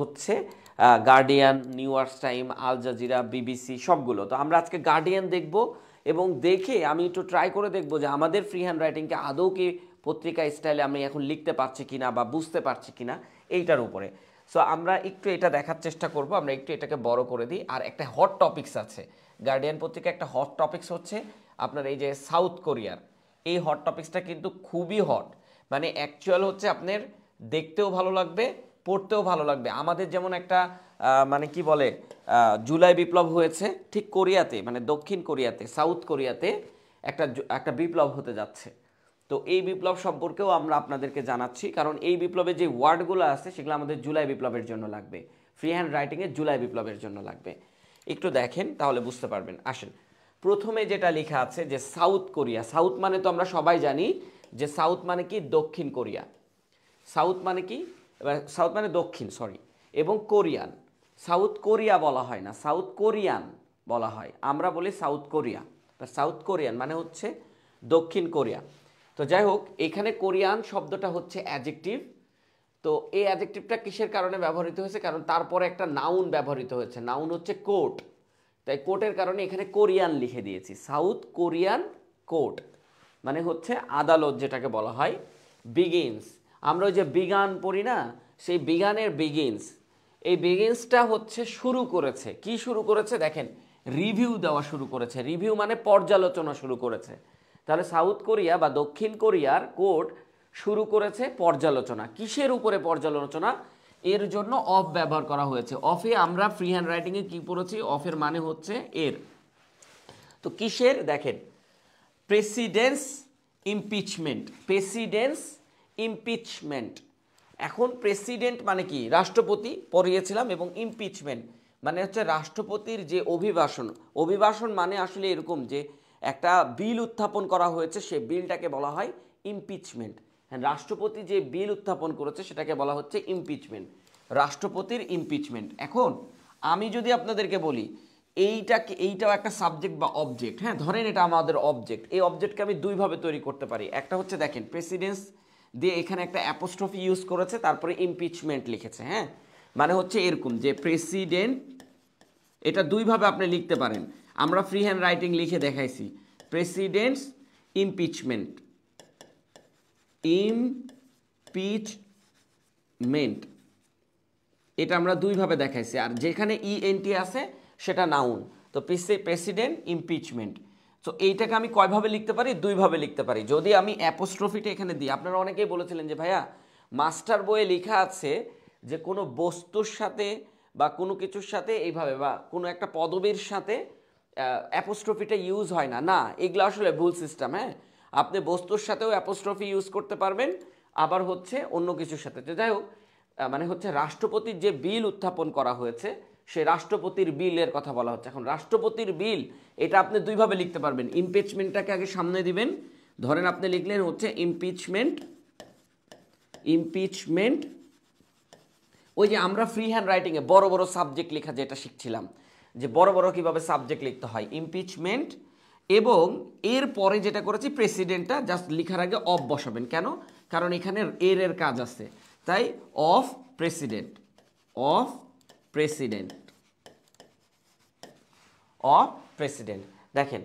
হচ্ছে Guardian, New York Time, Al Jazeera, BBC সবগুলো। তো আমরা আজকে গার্ডিয়ান দেখব এবং দেখে আমি একটু ট্রাই করে দেখব যে আমাদের ফ্রি হ্যান্ড রাইটিংকে আদৌ কি পত্রিকা স্টাইলে আমি এখন লিখতে পারছি কিনা বা বুঝতে পারছি কিনা এইটার উপরে। সো আমরা একটু এটা দেখার চেষ্টা করব। আমরা একটু এটাকে বড় করে দিই। আর একটা হট টপিকস আছে গার্ডিয়ান পত্রিকা, একটা হট টপিকস হচ্ছে আপনার এই যে সাউথ কোরিয়ার। এই হট টপিকসটা কিন্তু খুবই হট, মানে অ্যাকচুয়াল হচ্ছে আপনার দেখতেও ভালো লাগবে, পড়তেও ভালো লাগবে। আমাদের যেমন একটা মানে কি বলে জুলাই বিপ্লব হয়েছে, ঠিক কোরিয়াতে মানে দক্ষিণ কোরিয়াতে, সাউথ কোরিয়াতে একটা বিপ্লব হতে যাচ্ছে। তো এই বিপ্লব সম্পর্কেও আমরা আপনাদেরকে জানাচ্ছি, কারণ এই বিপ্লবে যে ওয়ার্ডগুলো আছে সেগুলো আমাদের জুলাই বিপ্লবের জন্য লাগবে, ফ্রি হ্যান্ড রাইটিংয়ে জুলাই বিপ্লবের জন্য লাগবে। একটু দেখেন তাহলে বুঝতে পারবেন। আসেন, প্রথমে যেটা লেখা আছে যে সাউথ কোরিয়া। সাউথ মানে তো আমরা সবাই জানি যে সাউথ মানে কি দক্ষিণ কোরিয়া। সাউথ মানে কি, সাউথ মানে দক্ষিণ, সরি, এবং কোরিয়ান। সাউথ কোরিয়া বলা হয় না, সাউথ কোরিয়ান বলা হয়। আমরা বলি সাউথ কোরিয়া, সাউথ কোরিয়ান মানে হচ্ছে দক্ষিণ কোরিয়া। তো যাই হোক, এখানে কোরিয়ান শব্দটা হচ্ছে অ্যাডজেক্টিভ। তো এই অ্যাডজেক্টিভটা কিসের কারণে ব্যবহৃত হয়েছে, কারণ তারপরে একটা নাউন ব্যবহৃত হয়েছে, নাউন হচ্ছে কোর্ট। তাই কোর্টের কারণে এখানে কোরিয়ান লিখে দিয়েছি, সাউথ কোরিয়ান কোর্ট মানে হচ্ছে আদালত যেটাকে বলা হয়। বিগিনস, আমরা ওই যে বিগান পড়ি না, সেই বিগানের বিগিনস, এই বিগিনসটা হচ্ছে শুরু করেছে। কি শুরু করেছে দেখেন, রিভিউ দেওয়া শুরু করেছে। রিভিউ মানে পর্যালোচনা শুরু করেছে। তাহলে সাউথ কোরিয়া বা দক্ষিণ কোরিয়ার কোর্ট শুরু করেছে পর্যালোচনা। কিসের উপরে পর্যালোচনা, এর জন্য অফ ব্যবহার করা হয়েছে। অফে আমরা ফ্রি হ্যান্ড রাইটিংয়ে কী পড়েছি, অফের মানে হচ্ছে এর। তো কিসের দেখেন, প্রেসিডেন্টস ইমপিচমেন্ট, প্রেসিডেন্টস ইমপিচমেন্ট। এখন প্রেসিডেন্ট মানে কি, রাষ্ট্রপতি পড়িয়েছিলাম, এবং ইমপিচমেন্ট মানে হচ্ছে রাষ্ট্রপতির যে অভিভাষণ। অভিভাষণ মানে আসলে এরকম যে একটা বিল উত্থাপন করা হয়েছে, সে বিলটাকে বলা হয় ইমপিচমেন্ট। হ্যাঁ, রাষ্ট্রপতি যে বিল উত্থাপন করেছে সেটাকে বলা হচ্ছে ইমপিচমেন্ট, রাষ্ট্রপতির ইমপিচমেন্ট। এখন আমি যদি আপনাদেরকে বলি এইটাও একটা সাবজেক্ট বা অবজেক্ট। হ্যাঁ, ধরেন এটা আমাদের অবজেক্ট। এই অবজেক্টকে আমি দুইভাবে তৈরি করতে পারি। একটা হচ্ছে দেখেন, প্রেসিডেন্স দিয়ে এখানে একটা অ্যাপোস্ট্রফি ইউজ করেছে, তারপরে ইমপিচমেন্ট লিখেছে। হ্যাঁ, মানে হচ্ছে এরকম যে প্রেসিডেন্ট, এটা দুইভাবে আপনি লিখতে পারেন। আমরা ফ্রি হ্যান্ড রাইটিং লিখে দেখাইছি, প্রেসিডেন্টস ইমপিচমেন্ট, ইমপিচমেন্ট, এটা আমরা দুইভাবে দেখাইছি। আর যেখানে ইএনটি আছে সেটা নাউন। তো প্রেসিডেন্ট ইমপিচমেন্ট। তো এইটাকে আমি কয়ভাবে লিখতে পারি, দুইভাবে লিখতে পারি। যদি আমি অ্যাপোস্ট্রফিটা এখানে দিই, আপনারা অনেকেই বলেছিলেন যে ভাইয়া মাস্টার বইয়ে লেখা আছে যে কোনো বস্তুর সাথে বা কোনো কিছুর সাথে এইভাবে বা কোনো একটা পদবীর সাথে অ্যাপোস্ট্রফিটা ইউজ হয় না। না, এগুলো আসলে ভুল সিস্টেম। হ্যাঁ, আপনি বস্তুর সাথেও অ্যাপোস্ট্রফি ইউজ করতে পারবেন, আবার হচ্ছে অন্য কিছুর সাথে। তো যাই হোক, মানে হচ্ছে রাষ্ট্রপতির যে বিল উত্থাপন করা হয়েছে সেই রাষ্ট্রপতির বিলের কথা বলা হচ্ছে। এখন রাষ্ট্রপতির বিল, এটা আপনি দুইভাবে লিখতে পারবেন। ইমপিচমেন্টটাকে আগে সামনে দিবেন, ধরেন আপনি লিখলেন হচ্ছে ইমপিচমেন্ট, ইমপিচমেন্ট। ওই যে আমরা ফ্রি হ্যান্ড রাইটিংয়ে বড় বড় সাবজেক্ট লেখা যেটা শিখছিলাম, যে বড় বড় কিভাবে সাবজেক্ট লিখতে হয়, ইমপিচমেন্ট। এবং এর পরে যেটা করেছি, প্রেসিডেন্টটা জাস্ট লিখার আগে অফ বসাবেন। কেন, কারণ এখানে এর কাজ আছে, তাই of president, of president, of president. দেখেন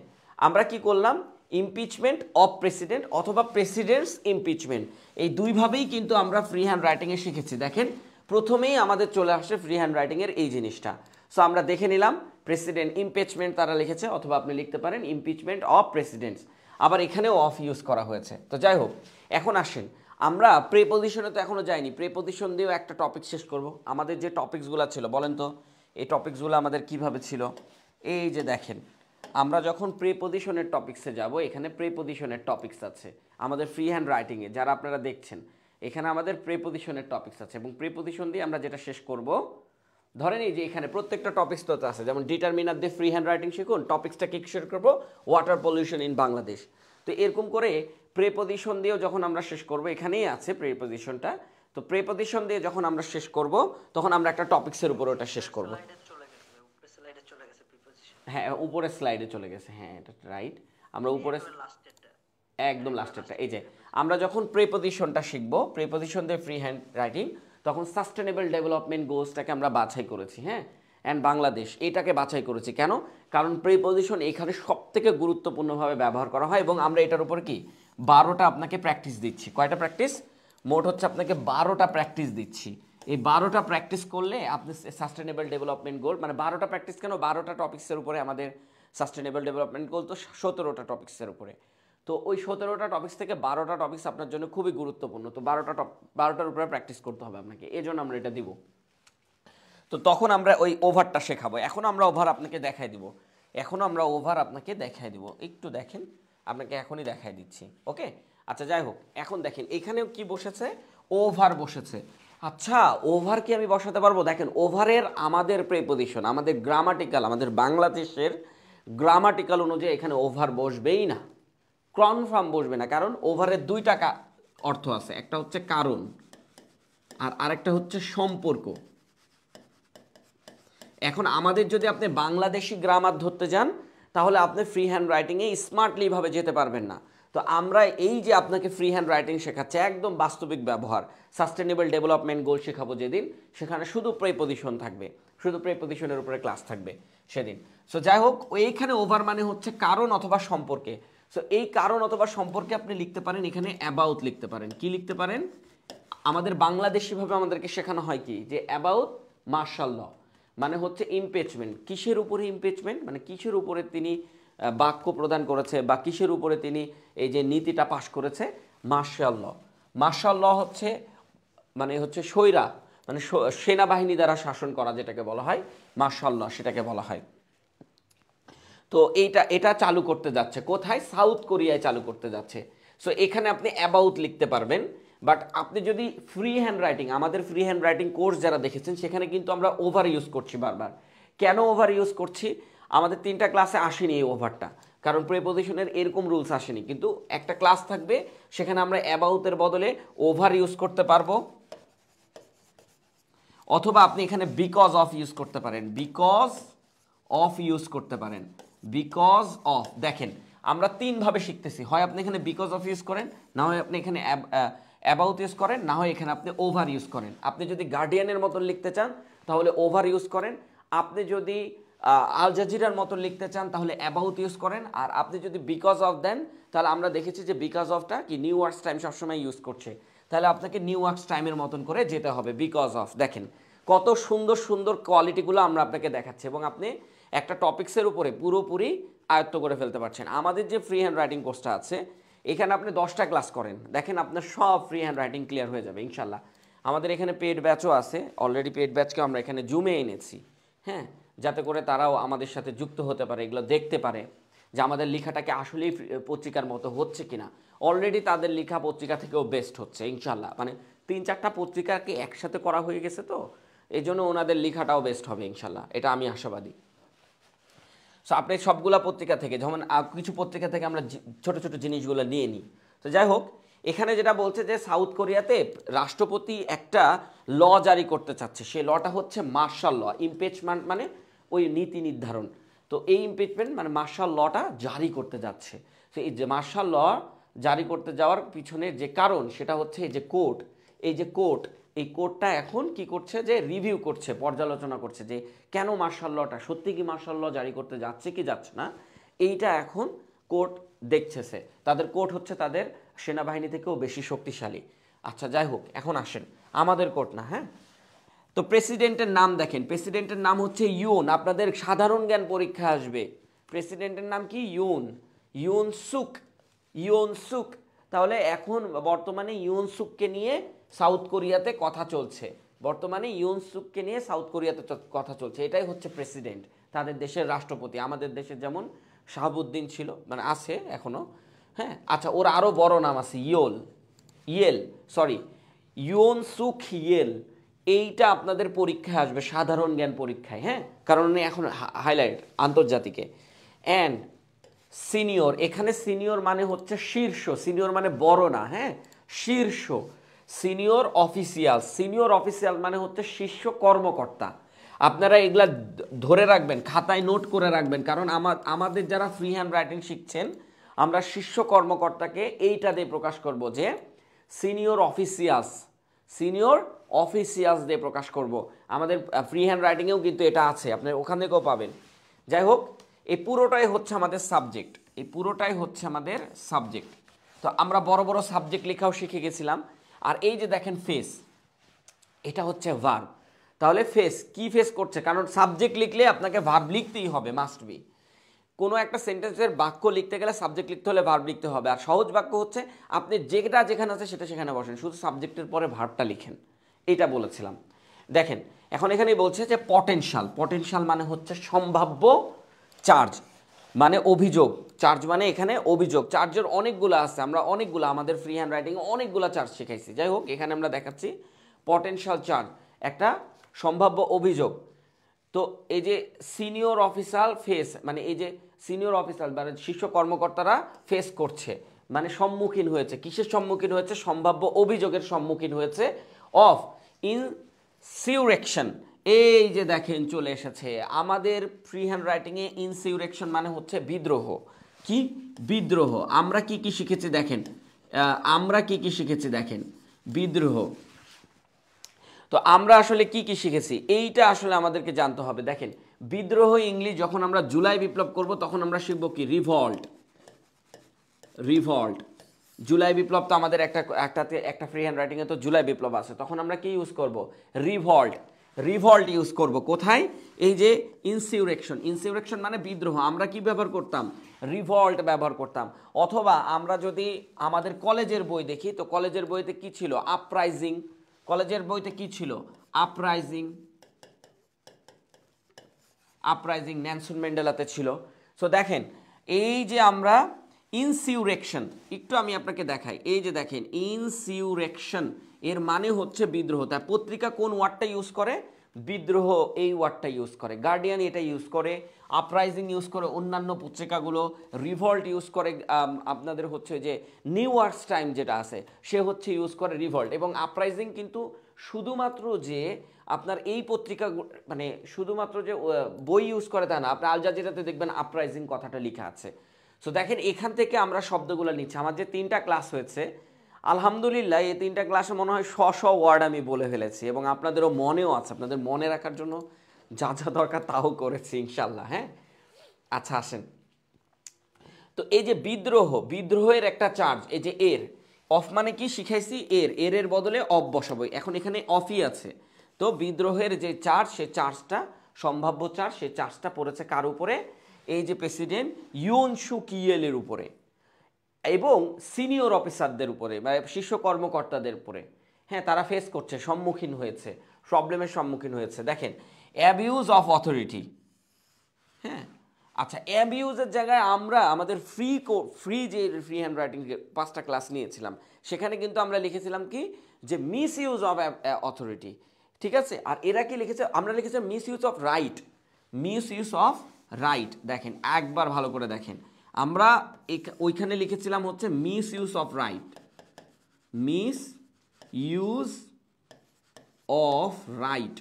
আমরা কি করলাম, ইমপিচমেন্ট অফ প্রেসিডেন্ট অথবা প্রেসিডেন্টস ইমপিচমেন্ট, এই দুইভাবেই কিন্তু আমরা ফ্রি হ্যান্ড রাইটিংয়ে শিখেছি। দেখেন প্রথমেই আমাদের চলে আসে ফ্রি হ্যান্ড রাইটিংয়ের এই জিনিসটা। সো আমরা দেখে নিলাম প্রেসিডেন্ট ইমপিচমেন্ট তারা লিখেছে, অথবা আপনি লিখতে পারেন ইমপিচমেন্ট অফ প্রেসিডেন্টস। আবার এখানেও অফ ইউজ করা হয়েছে। তো যাই হোক, এখন আসেন আমরা প্রেপোজিশনে তো এখনো যাইনি। প্রেপোজিশন দিয়েও একটা টপিক শেষ করব। আমাদের যে টপিকসগুলো ছিল বলেন তো, এই টপিকসগুলো আমাদের কিভাবে ছিল। এই যে দেখেন, আমরা যখন প্রেপোজিশনের টপিক্সে যাব, এখানে প্রেপোজিশনের টপিক্স আছে আমাদের ফ্রি হ্যান্ড রাইটিংয়ে, যারা আপনারা দেখছেন এখানে আমাদের প্রেপোজিশনের টপিক্স আছে। এবং প্রেপোজিশন দিয়ে আমরা যেটা শেষ করব, ধরেন এই যে এখানে প্রত্যেকটা টপিক্স তো আছে, যেমন ডিটারমিনার দিয়ে ফ্রি হ্যান্ড রাইটিং শিখুন, টপিক্সটা কি শেয়ার করবো, ওয়াটার পলিউশন ইন বাংলাদেশ। তো এরকম করে প্রেপোজিশন দিয়েও যখন আমরা শেষ করব, এখানেই আছে প্রেপোজিশনটা। তো প্রেপোজিশন দিয়ে যখন আমরা শেষ করব, তখন আমরা একটা টপিক্সের উপর ওটা শেষ করব। হ্যাঁ, উপরে স্লাইডে চলে গেছে, হ্যাঁ এটা রাইট। আমরা উপরে একদম লাস্টেরটা, এই যে আমরা যখন প্রেপোজিশনটা শিখবো, প্রেপোজিশন দিয়ে ফ্রি হ্যান্ড রাইটিং, তখন সাস্টেনেবল ডেভেলপমেন্ট গোলসটাকে আমরা বাছাই করেছি, হ্যাঁ, অ্যান্ড বাংলাদেশ এটাকে বাছাই করেছি। কেন? কারণ প্রিপজিশন এখানে সব থেকে গুরুত্বপূর্ণভাবে ব্যবহার করা হয় এবং আমরা এটার উপর কি 12টা আপনাকে প্র্যাকটিস দিচ্ছি। কয়টা প্র্যাকটিস? মোট হচ্ছে আপনাকে 12টা প্র্যাকটিস দিচ্ছি। এই 12টা প্র্যাকটিস করলে আপনি সাস্টেনেবল ডেভেলপমেন্ট গোল, মানে 12টা প্র্যাকটিস কেন, 12টা টপিক্সের উপরে আমাদের সাস্টেনেবল ডেভেলপমেন্ট গোল তো 17টা টপিক্সের উপরে। তো ওই 17টা টপিক্স থেকে 12টা টপিক্স আপনার জন্য খুবই গুরুত্বপূর্ণ। তো 12টার উপরে প্র্যাকটিস করতে হবে আপনাকে, এই জন্য আমরা এটা দিব। তো তখন আমরা ওই ওভারটা শেখাবো। এখন আমরা ওভার আপনাকে দেখাই দিব, একটু দেখেন, আপনাকে এখনই দেখাই দিচ্ছি। ওকে, আচ্ছা যাই হোক, এখন দেখেন এখানেও কি বসেছে, ওভার বসেছে। আচ্ছা, ওভার কি আমি বসাতে পারবো? দেখেন ওভারের আমাদের প্রিপজিশন, আমাদের গ্রামাটিক্যাল, আমাদের বাংলাদেশের গ্রামাটিক্যাল অনুযায়ী এখানে ওভার বসবেই না, কনফার্ম বসবে না। কারণ ওভারের দুইটা অর্থ আছে, একটা হচ্ছে কারণ আর আরেকটা হচ্ছে সম্পর্ক। এখন আমাদের যদি আপনি বাংলাদেশি গ্রামার ধরতে যান তাহলে আপনি ফ্রি হ্যান্ড রাইটিংয়ে স্মার্টলি ভাবে যেতে পারবেন না। তো আমরা এই যে আপনাকে ফ্রি হ্যান্ড রাইটিং শেখাচ্ছে, একদম বাস্তবিক ব্যবহার, সাস্টেনেবল ডেভেলপমেন্ট গোল শেখাবো যেদিন, সেখানে শুধু প্রিপজিশন থাকবে, শুধু প্রিপজিশনের উপরে ক্লাস থাকবে সেদিন। সো যাই হোক, এইখানে ওভার মানে হচ্ছে কারণ অথবা সম্পর্কে। সো এই কারণ অথবা সম্পর্কে আপনি লিখতে পারেন, এখানে অ্যাবাউট লিখতে পারেন। কি লিখতে পারেন? আমাদের বাংলাদেশিভাবে আমাদেরকে শেখানো হয় কি, যে অ্যাবাউট মাশাআল্লাহ মানে হচ্ছে ইমপিচমেন্ট। কিসের উপরে ইমপিচমেন্ট? মানে কিসের উপরে তিনি বাক্য প্রদান করেছে বা কিসের উপরে তিনি এই যে নীতিটা পাশ করেছে, মাশাআল্লাহ। মাশাআল্লাহ হচ্ছে মানে হচ্ছে স্বৈরা, মানে সেনাবাহিনী দ্বারা শাসন করা যেটাকে বলা হয় মাশাআল্লাহ, সেটাকে বলা হয়। তো এটা চালু করতে যাচ্ছে কোথায়? সাউথ কোরিয়ায় চালু করতে যাচ্ছে। সো এখানে আপনি অ্যাবাউট লিখতে পারবেন। বাট আপনি যদি ফ্রি হ্যান্ড রাইটিং, আমাদের ফ্রি হ্যান্ড রাইটিং কোর্স যারা দেখেছেন, সেখানে কিন্তু আমরা ওভার ইউজ করছি বারবার। কেন ওভার ইউজ করছি? আমাদের 3টা ক্লাসে আসেনি এই ওভারটা, কারণ প্রিপজিশনের এরকম রুলস আসেনি। কিন্তু একটা ক্লাস থাকবে, সেখানে আমরা অ্যাবাউটের বদলে ওভার ইউজ করতে পারবো, অথবা আপনি এখানে বিকজ অফ ইউজ করতে পারেন, বিকজ অফ ইউজ করতে পারেন, বিকজ অফ। দেখেন আমরা 3 ভাবে শিখতেছি, হয় আপনি এখানে বিকজ অফ ইউজ করেন, না হয় আপনি এখানে অ্যাবাউট ইউজ করেন, না হয় এখানে আপনি ওভার ইউজ করেন। আপনি যদি গার্ডিয়ানের মতন লিখতে চান তাহলে ওভার ইউজ করেন, আপনি যদি আল জাজিরার মতন লিখতে চান তাহলে অ্যাবাউট ইউজ করেন, আর আপনি যদি বিকজ অফ দেন তাহলে আমরা দেখেছি যে বিকজ অফটা কি নিউ ওয়ার্কস টাইম সবসময় ইউজ করছে, তাহলে আপনাকে নিউ ওয়ার্কস টাইমের মতন করে যেতে হবে, বিকজ অফ। দেখেন কত সুন্দর সুন্দর কোয়ালিটিগুলো আমরা আপনাকে দেখাচ্ছি এবং আপনি একটা টপিক্সের উপরে পুরোপুরি আয়ত্ত করে ফেলতে পারছেন। আমাদের যে ফ্রি হ্যান্ড রাইটিং কোর্সটা আছে, এখানে আপনি 10টা ক্লাস করেন, দেখেন আপনার সব ফ্রি হ্যান্ড রাইটিং ক্লিয়ার হয়ে যাবে ইনশাল্লাহ। আমাদের এখানে পেড ব্যাচও আছে, অলরেডি পেড ব্যাচকে আমরা এখানে জুমে এনেছি, হ্যাঁ, যাতে করে তারাও আমাদের সাথে যুক্ত হতে পারে, এগুলো দেখতে পারে যে আমাদের লেখাটাকে আসলেই পত্রিকার মতো হচ্ছে কিনা। অলরেডি তাদের লেখা পত্রিকা থেকেও বেস্ট হচ্ছে ইনশাল্লাহ, মানে 3-4টা পত্রিকাকে একসাথে করা হয়ে গেছে, তো এই জন্য ওনাদের লেখাটাও বেস্ট হবে ইনশাল্লাহ, এটা আমি আশাবাদী। সো আপনি সবগুলা পত্রিকা থেকে, যেমন কিছু পত্রিকা থেকে আমরা ছোট ছোট জিনিসগুলো নিয়ে নিই। তো যাই হোক, এখানে যেটা বলছে যে সাউথ কোরিয়াতে রাষ্ট্রপতি একটা ল জারি করতে চাচ্ছে, সেই লটা হচ্ছে মার্শাল ল। ইমপিচমেন্ট মানে ওই নীতি নির্ধারণ, তো এই ইমপিচমেন্ট মানে মার্শাল লটা জারি করতে যাচ্ছে। তো এই যে মার্শাল ল জারি করতে যাওয়ার পিছনে যে কারণ, সেটা হচ্ছে এই যে কোর্ট, এই কোর্টটা এখন কি করছে, যে রিভিউ করছে, পর্যালোচনা করছে যে কেন মার্শাল লটা, সত্যি কি মার্শাল ল জারি করতে যাচ্ছে কি যাচ্ছে না, এইটা এখন কোর্ট দেখছেছে। তাদের কোর্ট হচ্ছে তাদের সেনাবাহিনী থেকেও বেশি শক্তিশালী। আচ্ছা যাই হোক, এখন আসেন আমাদের কোর্ট না, হ্যাঁ। তো প্রেসিডেন্টের নাম দেখেন, প্রেসিডেন্টের নাম হচ্ছে ইউন, আপনাদের সাধারণ জ্ঞান পরীক্ষা আসবে। প্রেসিডেন্টের নাম কি? Yoon Suk. তাহলে এখন বর্তমানে ইউন সুককে নিয়ে সাউথ কোরিয়াতে কথা চলছে, কথা চলছে। এটাই হচ্ছে প্রেসিডেন্ট, তাদের দেশের রাষ্ট্রপতি। আমাদের দেশে যেমন শাহাবুদ্দিন ছিল, মানে আছে এখনো, হ্যাঁ। আচ্ছা, ওর আরও বড় নাম আছে, ইউন সুক ইয়েল। এইটা আপনাদের পরীক্ষায় আসবে, সাধারণ জ্ঞান পরীক্ষায়, হ্যাঁ, কারণ এখন হাইলাইট আন্তর্জাতিকে। অ্যান্ড সিনিয়র, এখানে সিনিয়র মানে হচ্ছে শীর্ষ, সিনিয়র মানে বড় না, হ্যাঁ, শীর্ষ। সিনিয়র অফিসিয়াল মানে হচ্ছে শীর্ষ কর্মকর্তা। আপনারা এগুলা ধরে রাখবেন, খাতায় নোট করে রাখবেন, কারণ আমাদের যারা ফ্রি হ্যান্ড রাইটিং শিখছেন, আমরা শীর্ষ কর্মকর্তাকে এইটা দিয়ে প্রকাশ করব যে সিনিয়র সিনিয়র অফিসিয়ালস দিয়ে প্রকাশ করব। আমাদের ফ্রি হ্যান্ড রাইটিংয়েও কিন্তু এটা আছে, আপনি ওখান থেকেও পাবেন। যাই হোক, এই পুরোটাই হচ্ছে আমাদের সাবজেক্ট, এই পুরোটাই হচ্ছে আমাদের সাবজেক্ট। তো আমরা বড় বড় সাবজেক্ট লেখাও শিখে গেছিলাম। আর এই যে দেখেন ফেস, এটা হচ্ছে ভার্ব। তাহলে ফেস কি ফেস করছে, কারণ সাবজেক্ট লিখলে আপনাকে ভার্ব লিখতেই হবে, মাস্ট বি। কোনো একটা সেন্টেন্সের বাক্য লিখতে গেলে সাবজেক্ট লিখতে হলে ভার্ব লিখতে হবে। আর সহজ বাক্য হচ্ছে আপনি যেটা যেখানে আছে সেটা সেখানে বসেন, শুধু সাবজেক্টের পরে ভার্বটা লিখেন, এটা বলেছিলাম। দেখেন এখন এখানেই বলছে যে পটেনশিয়াল, পটেনশিয়াল মানে হচ্ছে সম্ভাব্য চার্জ, মানে অভিযোগ। চার্জ মানে এখানে অভিযোগ, চার্জের অনেকগুলো আছে, আমরা অনেকগুলো আমাদের ফ্রি হ্যান্ড রাইটিং অনেকগুলো চার্জ শিখাইছি। যাই হোক, এখানে আমরা দেখাচ্ছি পটেনশিয়াল চার্জ, একটা সম্ভাব্য অভিযোগ। তো এই যে সিনিয়র অফিসার ফেস, মানে এই যে সিনিয়র অফিসার মানে শীর্ষ কর্মকর্তারা ফেস করছে, মানে সম্মুখীন হয়েছে, কিসের সম্মুখীন হয়েছে, সম্ভাব্য অভিযোগের সম্মুখীন হয়েছে, অফ ইনসিউরেকশন। এই যে দেখেন চলে এসেছে আমাদের ফ্রি হ্যান্ড রাইটিংয়ে, ইনসিউরেকশন মানে হচ্ছে বিদ্রোহ। কি বিদ্রোহ, আমরা কি কি শিখেছি দেখেন, আমরা কি কি শিখেছি দেখেন, বিদ্রোহ। তো আমরা আসলে কি কি শিখেছি এইটা আসলে আমাদেরকে জানতে হবে। দেখেন বিদ্রোহ ইংলিশ, যখন আমরা জুলাই বিপ্লব করব তখন আমরা শিখব কি রিভল্ট, রিভল্ট। জুলাই বিপ্লব তো আমাদের একটা ফ্রি হ্যান্ড রাইটিংয়ে তো জুলাই বিপ্লব আছে, তখন আমরা কি ইউজ করব, রিভল্ট, রিভল্ট ইউজ করব। কোথায়, এই যে ইনসিউরেকশন, ইনসিউরেকশন মানে বিদ্রোহ, আমরা কি ব্যবহার করতাম, রিভল্ট ব্যবহার করতাম। অথবা আমরা যদি আমাদের কলেজের বই দেখি, তো কলেজের বইতে কি ছিল, আপরাইজিং, কলেজের বইতে কি ছিল, আপরাইজিং, আপরাইজিং নেলসন ম্যান্ডেলাতে ছিল। সো দেখেন এই যে আমরা ইনসিউরেকশন, একটু আমি আপনাকে দেখাই, এই যে দেখেন ইনসিউরেকশন এর মানে হচ্ছে বিদ্রোহ। তাই পত্রিকা কোন ওয়ার্ডটা ইউজ করে, বিদ্রোহ এই ওয়ার্ডটা ইউজ করে, গার্ডিয়ান এটা ইউজ করে, আপরাইজিং ইউজ করে অন্যান্য পত্রিকাগুলো, রিভল্ট ইউজ করে আপনাদের হচ্ছে যে নিউ ইয়র্ক টাইম যেটা আছে সে হচ্ছে ইউজ করে রিভল্ট। এবং আপরাইজিং কিন্তু শুধুমাত্র যে আপনার এই পত্রিকা মানে শুধুমাত্র যে বই ইউজ করে তা না, আপনার আল জাজিরাতে দেখবেন আপরাইজিং কথাটা লেখা আছে। সো দেখেন এখান থেকে আমরা শব্দগুলো নিচ্ছি। আমার যে 3টা ক্লাস হয়েছে আলহামদুলিল্লাহ, এই 3টা ক্লাসে মনে হয় 100 ওয়ার্ড আমি বলে ফেলেছি, এবং আপনাদেরও মনেও আছে, আপনাদের মনে রাখার জন্য যা যা দরকার তাও করেছি ইনশাল্লাহ। হ্যাঁ, আচ্ছা আসেন। তো এই যে বিদ্রোহ, বিদ্রোহের একটা চার্জ, এই যে এর, অফ মানে কি শিখাইছি, এর এর বদলে অফ বসাবো, এখন এখানে অফই আছে। তো বিদ্রোহের যে চার্জ, সে চার্জটা সম্ভাব্য চার্জ, সে চার্জটা পড়েছে কার উপরে, এই যে প্রেসিডেন্ট ইউন সু কিয়েলের উপরে এবং সিনিয়র অফিসারদের উপরে, মানে শীর্ষ কর্মকর্তাদের উপরে। হ্যাঁ, তারা ফেস করছে, সম্মুখীন হয়েছে, প্রবলেমের সম্মুখীন হয়েছে। দেখেন অ্যাবিউজ অফ অথরিটি। হ্যাঁ, আচ্ছা অ্যাবিউজের জায়গায় আমরা আমাদের ফ্রি যে ফ্রি হ্যান্ড রাইটিং 5টা ক্লাস নিয়েছিলাম সেখানে কিন্তু আমরা লিখেছিলাম কি, যে মিস ইউজ অফ অথরিটি। ঠিক আছে, আর এরা কি লিখেছে, আমরা লিখেছি miss use of right, miss use of right. দেখেন একবার ভালো করে দেখেন, আমরা ওইখানে লিখেছিলাম হচ্ছে miss use of right, miss use of right.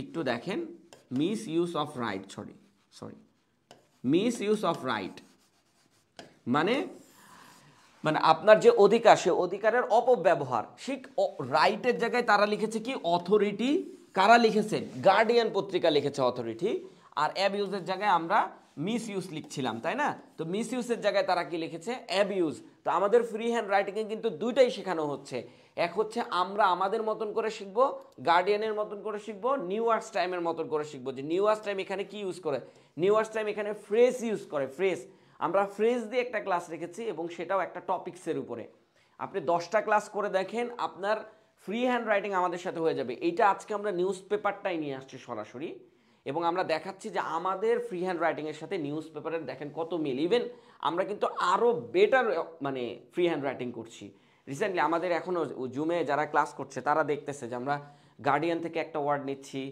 একটু দেখেন miss use of right, sorry miss use of right মানে মানে আপনার যে অধিকার, সে অধিকারের অপব্যবহার। ঠিক রাইটের জায়গায় তারা লিখেছে কি অথরিটি, কারা লিখেছে, গার্ডিয়ান পত্রিকা লিখেছে অথরিটি। আর অ্যাবিউজের জায়গায় আমরা মিস ইউজ লিখছিলাম, তাই না? তো মিস ইউজের জায়গায় তারা কি লিখেছে, অ্যাবিউজ। তো আমাদের ফ্রি হ্যান্ড রাইটিংয়ে কিন্তু দুইটাই শেখানো হচ্ছে। এক হচ্ছে আমরা আমাদের মতন করে শিখবো, গার্ডিয়ানের মতন করে শিখবো, নিউ ইয়র্ক টাইমের মতন করে শিখবো। যে নিউ ইয়র্ক টাইম এখানে কি ইউজ করে, নিউ ইয়র্ক টাইম এখানে ফ্রেজ ইউজ করে, ফ্রেজ। আমরা ফ্রেজ দিয়ে একটা ক্লাস রেখেছি এবং সেটাও একটা টপিক্সের উপরে। আপনি 10টা ক্লাস করে দেখেন, আপনার ফ্রি হ্যান্ড রাইটিং আমাদের সাথে হয়ে যাবে। এইটা আজকে আমরা নিউজ পেপারটাই নিয়ে আসছি সরাসরি, এবং আমরা দেখাচ্ছি যে আমাদের ফ্রি হ্যান্ড রাইটিংয়ের সাথে নিউজ পেপারের দেখেন কত মিল। ইভেন আমরা কিন্তু আরও বেটার মানে ফ্রি হ্যান্ড রাইটিং করছি। রিসেন্টলি আমাদের এখনও জুমে যারা ক্লাস করছে তারা দেখতেছে যে আমরা গার্ডিয়ান থেকে একটা ওয়ার্ড নিচ্ছি,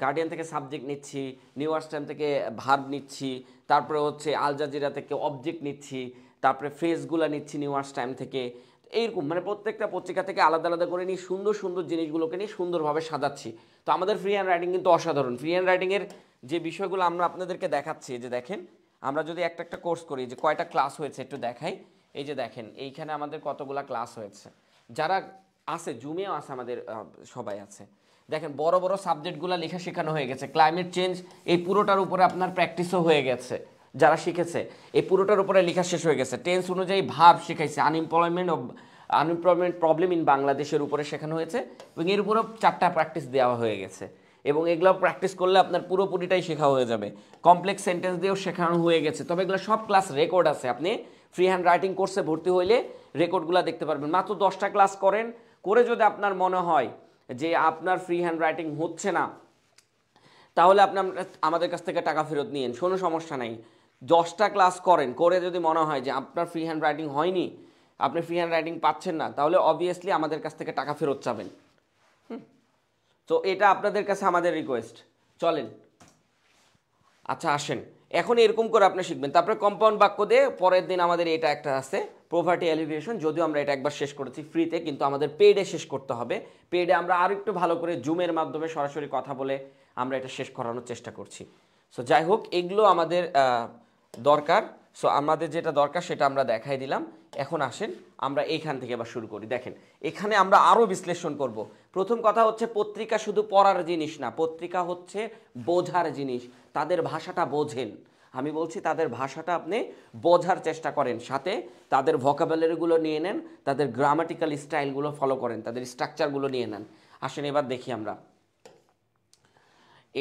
গার্ডিয়ান থেকে সাবজেক্ট নিচ্ছি, নিউ ইয়র্ক টাইম থেকে ভার্ব নিচ্ছি, তারপরে হচ্ছে আল জাজিরা থেকে অবজেক্ট নিচ্ছি, তারপরে ফ্রেজগুলো নিচ্ছি নিউ ইয়র্ক টাইম থেকে। এইরকম মানে প্রত্যেকটা পত্রিকা থেকে আলাদা আলাদা করে নিয়ে সুন্দর সুন্দর জিনিসগুলোকে নিয়ে সুন্দরভাবে সাজাচ্ছি। তো আমাদের ফ্রি হ্যান্ড রাইটিং কিন্তু অসাধারণ। ফ্রি হ্যান্ড রাইটিংয়ের যে বিষয়গুলো আমরা আপনাদেরকে দেখাচ্ছি, যে দেখেন আমরা যদি একটা একটা কোর্স করি, যে কয়টা ক্লাস হয়েছে একটু দেখাই। এই যে দেখেন এইখানে আমাদের কতগুলা ক্লাস হয়েছে। যারা আছে, জুমেও আছে, আমাদের সবাই আছে। দেখেন বড় বড় সাবজেক্টগুলো লেখা শেখানো হয়ে গেছে। ক্লাইমেট চেঞ্জ এই পুরোটার উপরে আপনার প্র্যাকটিসও হয়ে গেছে, যারা শিখেছে এই পুরোটার উপরে লেখা শেষ হয়ে গেছে। টেন্স অনুযায়ী ভার্ব শিখাইছে, আনএমপ্লয়মেন্ট প্রবলেম ইন বাংলাদেশের উপরে শেখানো হয়েছে, এবং এর উপরেও 4টা প্র্যাকটিস দেওয়া হয়ে গেছে, এবং এগুলো প্র্যাকটিস করলে আপনার পুরোপুরিটাই শেখা হয়ে যাবে। কমপ্লেক্স সেন্টেন্স দিয়েও শেখানো হয়ে গেছে। তবে এগুলো সব ক্লাস রেকর্ড আছে, আপনি ফ্রি হ্যান্ড রাইটিং কোর্সে ভর্তি হইলে রেকর্ডগুলো দেখতে পারবেন। মাত্র 10টা ক্লাস করেন, করে যদি আপনার মনে হয় যে আপনার ফ্রি হ্যান্ড রাইটিং হচ্ছে না, তাহলে আপনি আমাদের কাছ থেকে টাকা ফেরত নিয়েন, কোনো সমস্যা নাই। 10টা ক্লাস করেন, করে যদি মনে হয় যে আপনার ফ্রি হ্যান্ড রাইটিং হয়নি, আপনি ফ্রি হ্যান্ড রাইটিং পাচ্ছেন না, তাহলে অবভিয়াসলি আমাদের কাছ থেকে টাকা ফেরত চাবেন। তো এটা আপনাদের কাছে আমাদের রিকোয়েস্ট। চলেন, আচ্ছা আসেন, এখন এরকম করে আপনি শিখবেন। তারপরে কম্পাউন্ড বাক্য দিয়ে পরের দিন আমাদের এটা একটা আছে প্রপার্টি এলিভিয়েশন, যদিও আমরা এটা একবার শেষ করেছি ফ্রিতে, কিন্তু আমাদের পেইডে শেষ করতে হবে। পেইডে আমরা আরও একটু ভালো করে জুমের মাধ্যমে সরাসরি কথা বলে আমরা এটা শেষ করানোর চেষ্টা করছি। সো যাই হোক, এগুলো আমাদের দরকার। সো আমাদের যেটা দরকার সেটা আমরা দেখাই দিলাম। এখন আসেন আমরা এইখান থেকে আবার শুরু করি। দেখেন এখানে আমরা আরও বিশ্লেষণ করব। প্রথম কথা হচ্ছে, পত্রিকা শুধু পড়ার জিনিস না, পত্রিকা হচ্ছে বোঝার জিনিস। তাদের ভাষাটা বোঝেন, আমি বলছি তাদের ভাষাটা আপনি বোঝার চেষ্টা করেন, সাথে তাদের ভোকাবুলারিগুলো নিয়ে নেন, তাদের গ্রামাটিক্যাল স্টাইলগুলো ফলো করেন, তাদের স্ট্রাকচারগুলো নিয়ে নেন। আসেন এবার দেখি আমরা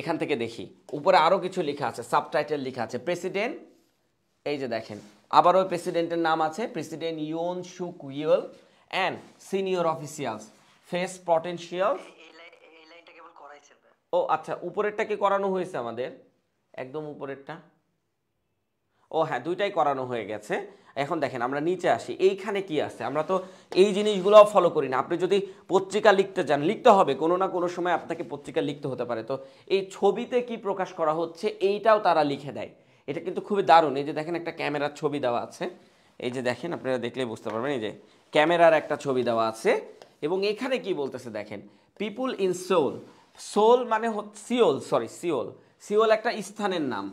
এখান থেকে দেখি, উপরে আরও কিছু লেখা আছে, সাবটাইটেল লেখা আছে। প্রেসিডেন্ট, এই যে দেখেন আবার ওই প্রেসিডেন্টের নাম আছে, president Yoon Suk Yeol and senior officials face potential. ও আচ্ছা, উপরেরটা কি করানো হয়েছে আমাদের? একদম উপরেরটা, ও হ্যাঁ, দুইটাই করানো হয়ে গেছে। এখন দেখেন আমরা নিচে আসি, এইখানে কি আছে? আমরা তো এই জিনিসগুলো ফলো করি না। আপনি যদি পত্রিকা লিখতে চান, লিখতে হবে, কোনো না কোনো সময় আপনাকে পত্রিকা লিখতে হতে পারে। তো এই ছবিতে কি প্রকাশ করা হচ্ছে এইটাও তারা লিখে দেয়। এটা কিন্তু খুবই দারুণ। এই যে দেখেন একটা ক্যামেরার ছবি দেওয়া আছে, এই যে দেখেন, আপনারা দেখলে বুঝতে পারবেন, এই যে ক্যামেরার একটা ছবি দেওয়া আছে। এবং এখানে কি বলতেছে দেখেন, পিপুল ইন সোল। সোল মানে হচ্ছে সিওল, সরি সিওল। সিওল একটা স্থানের নাম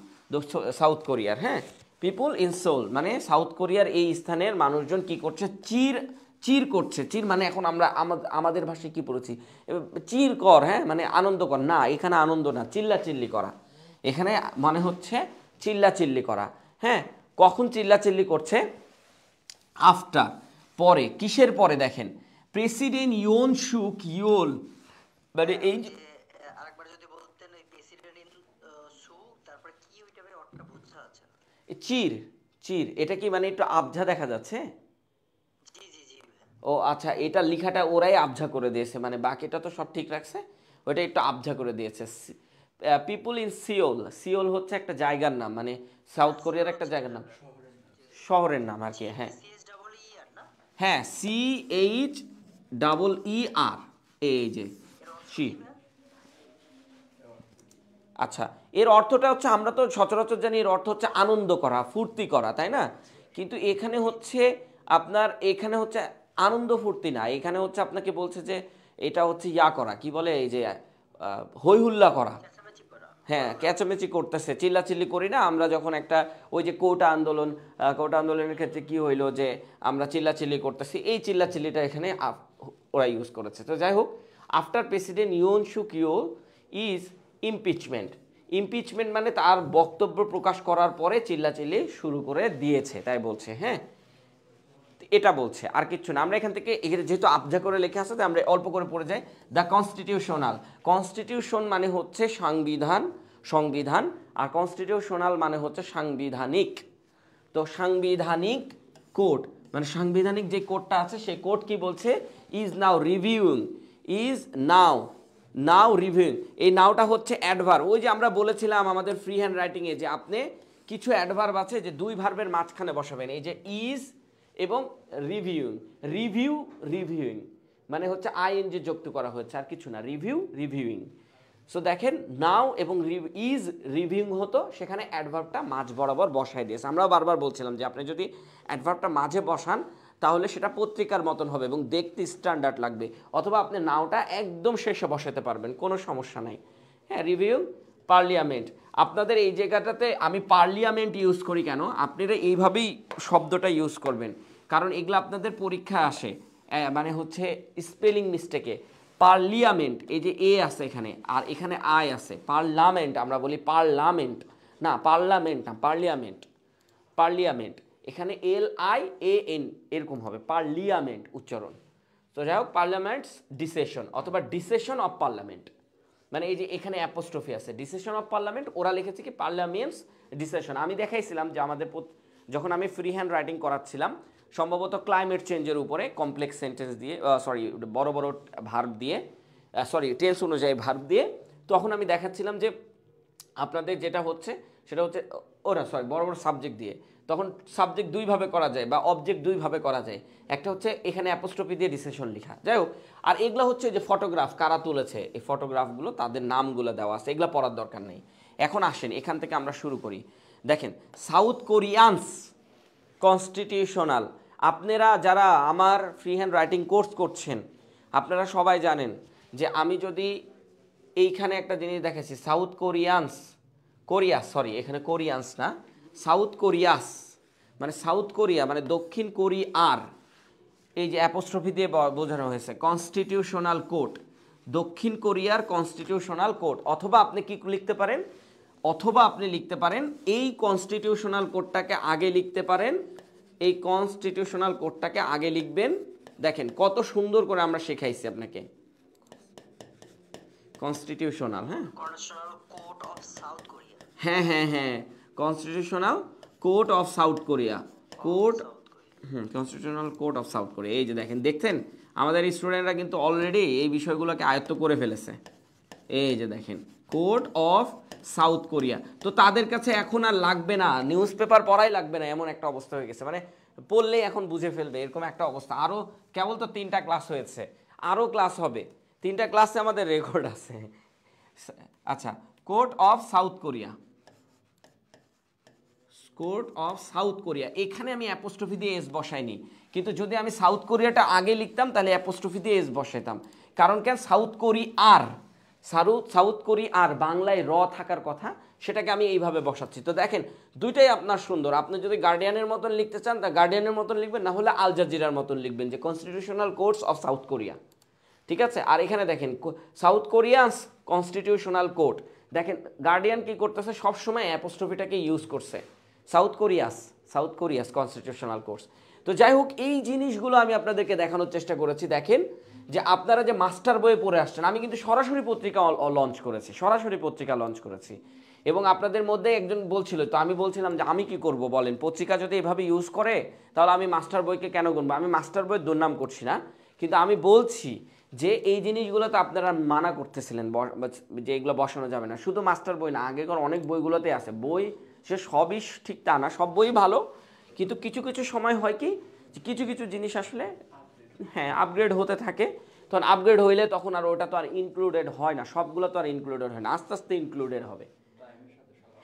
সাউথ কোরিয়ার। হ্যাঁ, পিপুল ইন সোল মানে সাউথ কোরিয়ার এই স্থানের মানুষজন কি করছে? চির করছে। চির মানে এখন আমরা আমাদের ভাষায় কি পড়েছি? চির কর, হ্যাঁ, মানে আনন্দ কর। না, এখানে আনন্দ না, চিল্লাচিল্লি করা। এখানে মানে হচ্ছে চিল্লাচিল্লি করা। হ্যাঁ, কখন চিল্লাচিল্লি করছে? আফটার, পরে। কিসের পরে? দেখেন প্রেসিডেন্ট ইয়ন সুক ইয়োল, মানে এই চির, চির এটা কি মানে একটু আবঝা দেখা যাচ্ছে? ও আচ্ছা, এটা লেখাটা ওরাই আবঝা করে দিয়েছে, মানে বাকিটা তো সব ঠিক রাখছে, ওইটা একটু আবঝা করে দিয়েছে। পিপুল ইন সিওল, সিওল হচ্ছে একটা জায়গার নাম, মানে সাউথ কোরিয়ার একটা জায়গার নাম, শহরের নাম আর কি। হ্যাঁ হ্যাঁ, CHEER, এই যে সি। আচ্ছা, এর অর্থটা হচ্ছে, আমরা তো সচরাচর জানি এর অর্থ হচ্ছে আনন্দ করা, ফুর্তি করা, তাই না? কিন্তু এখানে হচ্ছে আপনার, এখানে হচ্ছে আনন্দ ফুর্তি না, এখানে হচ্ছে আপনাকে বলছে যে এটা হচ্ছে ইয়া করা, কি বলে, এই যে হই হুল্লা করা। হ্যাঁ, চেঁচামেচি করতেছে, চিল্লাচিল্লি করি না আমরা যখন একটা ওই যে কোটা আন্দোলন, কোটা আন্দোলনের ক্ষেত্রে কি হইলো যে আমরা চিল্লাচিল্লি করতেছি, এই চিল্লাচিল্লিটা এখানে ওরা ইউজ করেছে। তো যাই হোক, after president Yoon Suk Yeol is impeachment. Impeachment মানে তার বক্তব্য প্রকাশ করার পরে চিল্লাচিল্লি শুরু করে দিয়েছে, তাই বলছে। হ্যাঁ, এটা বলছে, আর কিচ্ছু না। আমরা এখান থেকে যেহেতু আবজা করে লেখা আছে, আমরা অল্প করে পড়ে যাই। দ্য কনস্টিটিউশনাল, কনস্টিটিউশন মানে হচ্ছে সংবিধান, সংবিধান, আর কনস্টিটিউশনাল মানে হচ্ছে সাংবিধানিক। তো সাংবিধানিক কোড মানে সাংবিধানিক যে কোডটা আছে সেই কোড কি বলছে? Is now reviewing, is now, now reviewing. এই নাওটা হচ্ছে অ্যাডভার্ব। ওই যে আমরা বলেছিলাম আমাদের ফ্রি হ্যান্ড রাইটিংয়ে যে আপনি কিছু অ্যাডভার্ব আছে যে দুই ভার্বের মাঝখানে বসাবেন, এই যে ইজ এবং রিভিউইং। রিভিউ, রিভিউইং মানে হচ্ছে আইএনজি যুক্ত করা হয়েছে, আর কিছু না, রিভিউ, রিভিউইং। সো দেখেন, নাও এবং ইজ রিভিউইং হতো, সেখানে অ্যাডভার্বটা মাঝ বরাবর বসাই দিয়েছে। আমরাও বারবার বলছিলাম যে আপনি যদি অ্যাডভার্বটা মাঝে বসান তাহলে সেটা পত্রিকার মতন হবে এবং দেখতে স্ট্যান্ডার্ড লাগবে, অথবা আপনি নাওটা একদম শেষে বসাতে পারবেন, কোনো সমস্যা নাই। হ্যাঁ, রিভিউ, পার্লিয়ামেন্ট। আপনাদের এই জায়গাটাতে আমি পার্লিয়ামেন্ট ইউজ করি কেন, আপনারা এইভাবেই শব্দটা ইউজ করবেন, কারণ এগুলো আপনাদের পরীক্ষা আসে। মানে হচ্ছে স্পেলিং মিস্টেকে পার্লিয়ামেন্ট, এই যে এ আছে এখানে আর এখানে আই আছে, পার্লামেন্ট আমরা বলি পার্লামেন্ট, না পার্লামেন্ট না পার্লিয়ামেন্ট, পার্লিয়ামেন্ট এখানে LIAN এরকম হবে, পার্লিয়ামেন্ট উচ্চারণ। তো যাই হোক পার্লামেন্টস ডিসেশন অথবা ডিসেশন অফ পার্লামেন্ট, মানে এই যে এখানে অ্যাপোস্ট্রফি আছে, ডিসিশন অফ পার্লামেন্ট, ওরা লিখেছে কি পার্লামেন্টস ডিসিশন। আমি দেখাইছিলাম যে আমাদের যখন আমি ফ্রি হ্যান্ড রাইটিং করাচ্ছিলাম সম্ভবত ক্লাইমেট চেঞ্জের উপরে কমপ্লেক্স সেন্টেন্স দিয়ে, সরি বড় বড় ভার্ব দিয়ে, সরি টেন্স অনুযায়ী ভার্ব দিয়ে, তখন আমি দেখাচ্ছিলাম যে আপনাদের যেটা হচ্ছে সেটা হচ্ছে ওরা সরি বড় বড় সাবজেক্ট দিয়ে, তখন সাবজেক্ট দুইভাবে করা যায় বা অবজেক্ট দুইভাবে করা যায়, একটা হচ্ছে এখানে অ্যাপোস্ট্রফি দিয়ে ডিসিশন লেখা, যাই হোক। আর এগুলো হচ্ছে যে ফটোগ্রাফ কারা তুলেছে, এই ফটোগ্রাফগুলো তাদের নামগুলো দেওয়া আছে, এগুলো পড়ার দরকার নেই। এখন আসেন এখান থেকে আমরা শুরু করি। দেখেন সাউথ কোরিয়ানস কনস্টিটিউশনাল, আপনারা যারা আমার ফ্রি হ্যান্ড রাইটিং কোর্স করছেন আপনারা সবাই জানেন যে আমি যদি এইখানে একটা জিনিস দেখেছি সাউথ কোরিয়ানস, কোরিয়া সরি এখানে কোরিয়ানস না, সাউথ কোরিয়াস মানে সাউথ কোরিয়া মানে দক্ষিণ কোরিয়ার, এই যে অ্যাপোস্ট্রফি দিয়ে বোঝানো হয়েছে কনস্টিটিউশনাল কোড, দক্ষিণ কোরিয়ার কনস্টিটিউশনাল কোড। অথবা আপনি কি লিখতে পারেন, অথবা আপনি লিখতে পারেন এই কনস্টিটিউশনাল কোডটাকে আগে লিখতে পারেন, এই কনস্টিটিউশনাল কোডটাকে আগে লিখবেন। দেখেন কত সুন্দর করে আমরা শেখাইছি আপনাকে কনস্টিটিউশনাল, হ্যাঁ হ্যাঁ হ্যাঁ হ্যাঁ constitutional code of south Korea, code constitutional code of south Korea. এই যে দেখেন, দেখছেন আমাদের স্টুডেন্টরা কিন্তু অলরেডি এই বিষয়গুলোকে আয়ত্ত করে ফেলেছে। এই যে দেখেন কোড অফ সাউথ কোরিয়া, তো তাদের কাছে এখন আর লাগবে না, নিউজ পেপার পড়াই লাগবে না, এমন একটা অবস্থা হয়ে গেছে, মানে পড়লেই এখন বুঝে ফেলবে এরকম একটা অবস্থা। আরও কেবল তো 3টা ক্লাস হয়েছে, আরও ক্লাস হবে, 3টা ক্লাসে আমাদের রেকর্ড আছে। আচ্ছা code of south Korea, code of south Korea, এখানে আমি অ্যাপোস্ট্রফি দিয়ে এস বসাইনি, কিন্তু যদি আমি সাউথ কোরিয়াটা আগে লিখতাম তাহলে অ্যাপোস্ট্রফি দিয়ে এস বসাইতাম। কারণ কেন, সাউথ কোরিয়ার, সাউথ কোরিয়ার বাংলায় র থাকার কথা, সেটাকে আমি এইভাবে বসাচ্ছি। তো দেখেন দুইটাই আপনার সুন্দর, আপনি যদি গার্ডিয়ানের মতন লিখতে চান তা গার্ডিয়ানের মতন লিখবেন, না হলে আল জাজিরার মতন লিখবেন যে constitutional codes of south Korea, ঠিক আছে। আর এখানে দেখেন সাউথ কোরিয়ানস কনস্টিটিউশনাল কোড, দেখেন গার্ডিয়ান কি করতেছে সবসময় অ্যাপোস্ট্রফিটাকে ইউজ করছে, সাউথ কোরিয়াস কনস্টিটিউশনাল কোর্স। তো যাই হোক এই জিনিসগুলো আমি আপনাদেরকে দেখানোর চেষ্টা করেছি। দেখেন যে আপনারা যে মাস্টার বইয়ে পড়ে আসছেন, আমি কিন্তু সরাসরি পত্রিকা লঞ্চ করেছি, সরাসরি পত্রিকা লঞ্চ করেছি, এবং আপনাদের মধ্যে একজন বলছিল, তো আমি বলছিলাম যে আমি কি করব বলেন, পত্রিকা যদি এভাবে ইউজ করে তাহলে আমি মাস্টার বইকে কেন গুনবো। আমি মাস্টার বইয়ের দুর্নাম করছি না, কিন্তু আমি বলছি যে এই জিনিসগুলো তো আপনারা মানা করতেছিলেন যে এগুলো বসানো যাবে না। শুধু মাস্টার বই না, আগেকার অনেক বইগুলোতে আছে, বই সে সবই ঠিক তা না, সব বই ভালো, কিন্তু কিছু কিছু সময় হয় কি কিছু কিছু জিনিস আসলে হ্যাঁ আপগ্রেড হতে থাকে, তখন আপগ্রেড হইলে তখন আর ওটা তো আর ইনক্লুডেড হয় না, সবগুলো তো আর ইনক্লুডেড হয় না, আস্তে আস্তে ইনক্লুডেড হবে,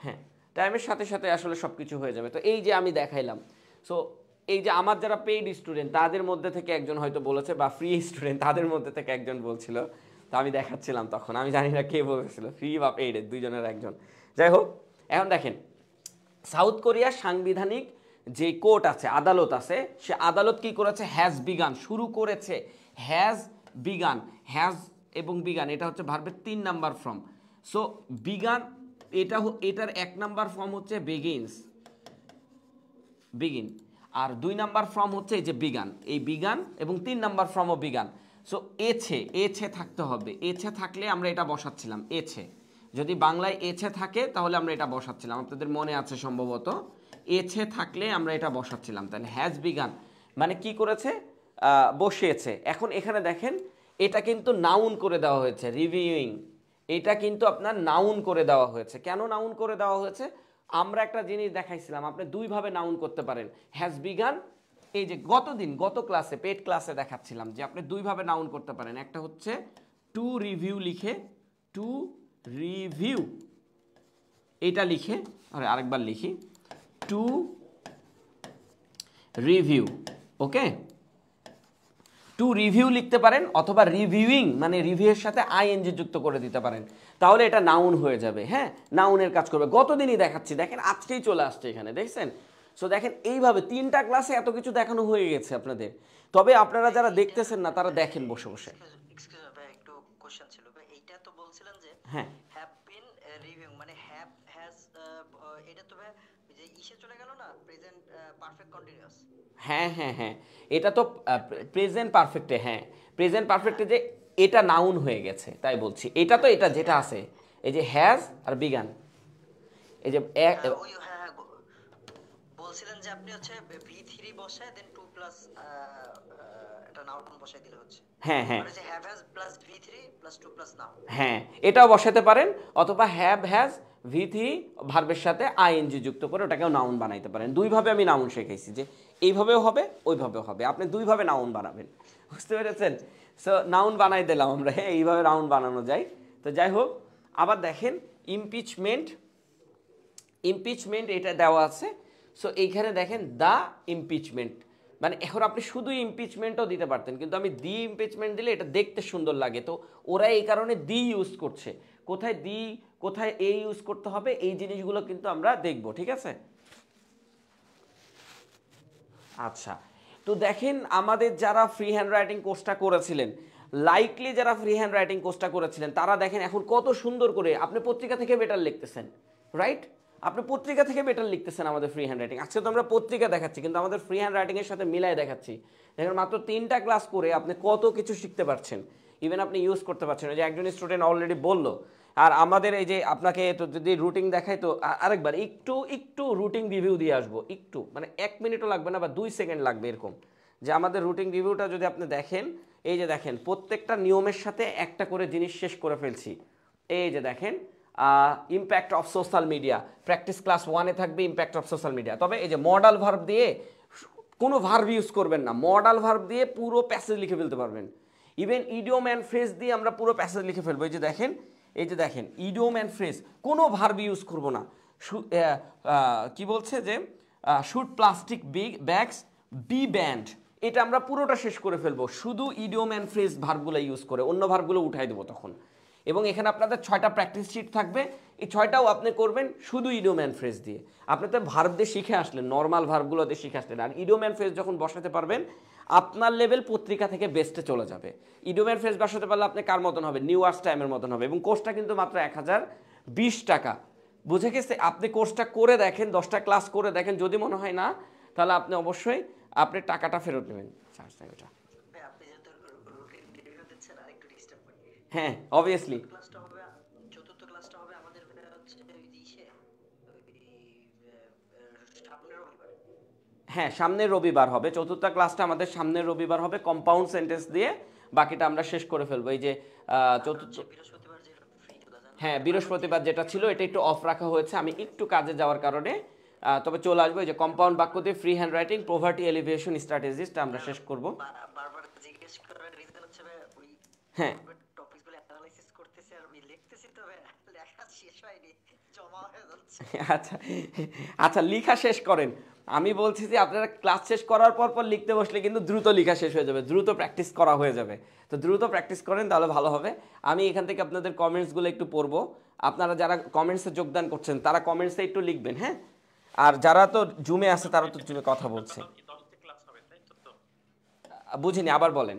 হ্যাঁ টাইমের সাথে সাথে আসলে সব কিছু হয়ে যাবে। তো এই যে আমি দেখাইলাম, সো এই যে আমার যারা পেইড স্টুডেন্ট তাদের মধ্যে থেকে একজন হয়তো বলেছে, বা ফ্রি স্টুডেন্ট তাদের মধ্যে থেকে একজন বলছিল, তো আমি দেখাচ্ছিলাম তখন, আমি জানি না কে বলেছিল ফ্রি বা পেইডের দুইজনের একজন। যাই হোক এখন দেখেন সাউথ কোরিয়ার সাংবিধানিক যে কোর্ট আছে, আদালত আছে, সে আদালত কি করেছে, হ্যাজ বিগান, শুরু করেছে, হ্যাজ বিগান, হ্যাজ এবং বিগান এটা হচ্ছে ভার্বের 3 নাম্বার ফর্ম। সো বিগান এটার 1 নাম্বার ফর্ম হচ্ছে বিগিনস, বিগিন, আর 2 নাম্বার ফর্ম হচ্ছে এই যে বিগান, এই বিগান, এবং 3 নাম্বার ফর্মও বিগান। সো এছে থাকতে হবে, এছে থাকলে আমরা এটা বসাচ্ছিলাম, এছে যদি বাংলায় এছে থাকে তাহলে আমরা এটা বসাচ্ছিলাম, আপনাদের মনে আছে সম্ভবত, এছে থাকলে আমরা এটা বসাচ্ছিলাম। তাহলে হ্যাজ বিগান মানে কি করেছে, বসিয়েছে। এখন এখানে দেখেন এটা কিন্তু নাউন করে দেওয়া হয়েছে, রিভিউইং, এটা কিন্তু আপনার নাউন করে দেওয়া হয়েছে। কেন নাউন করে দেওয়া হয়েছে, আমরা একটা জিনিস দেখাইছিলাম, আপনি দুইভাবে নাউন করতে পারেন, হ্যাজ বিগান, এই যে গত ক্লাসে পেড ক্লাসে দেখাচ্ছিলাম যে আপনি দুইভাবে নাউন করতে পারেন, একটা হচ্ছে টু রিভিউ লিখে, টু রিভিউ এটা লিখে, আরেকবার লিখি to review, okay, to review লিখতে পারেন, অথবা রিভিউইং মানে রিভিউয়ের সাথে আইএনজি যুক্ত করে দিতে পারেন, তাহলে এটা নাউন হয়ে যাবে, হ্যাঁ নাউনের কাজ করবে। গতদিনই দেখাচ্ছি, দেখেন আজকেই চলে আসছে এখানে, দেখছেন। সো দেখেন এইভাবে 3টা ক্লাসে এত কিছু দেখানো হয়ে গেছে আপনাদের। তবে আপনারা যারা দেখতেছেন না তারা দেখেন বসে বসে। এক্সকিউজ ভাই, একটু কোশ্চেন ছিল ভাই। এইটা তো বলছিলেন যে হ্যাঁ হ্যাভ বিন রিভিউ, মানে হ্যাভ হ্যাজ, এটা তো ভাই ওই যে ইসে চলে গেল না, প্রেজেন্ট পারফেক্ট কন্টিনিউয়াস। হ্যাঁ হ্যাঁ হ্যাঁ, এটা তো প্রেজেন্ট পারফেক্টে, হ্যাঁ প্রেজেন্ট পারফেক্টে যে এটা নাউন হয়ে গেছে তাই বলছি। এটা তো এটা যেটা আছে এই যে হ্যাজ আর বিগান, এই যে ওই হ্যাঁ হ্যাঁ, বলছিলেন যে আপনি হচ্ছে ভি3 বসায় দেন 2 প্লাস এটা নাউন বসায় দিলে হচ্ছে, হ্যাঁ হ্যাঁ মানে যে হ্যাভ হ্যাজ প্লাস ভি3 প্লাস 2 প্লাস নাউন। হ্যাঁ, এটাও বসাতে পারেন, অথবা হ্যাভ হ্যাজ ভি3 ভার্বের সাথে আইএনজি যুক্ত করে ওটাকেও নাউন বানাইতে পারেন। দুইভাবে আমি নাউন শিখাইছি, যে এইভাবেও হবে ওইভাবেও হবে, আপনি দুইভাবে নাউন বানাবেন, বুঝতে পেরেছেন? সো নাউন বানাই দিলাম আমরা, হ্যাঁ এইভাবে নাউন বানানো যায়। তো যাই হোক, আবার দেখেন ইমপিচমেন্ট, ইমপিচমেন্ট এটা দেওয়া আছে। সো এইখানে দেখেন দ্য ইমপিচমেন্ট, মানে এখন আপনি শুধু ইমপিচমেন্টও দিতে পারতেন, কিন্তু আমি দি ইমপিচমেন্ট দিলে এটা দেখতে সুন্দর লাগে, তো ওরা এই কারণে দি ইউজ করছে। কোথায় দি কোথায় এ ইউজ করতে হবে এই জিনিসগুলো কিন্তু আমরা দেখব, ঠিক আছে? আচ্ছা, তো দেখেন আমাদের যারা ফ্রি হ্যান্ড রাইটিং কোর্সটা করেছিলেন, লাইকলি যারা ফ্রি হ্যান্ড রাইটিং কোর্সটা করেছিলেন তারা দেখেন এখন কত সুন্দর করে আপনি পত্রিকা থেকে বেটার লিখতেছেন, রাইট? আপনি পত্রিকা থেকে বেটার লিখতেছেন আমাদের ফ্রি হ্যান্ড রাইটিং। আজকে তো আমরা পত্রিকা দেখাচ্ছি, কিন্তু আমাদের ফ্রি হ্যান্ড রাইটিংয়ের সাথে মিলাই দেখাচ্ছি। দেখেন মাত্র 3টা ক্লাস করে আপনি কত কিছু শিখতে পারছেন, ইভেন আপনি ইউজ করতে পারছেন। ওই যে একজন স্টুডেন্ট অলরেডি বললো। আর আমাদের এই যে আপনাকে তো যদি রুটিন দেখাই, তো আরেকবার একটু একটু রুটিন রিভিউ দিয়ে আসবো, একটু মানে 1 মিনিটও লাগবে না বা 2 সেকেন্ড লাগবে এরকম। যে আমাদের রুটিন রিভিউটা যদি আপনি দেখেন, এই যে দেখেন প্রত্যেকটা নিয়মের সাথে একটা করে জিনিস শেষ করে ফেলছি। এই যে দেখেন impact of social media, practice class 1-এ থাকবে ইম্প্যাক্ট অফ সোশ্যাল মিডিয়া। তবে এই যে মডাল ভার্ব দিয়ে কোনো ভার্ব ইউজ করবেন না, মডাল ভার্ব দিয়ে পুরো প্যাসেজ লিখে ফেলতে পারবেন। ইভেন ইডিওম অ্যান্ড ফ্রেজ দিয়ে আমরা পুরো প্যাসেজ লিখে ফেলবো। এই যে দেখেন, এই যে দেখেন ইডিওম অ্যান্ড ফ্রেজ, কোনো ভার্ব ইউজ করবো না। কি বলছে যে should plastic bags be banned, এটা আমরা পুরোটা শেষ করে ফেলবো শুধু ইডিওম অ্যান্ড ফ্রেজ ভার্বগুলো ইউজ করে, অন্য ভার্বগুলো উঠাই দেবো তখন। এবং এখানে আপনাদের 6টা প্র্যাকটিস শিট থাকবে, এই 6টাও আপনি করবেন শুধু ইডিওম অ্যান্ড ফ্রেজ দিয়ে। আপনি তো ভার্ব দিয়ে শিখে আসলেন, নর্মাল ভার্বগুলো দিয়ে শিখে আসলেন, আর ইডিওম অ্যান্ড ফ্রেজ যখন বসাতে পারবেন আপনার লেভেল পত্রিকা থেকে বেস্টে চলে যাবে। ইডিওম অ্যান্ড ফ্রেজ বসাতে পারলে আপনি কার মতন হবে? নিউ আর্টস টাইমের মতন হবে। এবং কোর্সটা কিন্তু মাত্র 1020 টাকা, বুঝে গেছে? আপনি কোর্সটা করে দেখেন, 10টা ক্লাস করে দেখেন, যদি মনে হয় না তাহলে আপনি অবশ্যই আপনি টাকাটা ফেরত নেবেন। চার্জ নেই ওটা। ভাই আপনি যেহেতু রুটিন রিভিউ দিচ্ছেন, আরেকটু ডিস্টার্ব করি। হ্যাঁ অবভিয়াসলি। চতুর্থ ক্লাসটা হবে আমাদের হচ্ছে ওই যে ইসে, সামনের রবিবার। হ্যাঁ সামনের রবিবার হবে চতুর্থ ক্লাসটা, আমাদের সামনের রবিবার হবে কম্পাউন্ড সেন্টেন্স দিয়ে, বাকিটা আমরা শেষ করে ফেলবো। এই যে চতুর্থ, বৃহস্পতিবার যে ফ্রি ছিল, হ্যাঁ বৃহস্পতিবার যেটা ছিল এটা একটু অফ রাখা হয়েছে, আমি একটু কাজে যাওয়ার কারণে। তবে চলে আসবো। এই যে কম্পাউন্ড বাক্য দিয়ে free handwriting poverty alleviation স্ট্র্যাটেজিসটা আমরা শেষ করব। বারবার জিজ্ঞেস করার রিজন হচ্ছে ভাই ওই হ্যাঁ টপিকগুলো অ্যানালাইসিস করতেছি আর আমি লিখতেছি, তবে লেখা শেষ হয়নি, জমা হয়ে যাচ্ছে। আচ্ছা আচ্ছা, লেখা শেষ করেন। আমি বলছি যে আপনারা ক্লাস শেষ করার পর পর লিখতে বসলে কিন্তু দ্রুত লেখা শেষ হয়ে যাবে, দ্রুত প্র্যাকটিস করা হয়ে যাবে। তো দ্রুত প্র্যাকটিস করেন তাহলে ভালো হবে। আমি এখান থেকে আপনাদের কমেন্টসগুলো একটু পড়বো। আপনারা যারা কমেন্টসে যোগদান করছেন তারা কমেন্টসে একটু লিখবেন, হ্যাঁ? আর যারা তো জুমে আছে তারা তো জুমে কথা বলছে। বুঝিনি, আবার বলেন।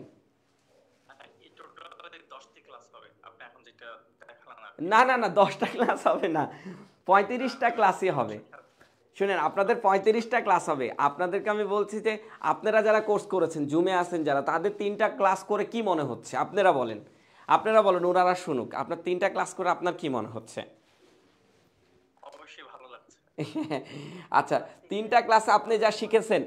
না না না, 10টা ক্লাস হবে না, 35টা ক্লাসই হবে। শুনেন, আপনাদের 35টা ক্লাস হবে। আপনাদেরকে আমি বলছি যে আপনারা যারা কোর্স করেছেন, জুমে আছেন যারা, তাদের 3টা ক্লাস করে কি মনে হচ্ছে আপনারা বলেন, আপনারা বলেন, ওনারা শুনুক। আপনার 3টা ক্লাস করে আপনার কি মনে হচ্ছে? অবশ্যই ভালো লাগছে। আচ্ছা, 3টা ক্লাসে আপনি যা শিখেছেন,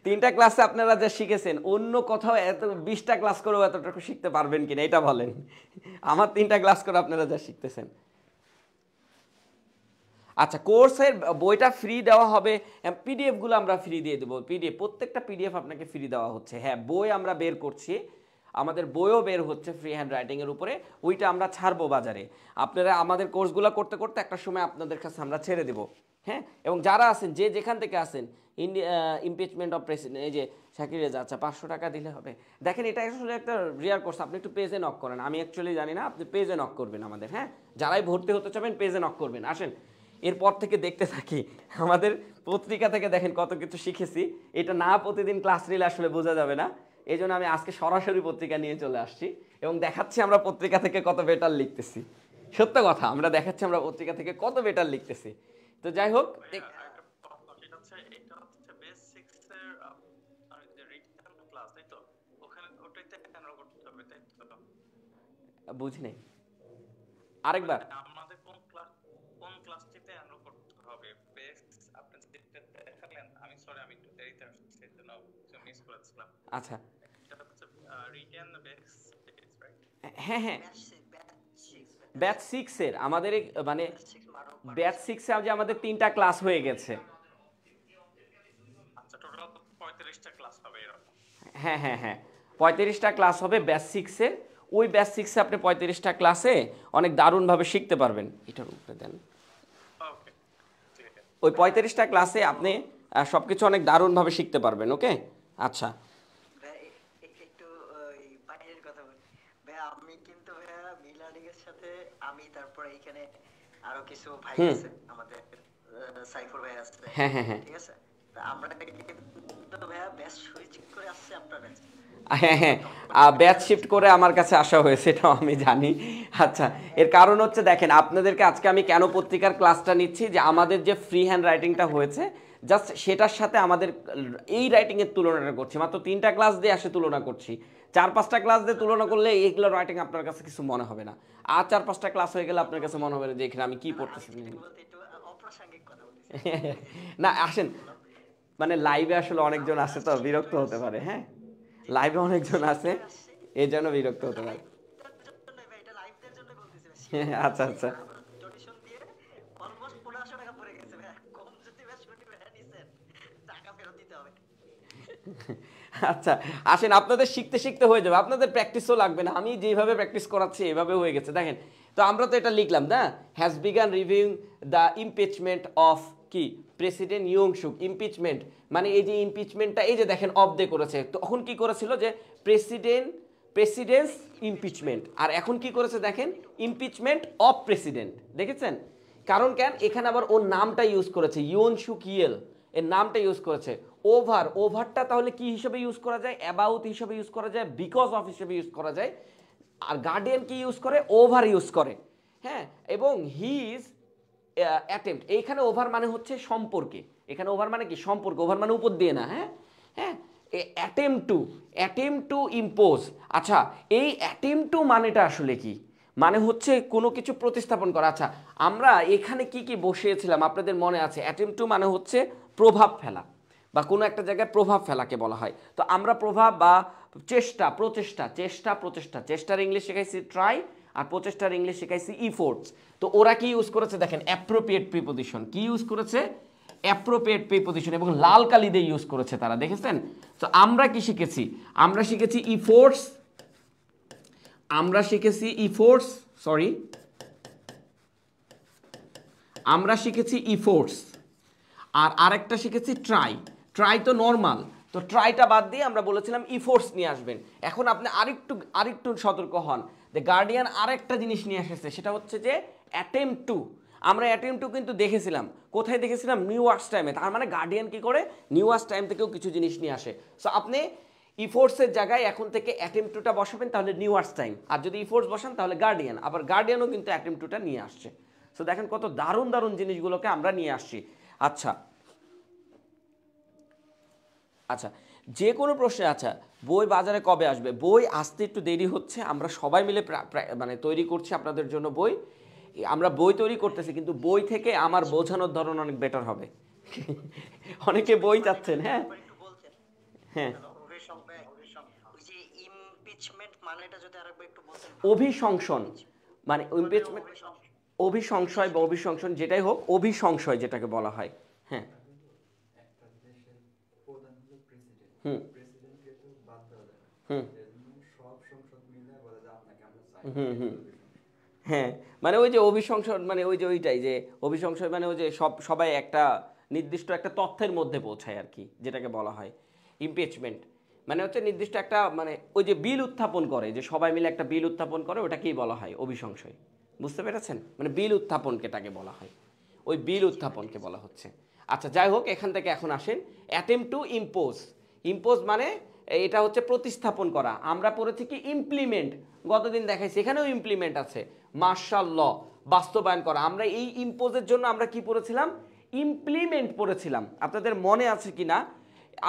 3টা ক্লাসে আপনারা যা শিখেছেন, অন্য কোথাও এত 20টা ক্লাস করেও এতটুকু শিখতে পারবেন কিনা এটা বলেন। আমার 3টা ক্লাস করে আপনারা যা শিখতেছেন। আচ্ছা, কোর্সের বইটা ফ্রি দেওয়া হবে, পিডিএফগুলো আমরা ফ্রি দিয়ে দেবো। পিডিএফ, প্রত্যেকটা পিডিএফ আপনাকে ফ্রি দেওয়া হচ্ছে। হ্যাঁ, বই আমরা বের করছি, আমাদের বইও বের হচ্ছে ফ্রি হ্যান্ড রাইটিংয়ের উপরে, ওইটা আমরা ছাড়বো বাজারে। আপনারা আমাদের কোর্সগুলো করতে করতে একটা সময় আপনাদের কাছে আমরা ছেড়ে দেবো, হ্যাঁ? এবং যারা আছেন, যে যেখান থেকে আসেন, ইমপিচমেন্ট অফ প্রেসিডেন্ট, এই যে শাকির রেজা, আচ্ছা 500 টাকা দিলে হবে। দেখেন, এটা আসলে একটা রিয়ার কোর্স, আপনি একটু পেজে নক করেন। আমি অ্যাকচুয়ালি জানি না, আপনি পেজে নক করবেন আমাদের, হ্যাঁ? যারাই ভর্তি হতে চাবেন পেজে নক করবেন। আসেন, এরপর থেকে দেখতে থাকি আমাদের পত্রিকা থেকে দেখেন কত কিছু শিখেছি। এটা না প্রতিদিন ক্লাস নিলে আসলে বোঝা যাবে না, এই জন্য আমি আজকে সরাসরি পত্রিকা নিয়ে চলে আসছি এবং দেখাচ্ছি আমরা পত্রিকা থেকে কত বেটার লিখতেছি। সত্য কথা, আমরা দেখাচ্ছি আমরা পত্রিকা থেকে কত বেটার লিখতেছি। তো যাই হোক, ভাইয়া একটা প্রশ্ন, সেটা হচ্ছে এটা হচ্ছে বেস 6 এর যে রিটার্ন ক্লাস, তাই তো? ওখানে ওটাইতে এনরোল করতে হবে, তাই তো? বুঝি নাই, আরেকবার। আমাদের কোন ক্লাসটিতে এনরোল করতে হবে? বেস আপনি যেটা দেখালেন, আমি সরি আমি একটু দেরিতে আসছি সেজন্য মিস করেছিলাম। আচ্ছা, এটা হচ্ছে রিটার্ন বেস, রাইট? হ্যাঁ হ্যাঁ, ব্যাচ ব্যাচ 6 6 এর আমাদের মানে মানব ব্যাচ 6 এ যে আমাদের 3টা ক্লাস হয়ে গেছে। আচ্ছা, টোটাল 35টা ক্লাস হবে এরকম। হ্যাঁ হ্যাঁ হ্যাঁ, 35টা ক্লাস হবে ব্যাচ 6 এর। ওই ব্যাচ 6 এ আপনি 35টা ক্লাসে অনেক দারুণভাবে শিখতে পারবেন। এটার উপরে দেন। ওকে, ঠিক আছে। ওই 35টা ক্লাসে আপনি সব কিছু অনেক দারুণভাবে শিখতে পারবেন। ওকে, আচ্ছা। ভাই একটু ওই বাইরের কথা বলি ভাই, আমি কিন্তু ভাইয়া মিলানিং এর সাথে আমি তারপরে এখানে আরো কিছু ভাই আছে আমাদের, সাইফুর ভাই আছে, হ্যাঁ হ্যাঁ হ্যাঁ ঠিক আছে? তা আমরা কিন্তু ভাইয়া ব্যাচ সুইচ করে আসছে আপনার ব্যাচ। হ্যাঁ হ্যাঁ, ব্যাচ শিফট করে আমার কাছে আসা হয়েছে, এটাও আমি জানি। আচ্ছা, এর কারণ হচ্ছে দেখেন আপনাদেরকে আজকে আমি কেন পত্রিকার ক্লাসটা নিচ্ছি, যে আমাদের যে ফ্রি হ্যান্ড রাইটিংটা হয়েছে জাস্ট সেটার সাথে আমাদের এই রাইটিংয়ের তুলনাটা করছি। মাত্র 3টা ক্লাস দিয়ে আসে তুলনা করছি, 4-5টা ক্লাস দিয়ে তুলনা করলে এইগুলো রাইটিং আপনার কাছে কিছু মনে হবে না। আর 4-5টা ক্লাস হয়ে গেলে আপনার কাছে মনে হবে না যে এখানে আমি কি পড়তেছি। বলতে একটু অপ্রাসঙ্গিক কথা বলতেছি। না আসেন, মানে লাইভে আসলে অনেকজন আসে তো বিরক্ত হতে পারে। হ্যাঁ, লাইভে অনেকজন আছে, এই জন্য বিরক্ত হতে পারে। আচ্ছা আচ্ছা, ডোনেশন দিয়ে অলমোস্ট 1500 টাকা পড়ে গেছে ভাই, কম যদি ব্যাচ শুনি ভাই নিছেন টাকা ফেরত দিতে হবে। আচ্ছা আসেন, আপনাদের শিখতে শিখতে হয়ে যাবে, আপনাদের প্র্যাকটিসও লাগবে না। আমি যেভাবে প্র্যাকটিস করাচ্ছি এভাবে হয়ে গেছে। দেখেন তো আমরা তো এটা লিখলাম না, has began reviewing the impeachment of কি প্রেসিডেন্ট ইয়ং সুক। ইমপিচমেন্ট মানে এই যে ইমপিচমেন্টটা, এই যে দেখেন অফ দে করেছে, তখন কি করেছিল যে প্রেসিডেন্টস ইমপিচমেন্ট, আর এখন কি করেছে দেখেন ইমপিচমেন্ট অফ প্রেসিডেন্ট। দেখেছেন? কারণ কেন এখানে আবার ওর নামটা ইউজ করেছে, ইয়ন সুক ইয়েল, এর নামটা ইউজ করেছে। ওভারটা তাহলে কি হিসেবে ইউজ করা যায়? অ্যাবাউট হিসেবে ইউজ করা যায়, বিকজ অফ হিসেবে ইউজ করা যায়। আর গার্ডিয়ান কি ইউজ করে? ওভার ইউজ করে। হ্যাঁ, এবং হি ইজ অ্যাটেম্প্ট, এইখানে ওভার মানে হচ্ছে সম্পর্কে, এখানে ওভার মানে কি সম্পর্ক, ওভার মানে উপর দিয়ে না। হ্যাঁ হ্যাঁ, অ্যাটেম্প্ট টু ইম্পোজ। আচ্ছা, এই অ্যাটেম্প্ট টু মানেটা আসলে কি? মানে হচ্ছে কোনো কিছু প্রতিস্থাপন করা। আচ্ছা, আমরা এখানে কি কি বসিয়েছিলাম আপনাদের মনে আছে? অ্যাটেম্প্ট টু মানে হচ্ছে প্রভাব ফেলা, বা কোনো একটা জায়গায় প্রভাব ফেলাকে বলা হয়। তো আমরা প্রভাব বা চেষ্টার ইংলিশ শিখাইছি ট্রাই, আর প্রচেষ্টার ইংলিশ শিখাইছি ইফোর্টস। তো ওরা কি ইউজ করেছে দেখেন, অ্যাপ্রোপ্রিয়েট প্রিপোজিশন। কি ইউজ করেছে? অ্যাপ্রোপ্রিয়েট প্রিপোজিশন, এবং লাল কালি দিয়ে ইউজ করেছে তারা, দেখেছেন? তো আমরা কি শিখেছি? আমরা শিখেছি ইফোর্টস, আর আরেকটা শিখেছি ট্রাই তো নর্মাল, তো ট্রাইটা বাদ দিয়ে আমরা বলেছিলাম ইফোর্টস নিয়ে আসবেন। এখন আপনি আরেকটু সতর্ক হন, দ্য গার্ডিয়ান আরেকটা জিনিস নিয়ে এসেছে, সেটা হচ্ছে যে অ্যাটেম্প্ট টু। আমরা অ্যাটেম্প্ট টু কিন্তু দেখেছিলাম, কোথায় দেখেছিলাম? নিউ আর্টস টাইমে। তার মানে গার্ডিয়ান কি করে? নিউ আর্টস টাইম থেকেও কিছু জিনিস নিয়ে আসে। সো আপনি ইফোর্টসের জায়গায় এখন থেকে অ্যাটেম্প্ট টুটা বসাবেন, তাহলে নিউ আর্টস টাইম। আর যদি ইফোর্টস বসান তাহলে গার্ডিয়ান, আবার গার্ডিয়ানও কিন্তু অ্যাটেম্প্ট টুটা নিয়ে আসছে। সো দেখেন কত দারুণ দারুণ জিনিসগুলোকে আমরা নিয়ে আসছি। আচ্ছা আচ্ছা, যে কোনো প্রশ্নে, আচ্ছা বই বাজারে কবে আসবে? বই আসতে একটু দেরি হচ্ছে, আমরা সবাই মিলে মানে তৈরি করছি আপনাদের জন্য বই। আমরা বই তৈরি করতেছি, কিন্তু বই থেকে আমার বোঝানোর ধরন অনেক বেটার হবে। অনেকে বই চাচ্ছেন। হ্যাঁ একটু বলতেন হ্যাঁ, ওই যে ইমপিচমেন্ট মানেটা যদি আরেকবার একটু বলতেন। অভিশংসন মানে ইমপিচমেন্ট, অভিশংসয় বা অভিশংসন যেটাই হোক, অভিশংসয় যেটাকে বলা হয়। হ্যাঁ একটা দেশের প্রধান হলো প্রেসিডেন্ট, হুম প্রেসিডেন্টকে তো বাদ দেওয়া যায় না, হুম এজন্য সব সংসদ মিলে বলে যে আপনাকে আমরা চাই। হ্যাঁ, মানে ওই যে অভিশংসন মানে ওই যে ওইটাই, যে অভিশংসন মানে ওই যে সবাই একটা নির্দিষ্ট একটা তথ্যের মধ্যে পৌঁছায় আর কি, যেটাকে বলা হয় ইমপিচমেন্ট। মানে হচ্ছে নির্দিষ্ট একটা, মানে ওই যে বিল উত্থাপন করে, যে সবাই মিলে একটা বিল উত্থাপন করে, ওটাকেই বলা হয় অভিশংসয়। বুঝতে পেরেছেন? মানে বিল উত্থাপনকে তাকে বলা হয় ওই বিল উত্থাপনকে বলা হচ্ছে। আচ্ছা যাই হোক, এখান থেকে এখন আসেন অ্যাটেম্প টু ইম্পোজ। ইম্পোজ মানে এটা হচ্ছে প্রতিস্থাপন করা। আমরা পড়েছি কি ইমপ্লিমেন্ট, গতদিন দেখাইছি, এখানেও ইমপ্লিমেন্ট আছে। মার্শাল ল, বাস্তবায়ন করা। আমরা এই ইম্পোজের জন্য আমরা কি পড়েছিলাম? ইমপ্লিমেন্ট পড়েছিলাম। আপনাদের মনে আছে কি না?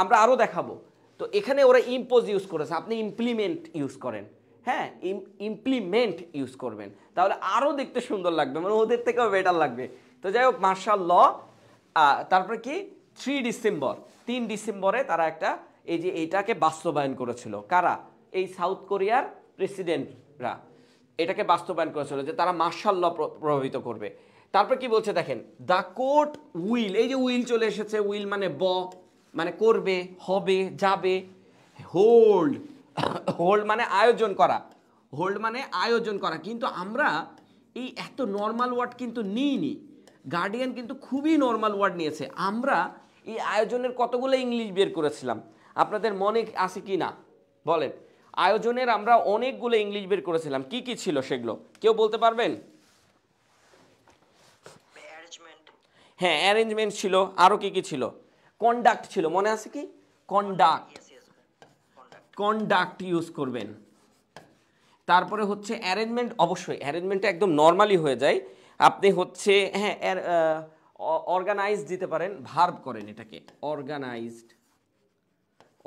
আমরা আরও দেখাবো। তো এখানে ওরা ইম্পোজ ইউজ করেছে, আপনি ইমপ্লিমেন্ট ইউজ করেন। হ্যাঁ, ইমপ্লিমেন্ট ইউজ করবেন, তাহলে আরও দেখতে সুন্দর লাগবে, মানে ওদের থেকেও বেটার লাগবে। তো যাই হোক, মার্শাল ল। তারপরে কি 3 ডিসেম্বর, 3 ডিসেম্বরে তারা একটা এই যে এইটাকে বাস্তবায়ন করেছিল। কারা? এই সাউথ কোরিয়ার প্রেসিডেন্টরা এটাকে বাস্তবায়ন করেছিল যে তারা মার্শাল ল প্রভাবিত করবে। তারপর কি বলছে দেখেন, দ্য কোর্ট উইল, এই যে উইল চলে এসেছে, উইল মানে মানে করবে, হবে, যাবে। হোল্ড, হোল্ড মানে আয়োজন করা, হোল্ড মানে আয়োজন করা। কিন্তু আমরা এই এত নর্মাল ওয়ার্ড কিন্তু নিইনি, গার্ডিয়ান কিন্তু খুবই নর্মাল ওয়ার্ড নিয়েছে। আমরা এই আয়োজনের কতগুলো ইংলিশ বের করেছিলাম, আপনাদের মনে আছে কি না বলেন? আয়োজনের আমরা অনেকগুলো ইংলিশ বের করেছিলাম, কি কি ছিল সেগুলো কেউ বলতে পারবেন? হ্যাঁ, অ্যারেঞ্জমেন্ট ছিল, আরও কি কি ছিল? কন্ডাক্ট ছিল, মনে আছে কি? কন্ডাক্ট, কন্ডাক্ট ইউজ করবেন। তারপরে হচ্ছে অ্যারেঞ্জমেন্ট, অবশ্যই অ্যারেঞ্জমেন্টটা একদম নর্মালি হয়ে যায়। আপনি হচ্ছে হ্যাঁ অর্গানাইজড দিতে পারেন, ভার্ব করেন এটাকে অর্গানাইজড,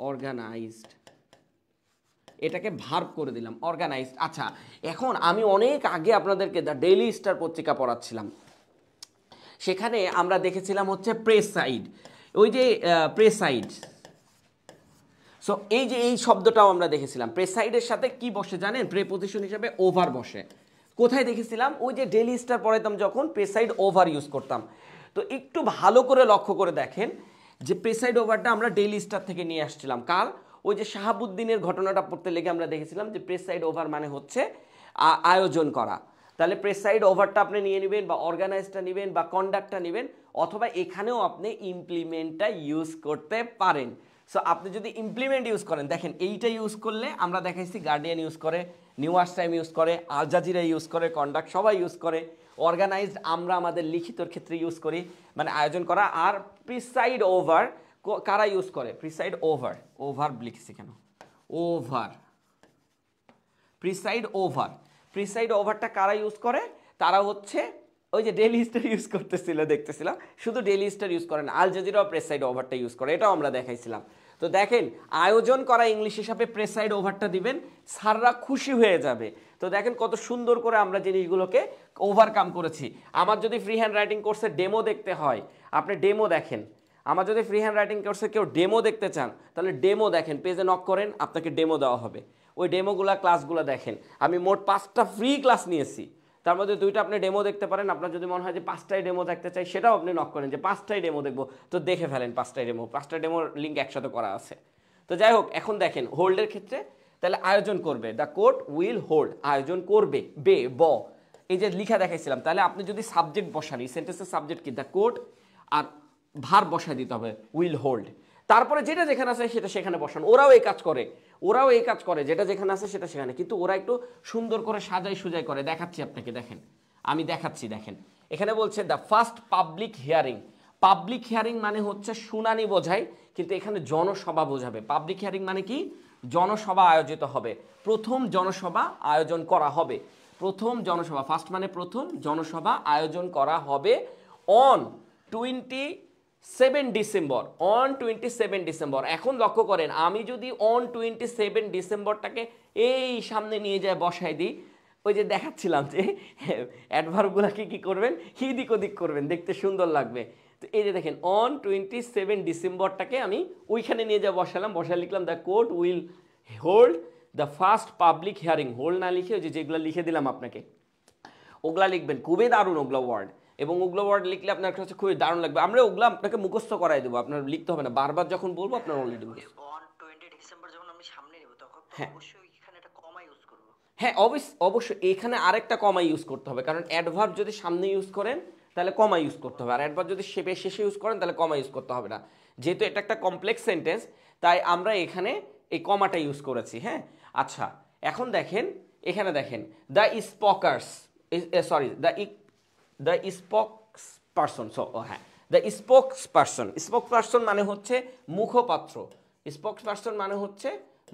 অর্গানাইজড এটাকে ভার্ব করে দিলাম, অর্গানাইজড। আচ্ছা, এখন আমি অনেক আগে আপনাদেরকে দ্য ডেইলি স্টার পত্রিকা পড়াচ্ছিলাম, সেখানে আমরা দেখেছিলাম হচ্ছে প্রেসাইড, ওই যে প্রেসাইড। সো এই যে এই শব্দটাও আমরা দেখেছিলাম, প্রেসাইডের সাথে কি বসে জানেন? প্রেপোজিশন হিসেবে ওভার বসে। কোথায় দেখেছিলাম? ওই যে ডেইলি স্টার পড়াইতাম যখন, প্রেসাইড ওভার ইউজ করতাম। তো একটু ভালো করে লক্ষ্য করে দেখেন যে প্রেসাইড ওভারটা আমরা ডেইলি স্টার থেকে নিয়ে আসছিলাম। কার? ওই যে শাহাবুদ্দিনের ঘটনাটা পড়তে লেগে আমরা দেখেছিলাম যে প্রেসাইড ওভার মানে হচ্ছে আয়োজন করা। তাহলে প্রেসাইড ওভারটা আপনি নিয়ে নেবেন, বা অর্গানাইজটা নেবেন, বা কন্ডাক্টটা নেবেন, অথবা এখানেও আপনি ইমপ্লিমেন্টটা ইউজ করতে পারেন। সো আপনি যদি ইমপ্লিমেন্ট ইউজ করেন, দেখেন এইটা ইউজ করলে আমরা দেখাইছি গার্ডিয়ান ইউজ করে, নিউ ইয়র্ক টাইম ইউজ করে, আল জাজিরা ইউজ করে, কন্ডাক্ট সবাই ইউজ করে। অর্গানাইজড আমরা আমাদের লিখিতর ক্ষেত্রে ইউজ করি, মানে আয়োজন করা। আর প্রিসাইড ওভার কারা ইউজ করে? প্রিসাইড ওভার, ওভার লিখছি কেন? ওভার, প্রিসাইড ওভার, প্রিসাইড ওভারটা কারা ইউজ করে? তারা হচ্ছে ওই যে ডেইলি স্টার ইউজ করতেছিল, দেখতেছিলাম শুধু ডেইলি স্টার ইউজ করে না, আল জাজিরাও প্রেসাইড ওভারটা ইউজ করে, এটাও আমরা দেখাইছিলাম। তো দেখেন, আয়োজন করা ইংলিশ হিসাবে প্রেসাইড ওভারটা দিবেন, স্যাররা খুশি হয়ে যাবে। তো দেখেন কত সুন্দর করে আমরা জিনিসগুলোকে ওভারকাম করেছি। আমার যদি ফ্রি হ্যান্ড রাইটিং কোর্সের ডেমো দেখতে হয়, আপনি ডেমো দেখেন। আমার যদি ফ্রি হ্যান্ড রাইটিং কোর্সে কেউ ডেমো দেখতে চান, তাহলে ডেমো দেখেন, পেজে নক করেন, আপনাকে ডেমো দেওয়া হবে। ওই ডেমোগুলা ক্লাসগুলো দেখেন। আমি মোট 5টা ফ্রি ক্লাস নিয়েছি, তার মধ্যে 2টা আপনি ডেমো দেখতে পারেন। আপনার যদি মনে হয় যে 5টাই ডেমো দেখতে চাই, সেটাও আপনি নক করেন যে 5টাই ডেমো দেখবো, তো দেখে ফেলেন 5টাই ডেমো। 5টা ডেমোর লিঙ্ক একসাথে করা আছে। তো যাই হোক, এখন দেখেন হোল্ডের ক্ষেত্রে, তাহলে আয়োজন করবে, দ্য কোর্ট উইল হোল্ড, আয়োজন করবে, বে ব এই যে লিখা দেখাইছিলাম। তাহলে আপনি যদি সাবজেক্ট বসান, এই সেন্টেন্সের সাবজেক্ট কি? দ্য কোর্ট, আর ভার্ব বসায় দিতে হবে উইল হোল্ড। তারপরে যেটা যেখানে আছে সেটা সেখানে বসান। ওরাও এই কাজ করে, ওরাও এই কাজ করে, যেটা যেখানে আছে সেটা সেখানে, কিন্তু ওরা একটু সুন্দর করে সাজাই সুজাই করে। দেখাচ্ছি আপনাকে, দেখেন আমি দেখাচ্ছি। দেখেন এখানে বলছে the first public hearing. Public hearing মানে হচ্ছে শুনানি বোঝায়, কিন্তু এখানে জনসভা বোঝাবে। পাবলিক হিয়ারিং মানে কি? জনসভা আয়োজিত হবে, প্রথম জনসভা আয়োজন করা হবে। প্রথম জনসভা, ফার্স্ট মানে প্রথম, জনসভা আয়োজন করা হবে অন 27 ডিসেম্বর, অন 27 ডিসেম্বর। এখন লক্ষ্য করেন, আমি যদি অন 27 ডিসেম্বরটাকে এই সামনে নিয়ে যায় বসাই দিই, ওই যে দেখাচ্ছিলাম যে অ্যাডভার্বগুলোকে কি করবেন? হিদিক ওদিক করবেন, দেখতে সুন্দর লাগবে। তো এই যে দেখেন, অন 27 ডিসেম্বরটাকে আমি ওইখানে নিয়ে যা বসালাম, বসায় লিখলাম the court will hold the first public hearing. Hold না লিখে ওই যেগুলো লিখে দিলাম আপনাকে, ওগুলা লিখবেন। খুবই দারুণ ওগুলো ওয়ার্ড, এবং ওগুলো ওয়ার্ড লিখলে আপনার কাছে খুবই দারুণ লাগবে। আমরা ওগুলো আপনাকে মুখস্থ করাই দেবো, আপনার লিখতে হবে না, বারবার যখন বলবো আপনার অলরেডি মুখস্থ। অন 20 ডিসেম্বর যখন আমি সামনে নেব, তখন তো অবশ্যই এখানে একটা কমা ইউজ করব। হ্যাঁ অবশ্যই এখানে আরেকটা কমা ইউজ করতে হবে, কারণ অ্যাডভার্ব যদি সামনে ইউজ করেন তাহলে কমা ইউজ করতে হবে, আর অ্যাডভার্ব যদি শেষে ইউজ করেন তাহলে কমা ইউজ করতে হবে না। যেহেতু এটা একটা কমপ্লেক্স সেন্টেন্স, তাই আমরা এখানে এই কমাটা ইউজ করেছি। হ্যাঁ, আচ্ছা এখন দেখেন, এখানে দেখেন the speakers, sorry the person, so হ্যাঁ, the spokesperson. Spokesperson মানে হচ্ছে মুখপাত্র, স্পোকস পারসন মানে হচ্ছে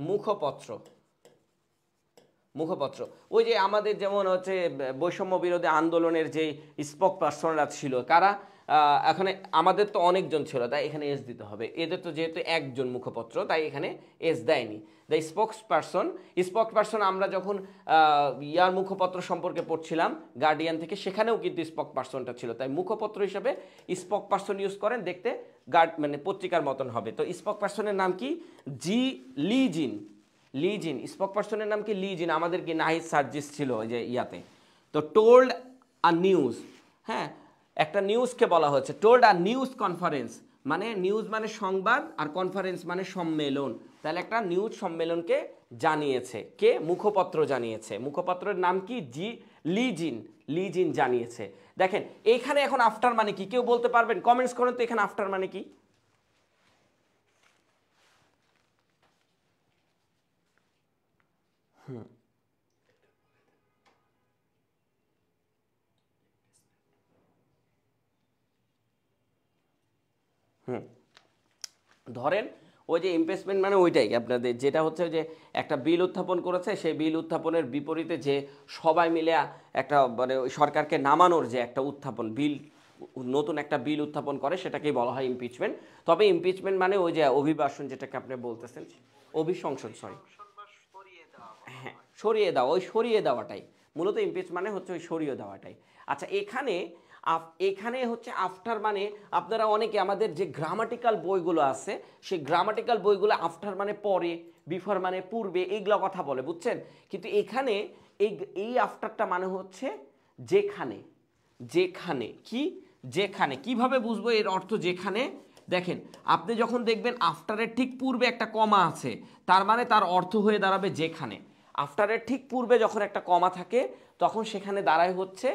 মুখপত্র, মুখপত্র। ওই যে আমাদের যেমন হচ্ছে বৈষম্য বিরোধী আন্দোলনের যে স্পোক পার্সনরা ছিল, কারা, এখানে আমাদের তো অনেকজন ছিল, তাই এখানে এস দিতে হবে। এদের তো যেহেতু একজন মুখপত্র, তাই এখানে এস দেয়নি। The spokes person, spokes person আমরা যখন ইয়ার মুখপত্র সম্পর্কে পড়ছিলাম গার্ডিয়ান থেকে, সেখানেও কিন্তু স্পোক পার্সনটা ছিল, তাই মুখপত্র হিসেবে স্পোক পার্সন ইউজ করেন, দেখতে মানে পত্রিকার মতন হবে। তো স্পোক পার্সনের নাম কি? জি লিজিন, লিজিন। স্পোক পার্সনের নাম কি? লিজিন। আমাদের কি নাহিদ সার্জিস ছিল ওই যে ইয়াতে। তো টোল্ড আ নিউজ, হ্যাঁ, একটা নিউজকে বলা হচ্ছে টোল্ড আ নিউজ কনফারেন্স, মানে নিউজ মানে সংবাদ, আর কনফারেন্স মানে সম্মেলন, তাহলে একটা নিউজ সম্মেলনকে জানিয়েছে কে? মুখপত্র জানিয়েছে। মুখপত্রের নাম কি? জি লিজিন, লিজিন জানিয়েছে। দেখেন এখানে এখন আফটার মানে কি কেউ বলতে পারবেন? কমেন্টস করেন তো এখানে আফটার মানে কি? ধরেন ওই যে ইমপিচমেন্ট মানে ওইটাই আপনাদের যেটা হচ্ছে যে একটা বিল উত্থাপন করেছে, সেই বিল উত্থাপনের বিপরীতে যে সবাই মিলে একটা মানে ওই সরকারকে নামানোর যে একটা উত্থাপন, বিল নতুন একটা বিল উত্থাপন করে, সেটাকেই বলা হয় ইমপিচমেন্ট। তবে ইমপিচমেন্ট মানে ওই যে অভিবাসন যেটাকে আপনি বলতেছেন, অভিশংসন, সরি, হ্যাঁ সরিয়ে দেওয়া, ওই সরিয়ে দেওয়াটাই মূলত ইমপিচ মানে হচ্ছে ওই সরিয়ে দেওয়াটাই। আচ্ছা এখানে এখানে হচ্ছে আফটার মানে আপনারা অনেকে আমাদের যে গ্রামাটিক্যাল বইগুলো আছে সেই গ্রামাটিক্যাল বইগুলো আফটার মানে পরে, বিফোর মানে পূর্বে, এইগুলো কথা বলে, বুঝছেন? কিন্তু এখানে এই আফটারটা মানে হচ্ছে যেখানে, যেখানে কি, যেখানে। কিভাবে বুঝবো এর অর্থ যেখানে? দেখেন আপনি যখন দেখবেন আফটারের ঠিক পূর্বে একটা কমা আছে, তার মানে তার অর্থ হয়ে দাঁড়াবে যেখানে। আফটারের ঠিক পূর্বে যখন একটা কমা থাকে তখন সেখানে দাঁড়ায় হচ্ছে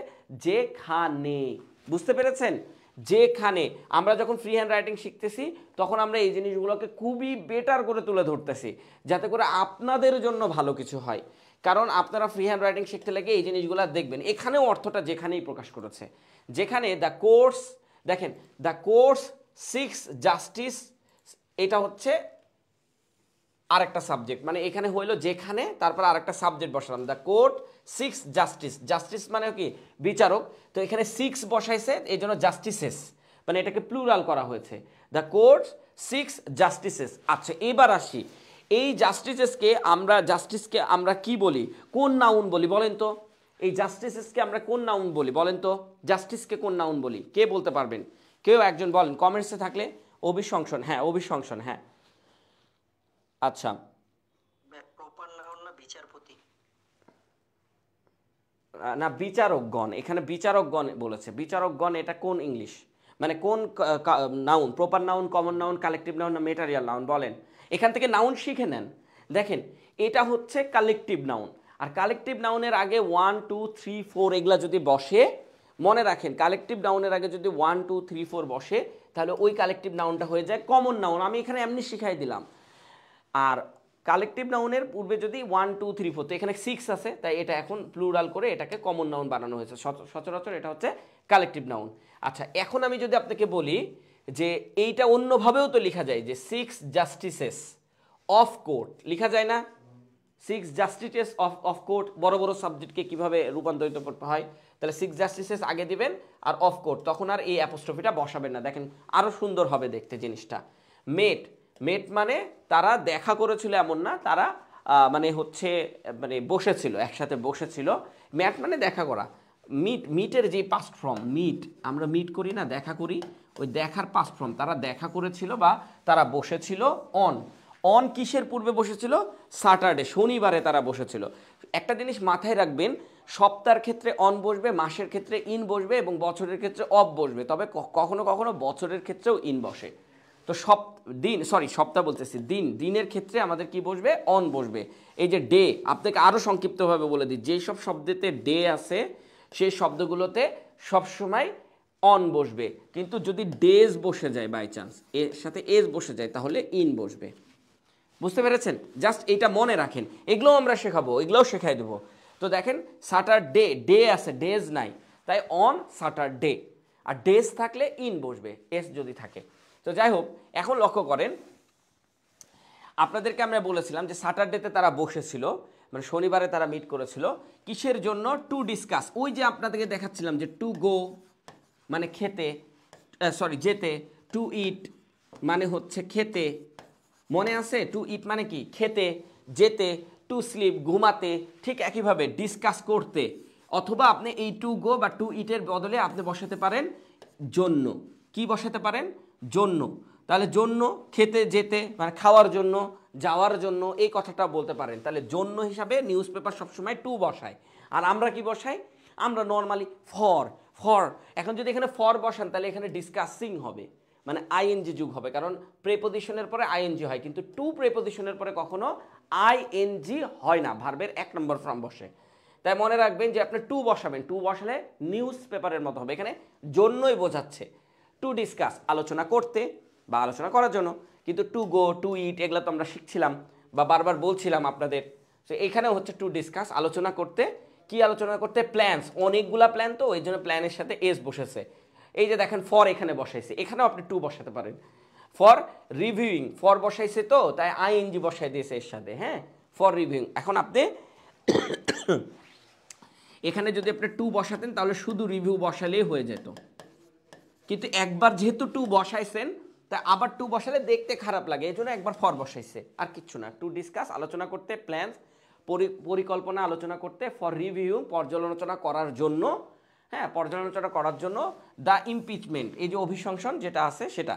যেখানে। বুঝতে পেরেছেন? যেখানে। আমরা যখন ফ্রি হ্যান্ড রাইটিং শিখতেছি তখন আমরা এই জিনিসগুলোকে খুবই বেটার করে তুলে ধরতেছি যাতে করে আপনাদের জন্য ভালো কিছু হয়। কারণ আপনারা ফ্রি হ্যান্ড রাইটিং শিখতে লেগে এই জিনিসগুলো দেখবেন, এখানেও অর্থটা যেখানেই প্রকাশ করেছে। যেখানে দ্য কোর্স, দেখেন দ্য কোর্স সিক্স জাস্টিস, এটা হচ্ছে আরেকটা সাবজেক্ট, মানে এখানে হইলো যেখানে, তারপর আরেকটা সাবজেক্ট বসালাম, the court six justice. Justice মানে কি? বিচারক। তো এখানে সিক্স বসাইছে এই জন্য জাস্টিসেস, মানে এটাকে প্লুরাল করা হয়েছে, দ্য কোর্ট সিক্স জাস্টিসেস। আচ্ছা এবার আসি, এই জাস্টিসেসকে আমরা কি বলি, কোন নাউন বলি বলেন তো? এই জাস্টিসেসকে আমরা কোন নাউন বলি বলেন তো? জাস্টিসকে কোন নাউন বলি কে বলতে পারবেন? কেউ একজন বলেন কমেন্টসে থাকলে। অভিশংসন, হ্যাঁ অভিশংসন, হ্যাঁ। আচ্ছা প্রপার নাউন না বিচারপতি? না বিচারকগণ, এখানে বিচারকগণ বলেছে। বিচারকগণ এটা কোন ইংলিশ, মানে কোন noun? Proper noun, common noun, collective noun না মেটারিয়াল নাউন? বলেন, এখান থেকে নাউন শিখে নেন। দেখেন এটা হচ্ছে কালেকটিভ নাউন, আর কালেকটিভ নাউনের আগে 1 2 3 4 এগুলা যদি বসে, মনে রাখেন কালেকটিভ নাউনের আগে যদি 1 2 3 4 বসে তাহলে ওই কালেকটিভ নাউনটা হয়ে যায় কমন নাউন। আমি এখানে এমনি শিখাই দিলাম। আর কালেকটিভ নাউনের পূর্বে যদি 1 2 3 4, তো এখানে 6 আছে, তাই এটা এখন প্লুরাল করে এটাকে কমন নাউন বানানো হয়েছে। সচরাচর এটা হচ্ছে কালেকটিভ নাউন। আচ্ছা এখন আমি যদি আপনাকে বলি যে এইটা অন্যভাবেও তো লেখা যায়, যে 6 জাস্টিসেস অফ কোর্ট লেখা যায় না? 6 জাস্টিসেস অফ কোর্ট, বড় বড় সাবজেক্টকে কিভাবে রূপান্তরিত করতে হয়, তাহলে 6 জাস্টিসেস আগে দিবেন আর অফ কোর্ট, তখন আর এই অ্যাপোস্ট্রফিটা বসাবেন না। দেখেন আরো সুন্দর হবে দেখতে জিনিসটা। মেট, মেট মানে তারা দেখা করেছিল এমন না, তারা মানে হচ্ছে মানে বসেছিল, একসাথে বসেছিল। ম্যাট মানে দেখা করা। মিটের যে পাস্ট ফর্ম, মিট, আমরা মিট করি না, দেখা করি, ওই দেখার পাস্ট ফর্ম, তারা দেখা করেছিল বা তারা বসেছিল। অন কিসের পূর্বে বসেছিল? স্যাটারডে, শনিবারে তারা বসেছিল। একটা জিনিস মাথায় রাখবেন, সপ্তাহের ক্ষেত্রে অন বসবে, মাসের ক্ষেত্রে ইন বসবে এবং বছরের ক্ষেত্রে অফ বসবে, তবে কখনো কখনো বছরের ক্ষেত্রেও ইন বসে। তো সপ্তাহ বলতেছি, দিনের ক্ষেত্রে আমাদের কি বসবে? অন বসবে। এই যে ডে, আপনাকে আরও সংক্ষিপ্তভাবে বলে দিই, যেই সব শব্দেতে ডে আছে সেই শব্দগুলোতে সবসময় অন বসবে, কিন্তু যদি ডেজ বসে যায় বাই চান্স, এর সাথে এজ বসে যায়, তাহলে ইন বসবে। বুঝতে পেরেছেন? জাস্ট এইটা মনে রাখেন, এগুলোও আমরা শেখাবো, এগুলোও শেখাই দেবো। তো দেখেন স্যাটারডে, ডে আছে, ডেজ নাই, তাই অন স্যাটারডে। আর ডেজ থাকলে ইন বসবে, এস যদি থাকে। তো যাই হোক, এখন লক্ষ্য করেন, আপনাদেরকে আমরা বলেছিলাম যে স্যাটারডেতে তারা বসেছিল, মানে শনিবারে তারা মিট করেছিল কিসের জন্য? To discuss. ওই যে আপনাদেরকে দেখাচ্ছিলাম যে টু গো মানে খেতে, সরি যেতে, টু ইট মানে হচ্ছে খেতে, মনে আছে? টু ইট মানে কি? খেতে, যেতে, টু স্লিপ ঘুমাতে, ঠিক একইভাবে ডিসকাস করতে, অথবা আপনি এই টু গো বা টু ইটের বদলে আপনি বসাতে পারেন জন্য। কি বসাতে পারেন? জন্য। তাহলে জন্য, খেতে, যেতে মানে খাওয়ার জন্য, যাওয়ার জন্য, এই কথাটা বলতে পারেন। তাহলে জন্য হিসাবে নিউজ পেপার সবসময় টু বসায়। আর আমরা কি বসাই? আমরা নর্মালি ফর। ফর, এখন যদি এখানে ফর বসান তাহলে এখানে ডিসকাসিং হবে, মানে আইএনজি যুগ হবে, কারণ প্রেপোজিশনের পরে আইএনজি হয়, কিন্তু টু প্রেপোজিশনের পরে কখনো আইএনজি হয় না, ভার্বের 1 নম্বর ফর্ম বসে। তাই মনে রাখবেন যে আপনি টু বসাবেন, টু বসালে নিউজ পেপারের মতো হবে। এখানে জন্যই বোঝাচ্ছে, টু ডিসকাস আলোচনা করতে বা আলোচনা করার জন্য, কিন্তু টু গো, টু ইট এগুলো তো আমরা শিখছিলাম বা বারবার বলছিলাম আপনাদের। তো এখানে হচ্ছে টু ডিসকাস আলোচনা করতে। কি আলোচনা করতে? প্ল্যানস, অনেকগুলা প্ল্যান, তো এই জন্য প্ল্যানের সাথে এস বসেছে। এই যে দেখেন ফর এখানে বসাইছে, এখানেও আপনি টু বসাতে পারেন। ফর রিভিউইং, ফর বসাইছে তো তাই আইএনজি বসাই দিয়েছে এর সাথে, হ্যাঁ, ফর রিভিউইং। এখন আপনি এখানে যদি আপনি টু বসাতেন তাহলে শুধু রিভিউ বসালেই হয়ে যেত, কিন্তু একবার যেহেতু টু বসাইছেন তাই আবার টু বসালে দেখতে খারাপ লাগে, এই জন্য একবার ফর বসাইছে, আর কিচ্ছু না। টু ডিসকাস আলোচনা করতে, প্ল্যানস পরিকল্পনা আলোচনা করতে, ফর রিভিউ পর্যালোচনা করার জন্য, হ্যাঁ পর্যালোচনা করার জন্য, দ্য ইমপিচমেন্ট এই যে অভিশংসন যেটা আছে সেটা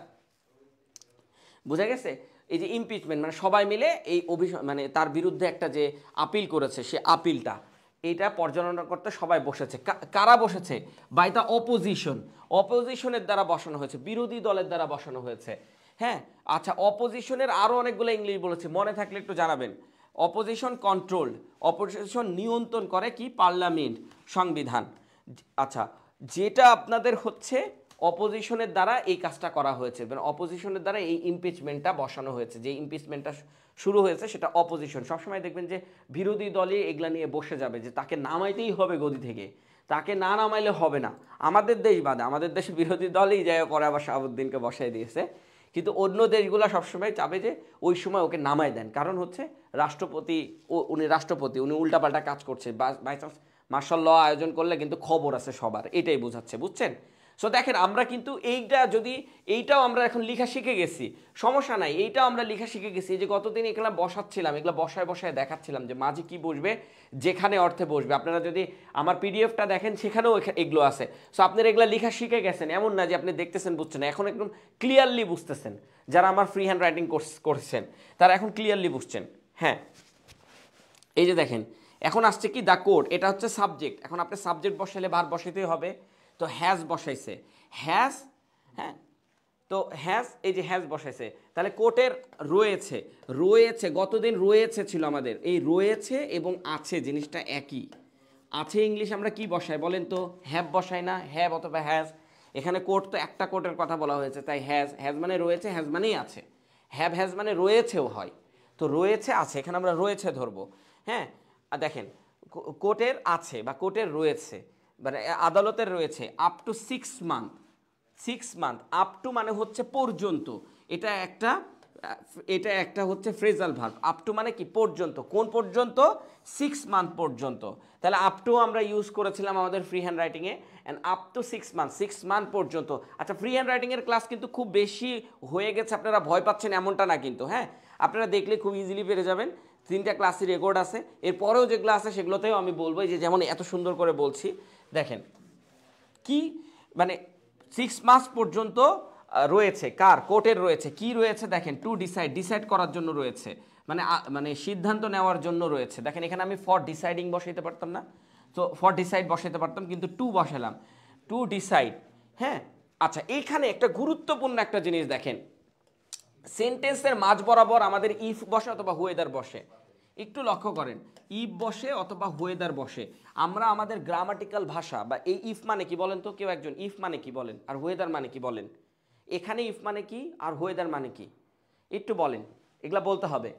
বোঝা গেছে। এই যে ইমপিচমেন্ট মানে সবাই মিলে এই মানে তার বিরুদ্ধে একটা যে আপিল করেছে সে আপিলটা, এইটা পর্যালোচনা করতে সবাই বসেছে। কারা বসেছে? বাই দ্য অপোজিশন, অপোজিশনের দ্বারা বসানো হয়েছে, বিরোধী দলের দ্বারা বসানো হয়েছে। হ্যাঁ আচ্ছা, অপোজিশনের আরও অনেকগুলো ইংলিশ বলেছে, মনে থাকলে একটু জানাবেন। অপোজিশন কন্ট্রোলড, অপোজিশন নিয়ন্ত্রণ করে কি? পার্লামেন্ট, সংবিধান। আচ্ছা, যেটা আপনাদের হচ্ছে অপোজিশনের দ্বারা এই কাজটা করা হয়েছে, মানে অপোজিশনের দ্বারা এই ইমপিচমেন্টটা বসানো হয়েছে, যে ইমপিচমেন্টটা শুরু হয়েছে সেটা অপোজিশন। সবসময় দেখবেন যে বিরোধী দলই এগুলা নিয়ে বসে যাবে যে তাকে নামাইতেই হবে গদি থেকে, তাকে না নামাইলে হবে না। আমাদের দেশ বাদে, আমাদের দেশে বিরোধী দলই যাই করে আবার শাহাবুদ্দিনকে বসাই দিয়েছে, কিন্তু অন্য দেশগুলো সবসময় চাবে যে ওই সময় ওকে নামাই দেন, কারণ হচ্ছে রাষ্ট্রপতি, রাষ্ট্রপতি উনি উল্টাপাল্টা কাজ করছে, বাই চান্স মার্শাল ল আয়োজন করলে কিন্তু খবর আছে সবার, এটাই বোঝাচ্ছে, বুঝছেন? সো দেখেন আমরা কিন্তু এইটাও আমরা এখন লেখা শিখে গেছি, সমস্যা নাই, এইটাও আমরা লেখা শিখে গেছি। যে গতদিন এগুলা বসাচ্ছিলাম, এগুলা বসায় বসায় দেখাচ্ছিলাম যে মাঝে কি বসবে, যেখানে অর্থে বসবে। আপনারা যদি আমার পিডিএফটা দেখেন সেখানেও এগুলো আছে। সো আপনারা এগুলা লেখা শিখে গেছেন, এমন না যে আপনি দেখতেছেন বুঝছেন না, এখন একদম ক্লিয়ারলি বুঝতেছেন। যারা আমার ফ্রি হ্যান্ড রাইটিং করছেন তারা এখন ক্লিয়ারলি বুঝছেন। হ্যাঁ, এই যে দেখেন এখন আসছে কি? দ্য কোড, এটা হচ্ছে সাবজেক্ট। এখন আপনি সাবজেক্ট বসাইলে ভার্ব বসাইতেই হবে, তো হ্যাজ বসাইছে, হ্যাজ, হ্যাঁ তো হ্যাজ, এই যে হ্যাজ বসাইছে, তাহলে কোটের রয়েছে, রয়েছে গতদিন রয়েছে ছিল আমাদের, এই রয়েছে এবং আছে জিনিসটা একই। আছে ইংলিশ আমরা কি বসাই বলেন তো? হ্যাভ বসাই না? হ্যাভ অথবা হ্যাজ। এখানে কোট তো একটা কোটের কথা বলা হয়েছে, তাই হ্যাজ, হ্যাজ মানে রয়েছে, হ্যাজ মানেই আছে। হ্যাভ হ্যাজ মানে রয়েছেও হয়, তো রয়েছে আছে, এখানে আমরা রয়েছে ধরবো। হ্যাঁ, আর দেখেন কোর্টের আছে বা কোর্টের রয়েছে, মানে আদালতের রয়েছে up to 6 month. 6 month, up to মানে হচ্ছে পর্যন্ত, এটা একটা হচ্ছে ফ্রেজাল ভার্ব। আপ টু মানে কি? পর্যন্ত। কোন পর্যন্ত? 6 মান্থ পর্যন্ত। তাহলে আপ টু আমরা ইউজ করেছিলাম আমাদের ফ্রি হ্যান্ড রাইটিংয়ে, and up to 6 month, 6 month পর্যন্ত। আচ্ছা, ফ্রি হ্যান্ড রাইটিংয়ের ক্লাস কিন্তু খুব বেশি হয়ে গেছে, আপনারা ভয় পাচ্ছেন এমনটা না কিন্তু, হ্যাঁ আপনারা দেখলে খুব ইজিলি পেরে যাবেন। 3টা ক্লাসের রেকর্ড আছে, এরপরেও যেগুলো আছে সেগুলোতেও আমি বলবো, যে যেমন এত সুন্দর করে বলছি। দেখেন কি মানে 6 মাস পর্যন্ত রয়েছে, কার? কোর্টের রয়েছে। কি রয়েছে? দেখেন টু ডিসাইড, ডিসাইড করার জন্য রয়েছে, মানে সিদ্ধান্ত নেওয়ার জন্য রয়েছে। দেখেন এখানে আমি ফর ডিসাইডিং বসাইতে পারতাম না, তো ফর ডিসাইড বসাইতে পারতাম, কিন্তু টু বসালাম, টু ডিসাইড। হ্যাঁ আচ্ছা, এইখানে একটা গুরুত্বপূর্ণ একটা জিনিস দেখেন, সেন্টেন্সের মাঝ বরাবর আমাদের ইফ বসে অথবা হোয়েদার বসে। একটু লক্ষ্য করেন, ইফ বসে অথবা হোয়েদার বসে। আমরা আমাদের গ্রামাটিক্যাল ভাষা বা এই ইফ মানে কি বলেন তো? কেউ একজন ইফ মানে কি বলেন, আর হোয়েদার মানে কি বলেন? এখানে ইফ মানে কি আর হোয়েদার মানে কি একটু বলেন, এগুলা বলতে হবে।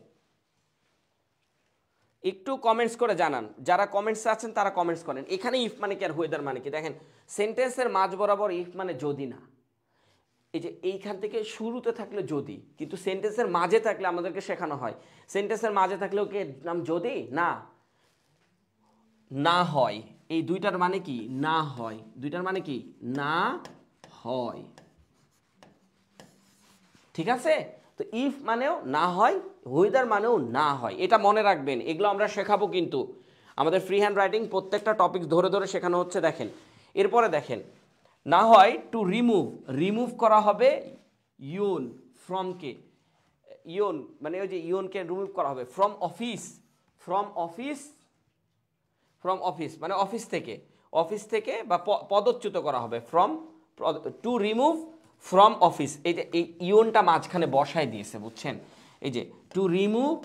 একটু কমেন্টস করে জানান, যারা কমেন্টসে আছেন তারা কমেন্টস করেন। এখানে ইফ মানে কি আর ওয়েদার মানে কি, দেখেন সেন্টেন্সের মাঝ বরাবর ইফ মানে যদি না, এই যে এইখান থেকে শুরুতে থাকলে যদি, কিন্তু সেন্টেন্সের মাঝে থাকলে আমাদেরকে শেখানো হয় সেন্টেন্সের মাঝে থাকলেও কি নাম যদি না, না হয়। এই দুইটার মানে কি না হয়, দুইটার মানে কি না হয়, ঠিক আছে? তো ইফ মানেও না হয়, ওয়েদার মানেও না হয়, এটা মনে রাখবেন। এগুলো আমরা শেখাবো কিন্তু আমাদের ফ্রি হ্যান্ড রাইটিং প্রত্যেকটা টপিক ধরে ধরে শেখানো হচ্ছে। দেখেন এরপরে দেখেন না হয় টু রিমুভ, রিমুভ করা হবে ইউন ফ্রমকে, ইউন মানে ওই যে ইউনকে রিমুভ করা হবে from office, from office, from office মানে অফিস থেকে, অফিস থেকে বা পদচ্যুত করা হবে from, to remove from office. এই যে এই ইউনটা মাঝখানে বসায় দিয়েছে বুঝছেন, এই যে টু রিমুভ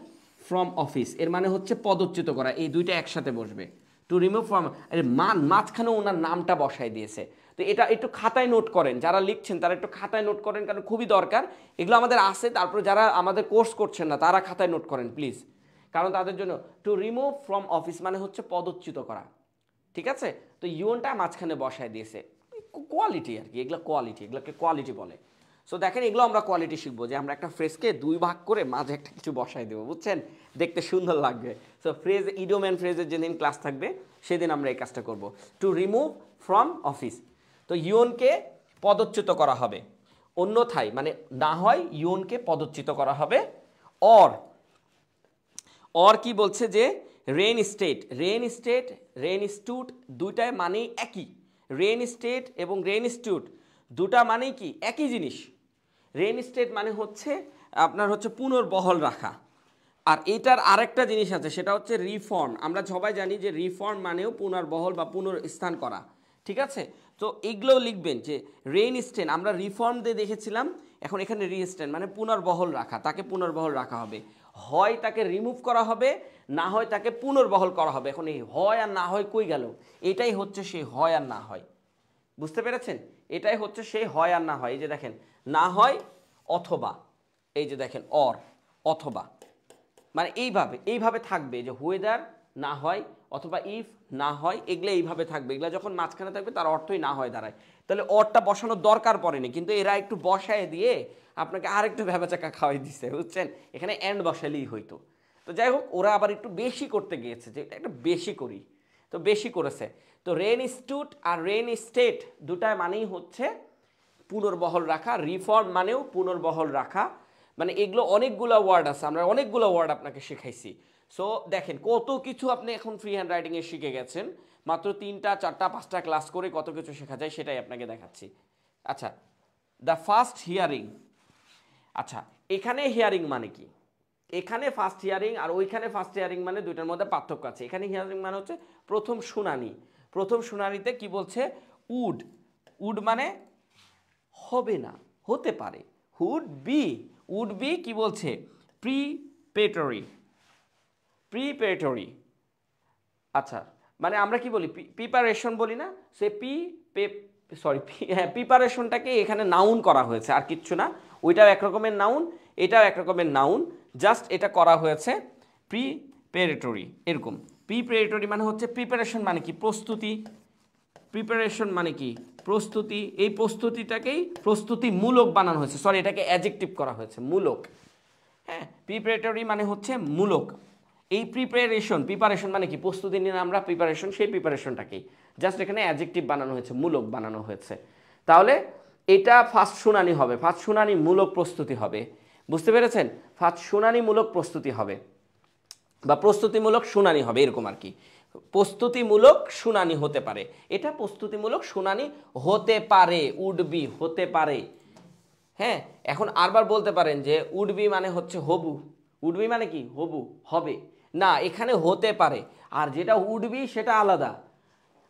ফ্রম অফিস এর মানে হচ্ছে পদচ্যুত করা, এই দুইটা একসাথে বসবে। টু রিমুভ ফ্রম মাঝখানে ওনার নামটা বসায় দিয়েছে। তো এটা একটু খাতায় নোট করেন, যারা লিখছেন তারা একটু খাতায় নোট করেন, কারণ খুবই দরকার এগুলো আমাদের আছে। তারপর যারা আমাদের কোর্স করছেন না তারা খাতায় নোট করেন প্লিজ, কারণ তাদের জন্য টু রিমুভ ফ্রম অফিস মানে হচ্ছে পদচ্যুত করা, ঠিক আছে? তো ইউনটা মাঝখানে বসায় দিয়েছে, কোয়ালিটি আর কি, এগুলো কোয়ালিটি, এগুলোকে কোয়ালিটি বলে। সো দেখেন এগুলো আমরা কোয়ালিটি শিখবো, যে আমরা একটা ফ্রেজকে দুই ভাগ করে মাঝে একটা কিছু বসায় দেবো বুঝছেন, দেখতে সুন্দর লাগবে। সো ফ্রেজ ইডিয়ম অ্যান্ড ফ্রেজের যেদিন ক্লাস থাকবে সেদিন আমরা এই কাজটা করব। টু রিমুভ ফ্রম অফিস, তো ইউনকে পদচ্যুত করা হবে, অন্যথায় মানে না হয় ইউনকে পদচ্যুত করা হবে। অর কি বলছে যে reinstate, reinstate, reinstitute দুইটাই মানে একই, রেন স্টেট এবং রেন স্টুট দুটা মানেই কি একই জিনিস। রেন স্টেট মানে হচ্ছে আপনার হচ্ছে পুনর্বহাল রাখা, আর এটার আরেকটা জিনিস আছে সেটা হচ্ছে রিফর্ম। আমরা সবাই জানি যে রিফর্ম মানেও পুনর্বহাল বা পুনর্স্থান করা, ঠিক আছে? তো এইগুলোও লিখবেন যে রেইন স্টেন আমরা রিফর্ম দিয়ে দেখেছিলাম, এখন এখানে রিস্টেন মানে পুনর্বহাল রাখা, তাকে পুনর্বহাল রাখা হবে, হয় তাকে রিমুভ করা হবে, না হয় তাকে পুনর্বহাল করা হবে। এখন এই হয় আর না হয় কই গেল, এটাই হচ্ছে সেই হয় আর না হয়, বুঝতে পেরেছেন? এটাই হচ্ছে সেই হয় আর না হয়। এই যে দেখেন না হয় অথবা, এই যে দেখেন অর অথবা, মানে এইভাবে এইভাবে থাকবে যে ওয়েদার না হয় অথবা ইফ না হয়, এগুলো এইভাবে থাকবে। এগুলো যখন মাঝখানে থাকবে তার অর্থই না হয় দাঁড়ায়, তাহলে অরটা বসানোর দরকার পড়েনি, কিন্তু এরা একটু বসায় দিয়ে আপনাকে আরেকটু ভেবাচাকা খাওয়াই দিচ্ছে বুঝছেন, এখানে অ্যান্ড বসালেই হইতো। তো যাই হোক ওরা আবার একটু বেশি করতে গিয়েছে, যে একটু বেশি করি, তো বেশি করেছে। তো রেন স্টুট আর রেন স্টেট দুটাই মানেই হচ্ছে পুনর্বহাল রাখা, রিফর্ম মানেও পুনর্বহাল রাখা, মানে এগুলো অনেকগুলো ওয়ার্ড আছে, আমরা অনেকগুলো ওয়ার্ড আপনাকে শেখাইছি। সো দেখেন কত কিছু আপনি এখন ফ্রি হ্যান্ড রাইটিংয়ে শিখে গেছেন, মাত্র 3টা 4টা 5টা ক্লাস করে কত কিছু শেখা যায় সেটাই আপনাকে দেখাচ্ছি। আচ্ছা দ্য ফার্স্ট হিয়ারিং, আচ্ছা এখানে হিয়ারিং মানে কি, এখানে ফার্স্ট হিয়ারিং আর ওইখানে ফার্স্ট হিয়ারিং মানে দুইটার মধ্যে পার্থক্য আছে। এখানে হিয়ারিং মানে হচ্ছে প্রথম শুনানি, প্রথম শুনানিতে কি বলছে উড, উড মানে হবে না হতে পারে, উড বি কি বলছে প্রিপেটরি, প্রিপেটরি, আচ্ছা মানে আমরা কি বলি প্রিপারেশন বলি না, সে প্রিপারেশনটাকে এখানে নাউন করা হয়েছে আর কিচ্ছু না, ওইটাও এক রকমের নাউন এটাও এক রকমের নাউন, জাস্ট এটা করা হয়েছে প্রিপারেটরি এরকম। প্রিপারেটরি মানে হচ্ছে প্রিপারেশন মানে কি প্রস্তুতি, প্রিপারেশন মানে কি প্রস্তুতি, এই প্রস্তুতিটাকেই প্রস্তুতিমূলক বানানো হয়েছে, সরি এটাকে অ্যাডজেক্টিভ করা হয়েছে মূলক, হ্যাঁ প্রিপারেটরি মানে হচ্ছে মূলক। এই প্রিপারেশন মানে কি প্রস্তুতি নিয়ে আমরা প্রিপারেশন, সেই প্রিপারেশনটাকেই জাস্ট এখানে অ্যাডজেক্টিভ বানানো হয়েছে, মূলক বানানো হয়েছে। তাহলে এটা ফার্স্ট শুনানি হবে, ফার্স্ট শুনানি মূলক প্রস্তুতি হবে, বুঝতে পেরেছেন? ফার্স্ট শুনানি মূলক প্রস্তুতি হবে বা প্রস্তুতিমূলক শুনানি হবে এরকম আর কি, প্রস্তুতিমূলক শুনানি হতে পারে, এটা প্রস্তুতিমূলক শুনানি হতে পারে, উড বি হতে পারে। হ্যাঁ এখন আরবার বলতে পারেন যে উড বি মানে হচ্ছে হবু, উড বি মানে কি হবু হবে না, এখানে হতে পারে, আর যেটা উড বি সেটা আলাদা।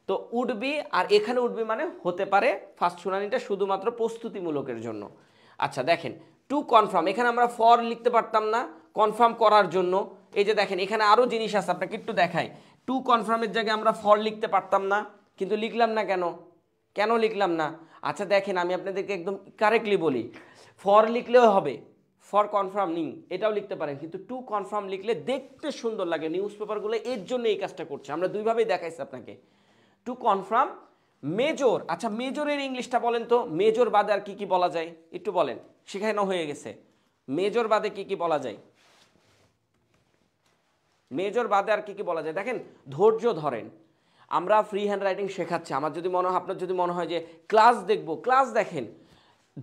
তো উড বি আর এখানে উড বি মানে হতে পারে, ফার্স্ট শুনানিটা শুধুমাত্র প্রস্তুতিমূলকের জন্য। আচ্ছা দেখেন টু কনফার্ম, এখানে আমরা ফর লিখতে পারতাম না, কনফার্ম করার জন্য। এই যে দেখেন এখানে আরও জিনিস আছে আপনাকে একটু দেখাই, টু কনফার্মের জায়গায় আমরা ফর লিখতে পারতাম না, কিন্তু লিখলাম না কেন, কেন লিখলাম না? আচ্ছা দেখেন আমি আপনাদেরকে একদম কারেক্টলি বলি, ফর লিখলেও হবে, ফর কনফার্মিং এটাও লিখতে পারেন, কিন্তু টু কনফার্ম লিখলে দেখতে সুন্দর লাগে। নিউজ পেপারগুলো এর জন্য এই কাজটা করছে, আমরা দুইভাবেই দেখাইছি আপনাকে। To confirm major. আচ্ছা মেজরের ইংলিশটা বলেন তো, মেজর বাদে আর কি কি বলা যায় একটু বলেন, শেখানো হয়ে গেছে। মেজর বাদে কি কি বলা যায়, মেজর বাদে আর কি কি বলা যায়? দেখেন ধৈর্য ধরেন, আমরা ফ্রি হ্যান্ড রাইটিং শেখাচ্ছি। আমার যদি মনে হয়, আপনার যদি মনে হয় যে ক্লাস দেখবো, ক্লাস দেখেন,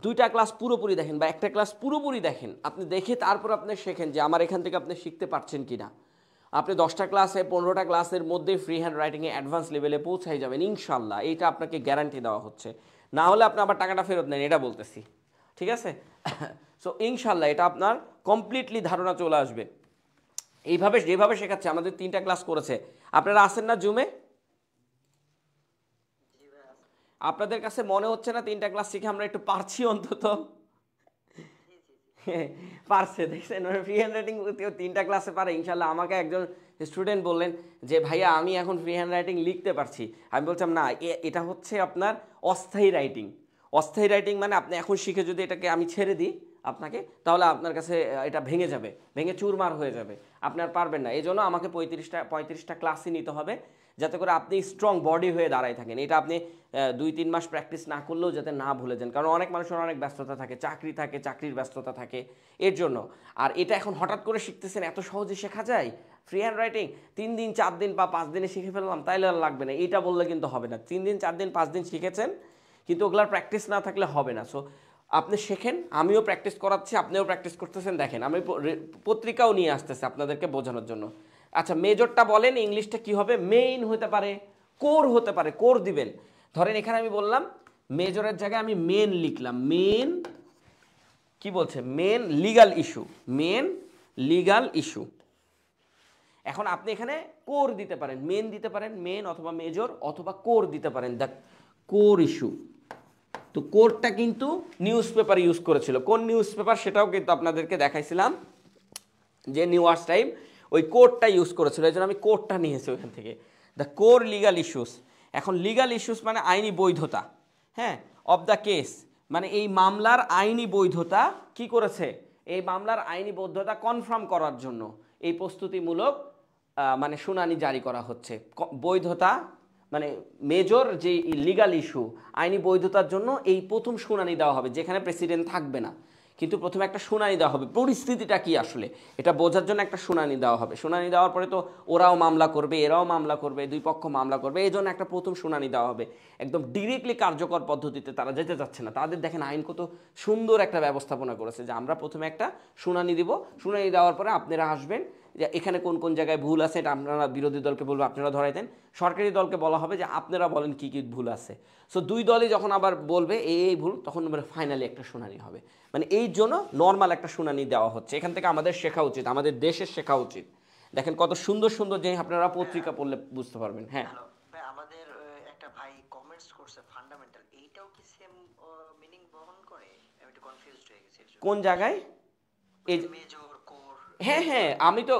দুইটা ক্লাস পুরোপুরি দেখেন বা একটা ক্লাস পুরোপুরি দেখেন, আপনি দেখে তারপর আপনি শেখেন যে আমার এখান থেকে আপনি শিখতে পারছেন কিনা। আপনি 10টা ক্লাসে 15টা ক্লাসের মধ্যে ফ্রি হ্যান্ড রাইটিংয়ে অ্যাডভান্স লেভেলে পৌঁছাই যাবেন ইনশাল্লাহ, এইটা আপনাকে গ্যারান্টি দেওয়া হচ্ছে। না হলে আপনি আবার টাকাটা ফেরত নেন, এটা বলতেছি, ঠিক আছে? সো ইনশাল্লাহ এটা আপনার কমপ্লিটলি ধারণা চলে আসবে। এইভাবে যেভাবে শেখাচ্ছে, আমাদের 3টা ক্লাস করেছে, আপনারা আসেন না জুমে? আপনাদের কাছে মনে হচ্ছে না 3টা ক্লাস শিখে আমরা একটু পারছি অন্তত? পারছে, দেখছেন? ফ্রি হ্যান্ড রাইটিং 3টা ক্লাসে পারে ইনশাল্লাহ। আমাকে একজন স্টুডেন্ট বললেন যে ভাইয়া আমি এখন ফ্রি হ্যান্ড রাইটিং লিখতে পারছি। আমি বলছিলাম না, এটা হচ্ছে আপনার অস্থায়ী রাইটিং। অস্থায়ী রাইটিং মানে আপনি এখন শিখে যদি এটাকে আমি ছেড়ে দিই আপনাকে, তাহলে আপনার কাছে এটা ভেঙে যাবে, ভেঙে চুরমার হয়ে যাবে, আপনি আর পারবেন না। এই জন্য আমাকে 35টা ক্লাসই নিতে হবে, যাতে করে আপনি স্ট্রং বডি হয়ে দাঁড়ায় থাকেন। এটা আপনি 2-3 মাস প্র্যাকটিস না করলেও যাতে না ভুলে যান, কারণ অনেক মানুষের অনেক ব্যস্ততা থাকে, চাকরি থাকে, চাকরির ব্যস্ততা থাকে, এর জন্য। আর এটা এখন হঠাৎ করে শিখতেছেন, এত সহজে শেখা যায় ফ্রি হ্যান্ড রাইটিং? 3 দিন 4 দিন বা 5 দিনে শিখে ফেললাম তাইলে আর লাগবে না, এটা বললে কিন্তু হবে না। 3 দিন 4 দিন 5 দিন শিখেছেন, কিন্তু ওগুলার প্র্যাকটিস না থাকলে হবে না। সো আপনি শেখেন, আমিও প্র্যাকটিস করাচ্ছি, আপনিও প্র্যাকটিস করতেছেন। দেখেন আমি পত্রিকাও নিয়ে আসতেছি আপনাদেরকে বোঝানোর জন্য। আচ্ছা মেজরটা বলেন, ইংলিশটা কি হবে? মেইন হতে পারে, কোর হতে পারে, কোর দিবেন। ধরেন এখানে আমি বললাম মেজরের জায়গায় আমি মেন লিখলাম, মেন কি বলছে? Main legal issue, main legal issue. এখন আপনি এখানে কোর দিতে পারেন, মেন দিতে পারেন, মেন অথবা মেজর, অথবা কোর দিতে পারেন, দ্য কোর ইস্যু। তো কোরটা কিন্তু নিউজ পেপার ইউজ করেছিল, কোন নিউজ পেপার সেটাও কিন্তু আপনাদেরকে দেখাইছিলাম, যে নিউ ইয়র্ক টাইম ওই কোরটা ইউজ করেছিল, এই জন্য আমি কোরটা নিয়েছি ওইখান থেকে, দ্য কোর লিগাল ইস্যুস। এখন লিগাল ইস্যুস মানে আইনি বৈধতা, হ্যাঁ, অফ দ্য কেস মানে এই মামলার আইনি বৈধতা কি করেছে, এই মামলার আইনি বৈধতা কনফার্ম করার জন্য এই প্রস্তুতিমূলক মানে শুনানি জারি করা হচ্ছে। বৈধতা মানে মেজর যে লিগাল ইস্যু, আইনি বৈধতার জন্য এই প্রথম শুনানি দেওয়া হবে, যেখানে প্রেসিডেন্ট থাকবে না, কিন্তু প্রথমে একটা শুনানি দেওয়া হবে, পরিস্থিতিটা কি আসলে এটা বোঝার জন্য একটা শুনানি দেওয়া হবে। শুনানি দেওয়ার পরে তো ওরাও মামলা করবে, এরাও মামলা করবে, দুই পক্ষ মামলা করবে, এই জন্য একটা প্রথম শুনানি দেওয়া হবে। একদম ডিরেক্টলি কার্যকর পদ্ধতিতে তারা যেতে যাচ্ছে না, তাদের দেখেন আইন কত সুন্দর একটা ব্যবস্থাপনা করেছে, যে আমরা প্রথমে একটা শুনানি দিব, শুনানি দেওয়ার পরে আপনারা আসবেন, যে এখানে কোন কোন জায়গায় ভুল আছে এটা আপনারা বিরোধী দলকে বলবো, আপনারা ধরাই দেন, সরকারি দলকে বলা হবে যে আপনারা বলেন কি কি ভুল আছে। সো দুই দলই যখন আবার বলবে এই ভুল, তখন ফাইনালি একটা শুনানি হবে। মানে এই জন্য নর্মাল একটা শুনানি দেওয়া হচ্ছে। এখান থেকে আমাদের শেখা উচিত, আমাদের দেশের শেখা উচিত। দেখেন কত সুন্দর সুন্দর যে আপনারা পত্রিকা পড়লে বুঝতে পারবেন। হ্যাঁ ভাই আমাদের একটা ভাই কমেন্টস করছে ফান্ডামেন্টাল, এইটাও কি সেম মিনিং বহন করে? আমি একটু কনফিউজড হয়ে গেছি। কোন জায়গায়? এই মেজর কোর। হ্যাঁ হ্যাঁ, আমি তো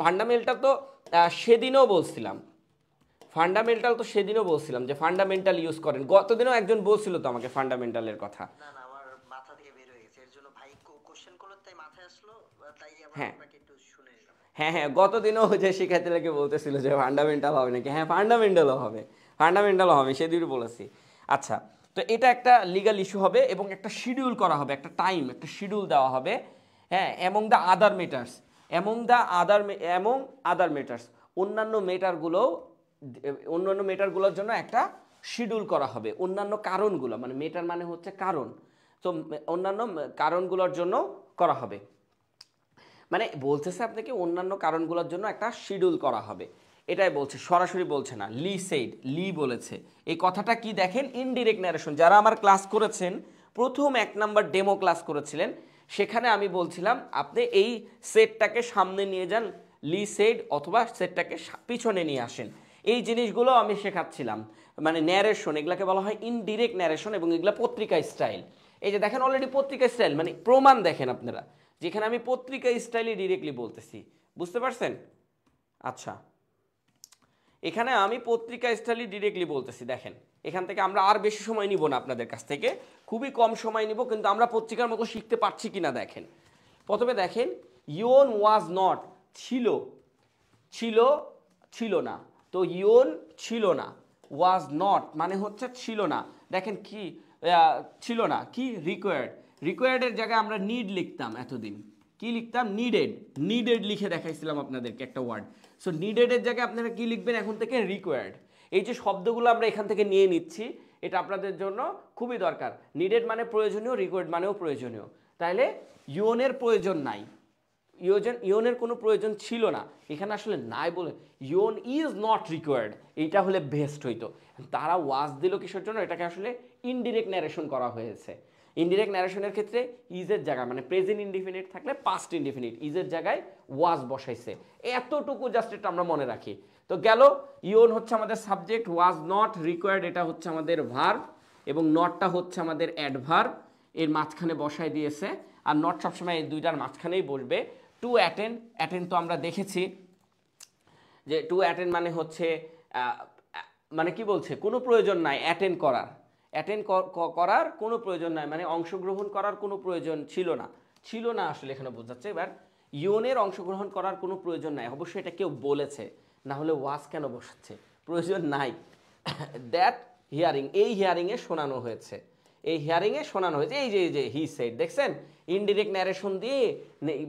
ফান্ডামেন্টাল তো সেদিনও বলছিলাম, ফান্ডামেন্টাল তো সেদিনও বলছিলাম যে ফান্ডামেন্টাল ইউজ করেন। গতদিনও একজন বলছিল তো আমাকে ফান্ডামেন্টালের কথা। না না, আমার মাথা থেকে বের হয়ে গেছে, এর জন্য ভাই কোশ্চেন করলো তাই মাথায় আসলো, তাই আবার হ্যাঁ আপনাকে একটু শুনে নিলাম। হ্যাঁ হ্যাঁ, গতদিনও যে শিক্ষার্থীদেরকে বলতেছিল যে ফান্ডামেন্টাল হবে নাকি, হ্যাঁ ফান্ডামেন্টালও হবে, ফান্ডামেন্টালও হবে, সেদিনও বলেছি। আচ্ছা, তো এটা একটা লিগাল ইস্যু হবে এবং একটা শিডিউল করা হবে, একটা টাইম, একটা শিডিউল দেওয়া হবে, হ্যাঁ, among the other matters, among other matters, অন্যান্য মেটারগুলোর জন্য একটা শিডিউল করা হবে। অন্যান্য কারণগুলো মানে মেটার মানে হচ্ছে কারণ, তো অন্যান্য কারণগুলোর জন্য করা হবে, মানে বলতেছে আপনাকে অন্যান্য কারণগুলোর জন্য একটা শিডিউল করা হবে, এটাই বলছে, সরাসরি বলছে না। লি সেইড, লি বলেছে। এই কথাটা কি দেখেন, ইনডিরেক্ট ন্যারেশন। যারা আমার ক্লাস করেছেন, প্রথম 1 নাম্বার ডেমো ক্লাস করেছিলেন, সেখানে আমি বলছিলাম আপনি এই সেটটাকে সামনে নিয়ে যান, লি সেইড, অথবা সেটটাকে পিছনে নিয়ে আসেন। এই জিনিসগুলো আমি শেখাচ্ছিলাম, মানে ন্যারেশন, এগুলাকে বলা হয় ইনডিরেক্ট ন্যারেশন, এবং এগুলা পত্রিকা স্টাইল। এই যে দেখেন অলরেডি পত্রিকা স্টাইল, মানে প্রমাণ দেখেন আপনারা, যেখানে আমি পত্রিকা স্টাইলে ডিরেক্টলি বলতেছি, বুঝতে পারছেন? আচ্ছা, এখানে আমি পত্রিকা স্টাইলে ডিরেক্টলি বলতেছি, দেখেন এখান থেকে আমরা আর বেশি সময় নিব না আপনাদের কাছ থেকে, খুবই কম সময় নিব, কিন্তু আমরা পত্রিকার মতো শিখতে পারছি কিনা দেখেন। প্রথমে দেখেন ইয়ন ওয়াজ নট, ছিল, ছিল, ছিল না। তো ইয়ন ছিল না, ওয়াজ নট মানে হচ্ছে ছিল না। দেখেন কি ছিল না, কি রিকোয়ার্ড, রিকোয়ার্ডের জায়গায় আমরা নিড লিখতাম এতদিন, কি লিখতাম নিডেড, নিডেড লিখে দেখাইছিলাম আপনাদেরকে একটা ওয়ার্ড। সো নিডেডের জায়গায় আপনারা কি লিখবেন এখন থেকে রিকোয়ার্ড। এই যে শব্দগুলো আমরা এখান থেকে নিয়ে নিচ্ছি এটা আপনাদের জন্য খুবই দরকার। নিডেড মানে প্রয়োজনীয়, রিকোয়ার্ড মানেও প্রয়োজনীয়। তাহলে ইয়নের প্রয়োজন নাই, ইয়নের কোনো প্রয়োজন ছিল না, এখানে আসলে নাই বলে ইয়ন ইজ নট রিকোয়ার্ড, এইটা হলে বেস্ট হইতো। তারা ওয়াজ দিল কিসের জন্য, এটাকে আসলে ইনডিরেক্ট ন্যারেশন করা হয়েছে। ইনডিরেক্ট ন্যারেশনের ক্ষেত্রে ইজের জায়গায় মানে প্রেজেন্ট ইনডিফিনিট থাকলে পাস্ট ইনডিফিনিট, ইজের জায়গায় ওয়াজ বসাইছে। এতটুকু জাস্ট এটা আমরা মনে রাখি। তো গেল ইয়ন হচ্ছে আমাদের সাবজেক্ট, ওয়াজ নট রিকোয়ার্ড এটা হচ্ছে আমাদের ভার্ব, এবং নটটা হচ্ছে আমাদের অ্যাডভার্ব, এর মাঝখানে বসায় দিয়েছে। আর নট সবসময় এই দুইটার মাঝখানেই বসবে। টু অ্যাটেন্ড, অ্যাটেন্ড তো আমরা দেখেছি যে টু অ্যাটেন্ড মানে হচ্ছে মানে কি বলছে কোনো প্রয়োজন নাই অ্যাটেন্ড করার, অ্যাটেন্ড করার কোনো প্রয়োজন নাই মানে অংশগ্রহণ করার কোনো প্রয়োজন ছিল না, ছিল না আসলে এখানে বোঝাচ্ছে। এবার ইয়নের অংশগ্রহণ করার কোনো প্রয়োজন নাই, অবশ্যই এটা কেউ বলেছে, না হলে ওয়াজ কেন বসাচ্ছে, প্রয়োজন নাই। দ্যাট হিয়ারিং, এই হিয়ারিংয়ে শোনানো হয়েছে, এই হিয়ারিংয়ে শোনানো হয়েছে, এই যে হি সেড, দেখছেন ইনডিরেক্ট ন্যারেশন দিয়ে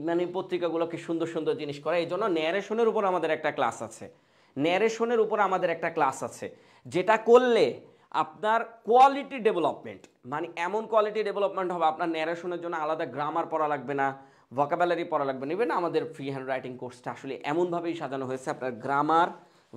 মানে পত্রিকাগুলোকে সুন্দর সুন্দর জিনিস করে। এই জন্য ন্যারেশনের উপর আমাদের একটা ক্লাস আছে, ন্যারেশনের উপর আমাদের একটা ক্লাস আছে, যেটা করলে আপনার কোয়ালিটি ডেভেলপমেন্ট, মানে এমন কোয়ালিটি ডেভেলপমেন্ট হবে আপনার ন্যারেশনের জন্য আলাদা গ্রামার পড়া লাগবে না, ভোকাবুলারি পড়া লাগবে না। ইভেন আমাদের ফ্রি হ্যান্ড রাইটিং কোর্সটা আসলে এমনভাবেই সাজানো হয়েছে, আপনার গ্রামার,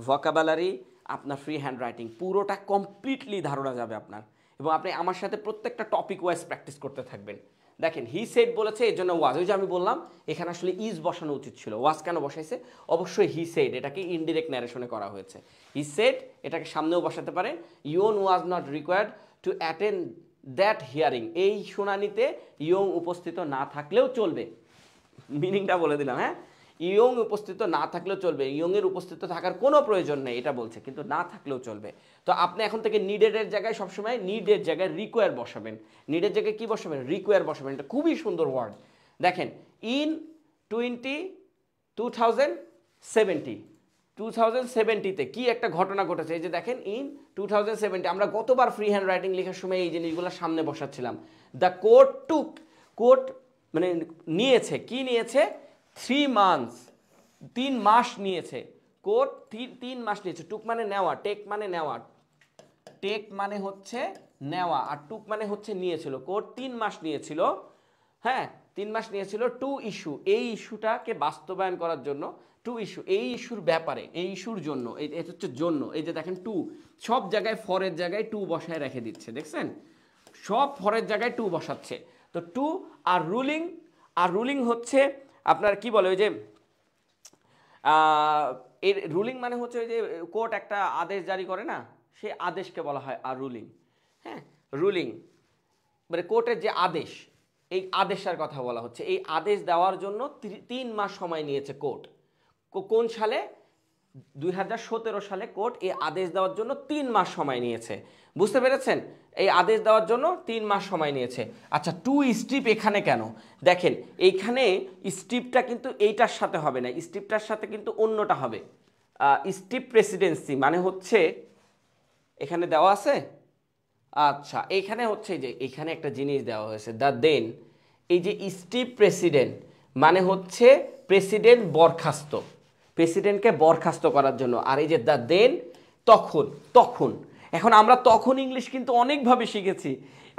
ভোকাবুলারি, আপনার ফ্রি হ্যান্ড রাইটিং পুরোটা কমপ্লিটলি ধারণা যাবে আপনার, এবং আপনি আমার সাথে প্রত্যেকটা টপিক ওয়াইজ প্র্যাকটিস করতে থাকবেন। দেখেন হি সেড বলেছে এই জন্য ওয়াজ, ওই যে আমি বললাম এখানে আসলে ইজ বসানো উচিত ছিল, ওয়াজ কেন বসাইছে, অবশ্যই হি সেড, এটাকে ইনডিরেক্ট ন্যারেশনে করা হয়েছে। হি সেড এটাকে সামনেও বসাতে পারেন, Yoon was not required to attend that hearing, এই শুনানিতে ইয়ং উপস্থিত না থাকলেও চলবে, মিনিংটা বলে দিলাম। হ্যাঁ, ইয়ং উপস্থিত না থাকলেও চলবে, ইয়ংয়ের উপস্থিত থাকার কোনো প্রয়োজন নেই এটা বলছে, কিন্তু না থাকলেও চলবে। তো আপনি এখন থেকে নিডেডের জায়গায় সবসময় নিডের জায়গায় রিকোয়ার বসাবেন, নিডের জায়গায় কি বসাবেন, রিকোয়ার বসাবেন। এটা খুবই সুন্দর ওয়ার্ড। দেখেন ইন 2070 কি একটা ঘটনা ঘটেছে, এই যে দেখেন ইন 2070, আমরা গতবার ফ্রি হ্যান্ড রাইটিং লেখার সময় এই জিনিসগুলো সামনে বসাচ্ছিলাম। দ্য কোর্ট টুক, কোর্ট মানে নিয়েছে, কি নিয়েছে, 3 months, 3 মাস নিয়েছে, কোর্ট 3 মাস নিয়েছে। টুক মানে নেওয়া, টেক মানে নেওয়া, টেক মানে হচ্ছে নেওয়া, আর টুক মানে হচ্ছে নিয়েছিল। কোর্ট 3 মাস নিয়েছিল, হ্যাঁ 3 মাস নিয়েছিল টু ইস্যু, এই ইস্যুটাকে বাস্তবায়ন করার জন্য, টু ইস্যু এই ইস্যুর ব্যাপারে, এই ইস্যুর জন্য, এটা হচ্ছে জন্য, এই যে দেখেন টু, সব জায়গায় ফরের জায়গায় টু বসায় রেখে দিচ্ছে, দেখছেন সব ফরের জায়গায় টু বসাচ্ছে। তো টু আর রুলিং, আর রুলিং হচ্ছে আপনার কি বলে ওই যে এর রুলিং মানে হচ্ছে ওই যে কোর্ট একটা আদেশ জারি করে না, সেই আদেশকে বলা হয় আর রুলিং। হ্যাঁ, রুলিং মানে কোর্টের যে আদেশ, এই আদেশের কথা বলা হচ্ছে। এই আদেশ দেওয়ার জন্য 3 মাস সময় নিয়েছে কোর্ট। কোন সালে, 2017 সালে কোর্ট এই আদেশ দেওয়ার জন্য 3 মাস সময় নিয়েছে। বুঝতে পেরেছেন, এই আদেশ দেওয়ার জন্য 3 মাস সময় নিয়েছে। আচ্ছা টু স্ট্রিপ এখানে কেন, দেখেন এইখানে স্ট্রিপটা কিন্তু এইটার সাথে হবে না, স্ট্রিপটার সাথে কিন্তু অন্যটা হবে। স্ট্রিপ প্রেসিডেন্সি মানে হচ্ছে এখানে দেওয়া আছে, আচ্ছা এইখানে হচ্ছে যে এখানে একটা জিনিস দেওয়া হয়েছে দ্য দেন, এই যে স্ট্রিপ প্রেসিডেন্ট মানে হচ্ছে প্রেসিডেন্ট বরখাস্ত, প্রেসিডেন্টকে বরখাস্ত করার জন্য। আর এই যে দ্য দেন তখন, তখন, এখন আমরা তখন ইংলিশ কিন্তু অনেকভাবে শিখেছি,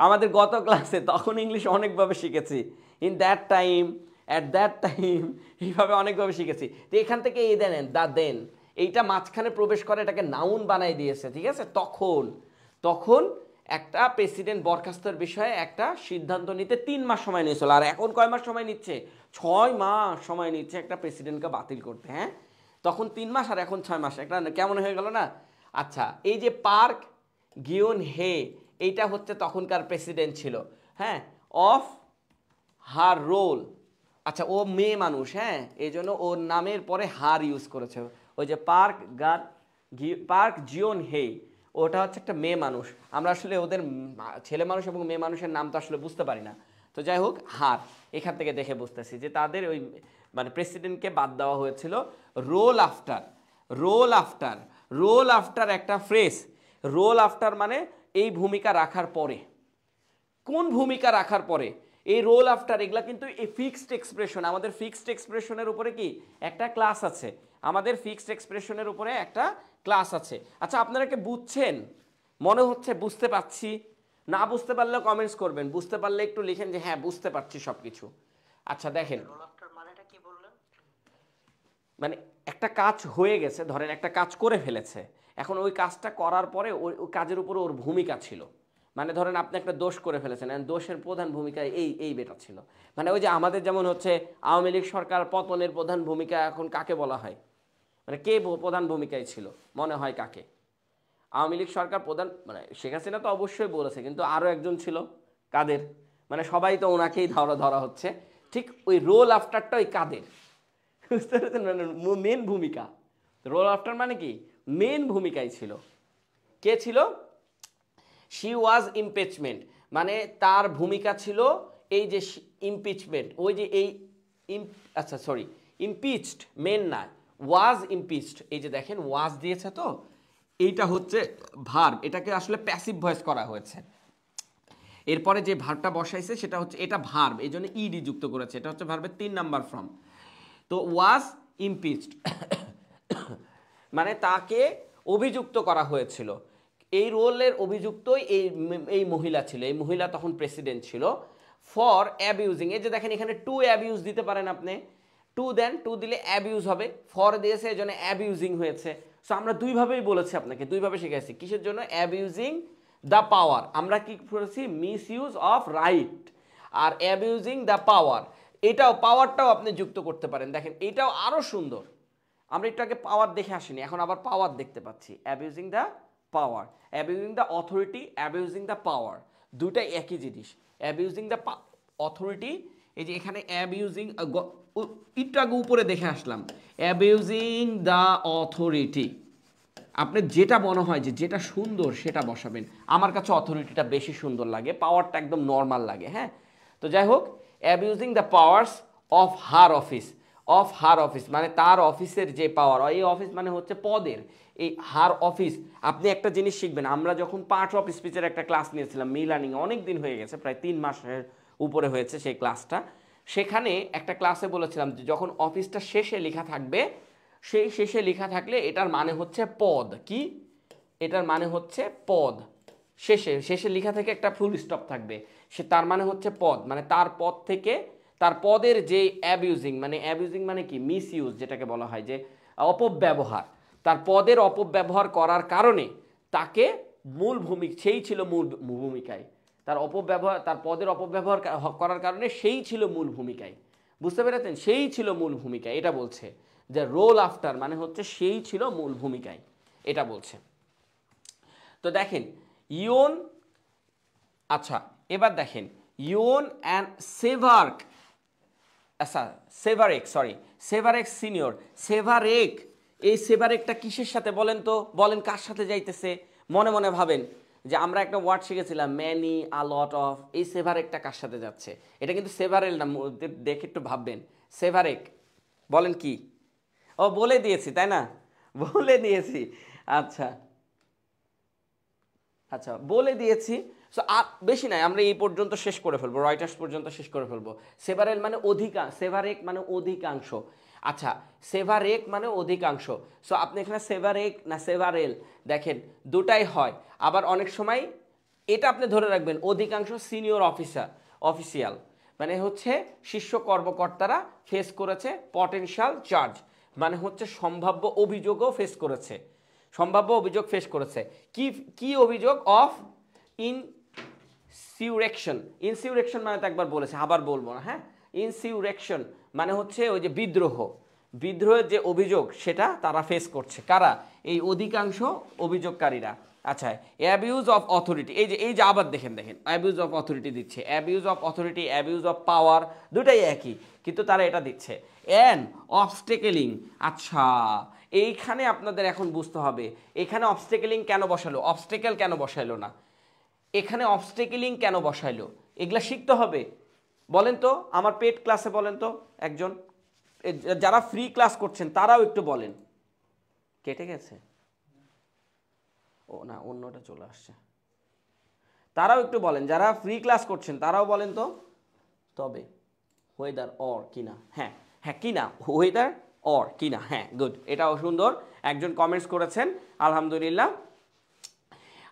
আমাদের গত ক্লাসে তখন ইংলিশ অনেকভাবে শিখেছি, in that time, at that time, এইভাবে অনেকভাবে শিখেছি। তো এখান থেকে এই দেন দ্য দেন, এইটা মাঝখানে প্রবেশ করে এটাকে নাউন বানাই দিয়েছে, ঠিক আছে। তখন, তখন একটা প্রেসিডেন্ট বরখাস্তের বিষয়ে একটা সিদ্ধান্ত নিতে 3 মাস সময় নিয়েছিল, আর এখন কয় মাস সময় নিচ্ছে, 6 মাস সময় নিচ্ছে একটা প্রেসিডেন্টকে বাতিল করতে। হ্যাঁ, তখন 3 মাস আর এখন 6 মাস, একটা কেমন হয়ে গেল না। আচ্ছা এই যে পার্ক গিওন হে, এইটা হচ্ছে তখনকার প্রেসিডেন্ট ছিল, হ্যাঁ, অফ হার রোল, আচ্ছা ও মেয়ে মানুষ, হ্যাঁ এই জন্য ওর নামের পরে হার ইউজ করেছে। ওই যে পার্ক জিওন হে, ওটা হচ্ছে একটা মেয়ে মানুষ, আমরা আসলে ওদের ছেলে মানুষ এবং মেয়ে মানুষের নাম তো আসলে বুঝতে পারি না। তো যাই হোক হার এখান থেকে দেখে বুঝতেছি যে তাদের ওই মানে প্রেসিডেন্টকে বাদ দেওয়া হয়েছিল role after role after role after একটা ফ্রেজ রোল আফটার মানে এই ভূমিকা রাখার পরে কোন ভূমিকা রাখার পরে এই রোল আফটার এগুলা কিন্তু এই ফিক্সড এক্সপ্রেশন আমাদের ফিক্সড এক্সপ্রেশনের উপরে কি একটা ক্লাস আছে আমাদের ফিক্সড এক্সপ্রেশনের উপরে একটা ক্লাস আছে আচ্ছা আপনারা কি বুঝছেন মনে হচ্ছে বুঝতে পারছি না বুঝতে পারলে কমেন্টস করবেন বুঝতে পারলে একটু লিখেন যে হ্যাঁ বুঝতে পারছি সবকিছু আচ্ছা দেখেন রোল আফটার মানেটা কি বললেন? মানে একটা কাজ হয়ে গেছে ধরেন একটা কাজ করে ফেলেছে এখন ওই কাজটা করার পরে ওই কাজের উপরে ওর ভূমিকা ছিল মানে ধরেন আপনি একটা দোষ করে ফেলেছেন দোষের প্রধান ভূমিকা এই বেটা ছিল মানে ওই যে আমাদের যেমন হচ্ছে আওয়ামী লীগ সরকার পতনের প্রধান ভূমিকা এখন কাকে বলা হয় মানে কে প্রধান ভূমিকায় ছিল মনে হয় কাকে আওয়ামী লীগ সরকার প্রধান মানে শেখ হাসিনা তো অবশ্যই বলেছে কিন্তু আরও একজন ছিল কাদের মানে সবাই তো ওনাকেই ধরা হচ্ছে ঠিক ওই রোল আফটারটা ওই কাদের বুঝতে পেরেছেন মানে মেন ভূমিকা রোল আফটার মানে কি মেন ভূমিকায় ছিল কে ছিল শি ওয়াজ ইমপিচমেন্ট মানে তার ভূমিকা ছিল এই যে ইমপিচমেন্ট ওই যে এই আচ্ছা সরি ইমপিচড মেন না ওয়াজ ইমপিচড এই যে দেখেন ওয়াজ দিয়েছে তো এইটা হচ্ছে ভার্ব এটাকে আসলে প্যাসিভ ভয়েস করা হয়েছে এরপরে যে ভার্বটা বসাইছে সেটা হচ্ছে এটা ভার্ব এই জন্য ইডি যুক্ত করেছে এটা হচ্ছে ভার্বের 3 নাম্বার ফর্ম তো ওয়াজ ইমপিচড মানে তাকে অভিযুক্ত করা হয়েছিল এই রোলের অভিযুক্তই এই মহিলা ছিল এই মহিলা তখন প্রেসিডেন্ট ছিল ফর অ্যাবিউজিং এই যে দেখেন এখানে টু অ্যাবিউজ দিতে পারেন আপনি টু দেন টু দিলে অ্যাবিউজ হবে ফর দিয়েছে এই জন্য অ্যাবিউজিং হয়েছে সো আমরা দুইভাবেই বলেছি আপনাকে দুইভাবে শিখাইছি কিসের জন্য অ্যাবিউজিং দ্য পাওয়ার আমরা কি করেছি মিস ইউজ অফ রাইট আর অ্যাবিউজিং দ্য পাওয়ার এটাও পাওয়ারটাও আপনি যুক্ত করতে পারেন দেখেন এটাও আরও সুন্দর আমরা একটু আগে পাওয়ার দেখে আসিনি এখন আবার পাওয়ার দেখতে পাচ্ছি abusing the power abusing the authority abusing the পাওয়ার দুটাই একই জিনিস অ্যাবিউজিং দ্য অথরিটি এই যে এখানে অ্যাবিউজিং একটু আগে উপরে দেখে আসলাম অ্যাবিউজিং দ্য অথরিটি আপনি যেটা মনে হয় যে যেটা সুন্দর সেটা বসাবেন আমার কাছে অথরিটিটা বেশি সুন্দর লাগে পাওয়ারটা একদম নর্মাল লাগে হ্যাঁ তো যাই হোক abusing the powers of her office মানে তার অফিসের যে পাওয়ার এই অফিস মানে হচ্ছে পদের এই হার অফিস আপনি একটা জিনিস শিখবেন আমরা যখন পার্ট অফ স্পিচের একটা ক্লাস নিয়েছিলাম মি লার্নিং অনেক দিন হয়ে গেছে প্রায় 3 মাসের উপরে হয়েছে সেই ক্লাসটা সেখানে একটা ক্লাসে বলেছিলাম যে যখন অফিসটা শেষে লেখা থাকবে সেই শেষে লেখা থাকলে এটার মানে হচ্ছে পদ কি এটার মানে হচ্ছে পদ শেষে লেখা থেকে একটা ফুল স্টপ থাকবে সে তার মানে হচ্ছে পদ মানে তার পদ থেকে তার পদের যে অ্যাবিউজিং মানে কি মিস ইউজ যেটাকে বলা হয় যে অপব্যবহার তার পদের অপব্যবহার করার কারণে তাকে মূল ভূমিকা সেই ছিল মূল ভূমিকায় তার পদের অপব্যবহার করার কারণে সেই ছিল মূল ভূমিকায় বুঝতে পেরেছেন সেই ছিল মূল ভূমিকায় এটা বলছে যে রোল আফটার মানে হচ্ছে সেই ছিল মূল ভূমিকায় এটা বলছে তো দেখেন ইয়ন আচ্ছা এবার দেখেন ইয়ন অ্যান্ড সেভার্ক আচ্ছা সেভারেক সিনিয়র সেভারেক এই সেভারেকটা কিসের সাথে বলেন তো বলেন কার সাথে যাইতেছে মনে মনে ভাবেন যে আমরা একটা ওয়ার্ড শিখেছিলাম ম্যানি আ লট অফ এই সেভারেকটা কার সাথে যাচ্ছে এটা কিন্তু সেভারেল না দেখে একটু ভাববেন সেভারেক বলেন কি ও বলে দিয়েছি তাই না বলে দিয়েছি আচ্ছা আচ্ছা বলে দিয়েছি সো বেশি নাই আমরা এই পর্যন্ত শেষ করে ফেলবো রয়টার্স পর্যন্ত শেষ করে ফেলবো সেভারেল মানে সেভারেক মানে অধিকাংশ আচ্ছা সেভারেক মানে অধিকাংশ সো আপনি এখানে সেভারেক না সেভারেল দেখেন দুটাই হয় আবার অনেক সময় এটা আপনি ধরে রাখবেন অধিকাংশ সিনিয়র অফিসিয়াল মানে হচ্ছে শীর্ষ কর্মকর্তারা ফেস করেছে পটেনশিয়াল চার্জ মানে হচ্ছে সম্ভাব্য অভিযোগও ফেস করেছে কি অভিযোগ অফ ইনসিউরেকশন মানে তো একবার বলেছে আবার বলবো না হ্যাঁ ইনসিউরেকশন মানে হচ্ছে ওই যে বিদ্রোহের যে অভিযোগ সেটা তারা ফেস করছে কারা এই অধিকাংশ অভিযোগকারীরা আচ্ছা অ্যাবিউজ অফ অথরিটি এই যে আবার দেখেন অ্যাবিউজ অফ অথরিটি দিচ্ছে abuse of authority abuse of power দুটাই একই কিন্তু তারা এটা দিচ্ছে অবস্টেকেলিং আচ্ছা এইখানে আপনাদের এখন বুঝতে হবে এখানে অবস্টেকেলিং কেন বসালো অবস্টেকেল কেন বসাইলো না এখানে অবস্টেকেলিং কেন বসাইলো এগুলা শিখতে হবে বলেন তো আমার পেড ক্লাসে বলেন তো একজন, যারা ফ্রি ক্লাস করছেন তারাও একটু বলেন। কেটে গেছে? ও না, অন্যটা চলে আসছে। তারাও একটু বলেন, যারা ফ্রি ক্লাস করছেন তারাও বলেন তো। তবে ওয়েদার অর কিনা, হ্যাঁ হ্যাঁ কিনা, ওয়েদার অর কিনা, হ্যাঁ গুড, এটাও সুন্দর, একজন কমেন্টস করেছেন, আলহামদুলিল্লাহ।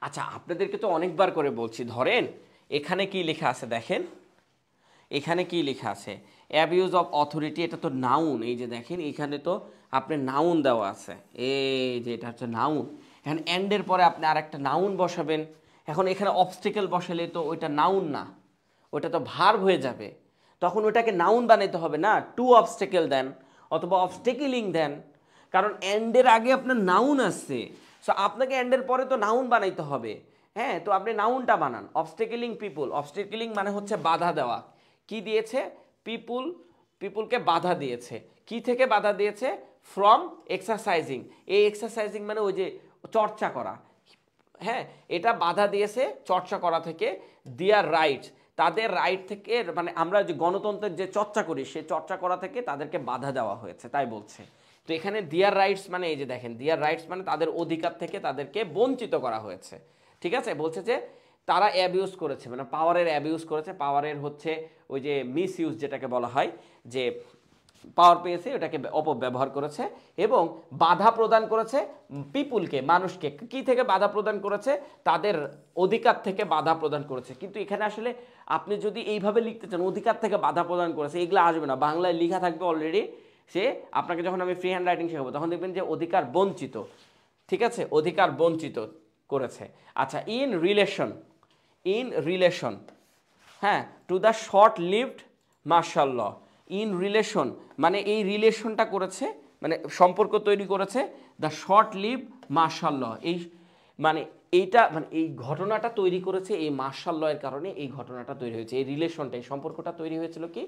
আচ্ছা আপনাদেরকে তো অনেকবার করে বলছি, ধরেন এখানে কি লেখা আছে দেখেন, এখানে কি লেখা আছে, অ্যাবিউজ অফ অথরিটি, এটা তো নাউন, এই যে দেখেন এখানে তো আপনার নাউন দেওয়া আছে, এই যে এটা হচ্ছে নাউন। এখন এন্ডের পরে আপনি আরেকটা নাউন বসাবেন, এখন এখানে অবস্টেকেল বসালে তো ওইটা নাউন না, ওইটা তো ভার্ব হয়ে যাবে, তখন ওটাকে নাউন বানাইতে হবে না, টু অবস্টেকেল দেন অথবা অবস্টেকেলিং দেন, কারণ এন্ডের আগে আপনার নাউন আসছে, সো আপনাকে এন্ডের পরে তো নাউন বানাইতে হবে। হ্যাঁ, তো আপনি নাউনটা বানান, অবস্টেকেলিং পিপুল, অবস্টেকেলিং মানে হচ্ছে বাধা দেওয়া, কি দিয়েছে, পিপুল, পিপুলকে বাধা দিয়েছে, কি থেকে বাধা দিয়েছে, ফ্রম এক্সারসাইজিং, এই এক্সারসাইজিং মানে ওই যে চর্চা করা, হ্যাঁ এটা বাধা দিয়েছে চর্চা করা থেকে, দেয়ার রাইটস, তাদের রাইট থেকে, মানে আমরা যে গণতন্ত্রের যে চর্চা করি সেই চর্চা করা থেকে তাদেরকে বাধা দেওয়া হয়েছে, তাই বলছে। তো এখানে দেয়ার রাইটস মানে এই যে দেখেন, দেয়ার রাইটস মানে তাদের অধিকার থেকে তাদেরকে বঞ্চিত করা হয়েছে, ঠিক আছে। বলছে যে তারা অ্যাবিউজ করেছে, মানে পাওয়ারের অ্যাবিউজ করেছে, পাওয়ারের হচ্ছে ওই যে মিস ইউজ যেটাকে বলা হয়, যে পাওয়ার পেয়েছে ওটাকে অপব্যবহার করেছে, এবং বাধা প্রদান করেছে পিপুলকে, মানুষকে, কি থেকে বাধা প্রদান করেছে, তাদের অধিকার থেকে বাধা প্রদান করেছে। কিন্তু এখানে আসলে আপনি যদি এইভাবে লিখতে চান অধিকার থেকে বাধা প্রদান করেছে, এগুলো আসবে না, বাংলায় লেখা থাকবে অলরেডি, সে আপনাকে যখন আমি ফ্রি হ্যান্ড রাইটিং শেখাবো তখন দেখবেন যে অধিকার বঞ্চিত, ঠিক আছে, অধিকার বঞ্চিত করেছে। আচ্ছা, ইন রিলেশন, ইন রিলেশন, হ্যাঁ, to the short lived martial law, in relation মানে এই রিলেশনটা করেছে, মানে সম্পর্ক তৈরি করেছে, the short live martial law, এই মানে এইটা, মানে এই ঘটনাটা তৈরি করেছে এই মার্শাল ল এর কারণে, এই ঘটনাটা তৈরি হয়েছে, এই রিলেশনটা, এই সম্পর্কটা তৈরি হয়েছিল কি,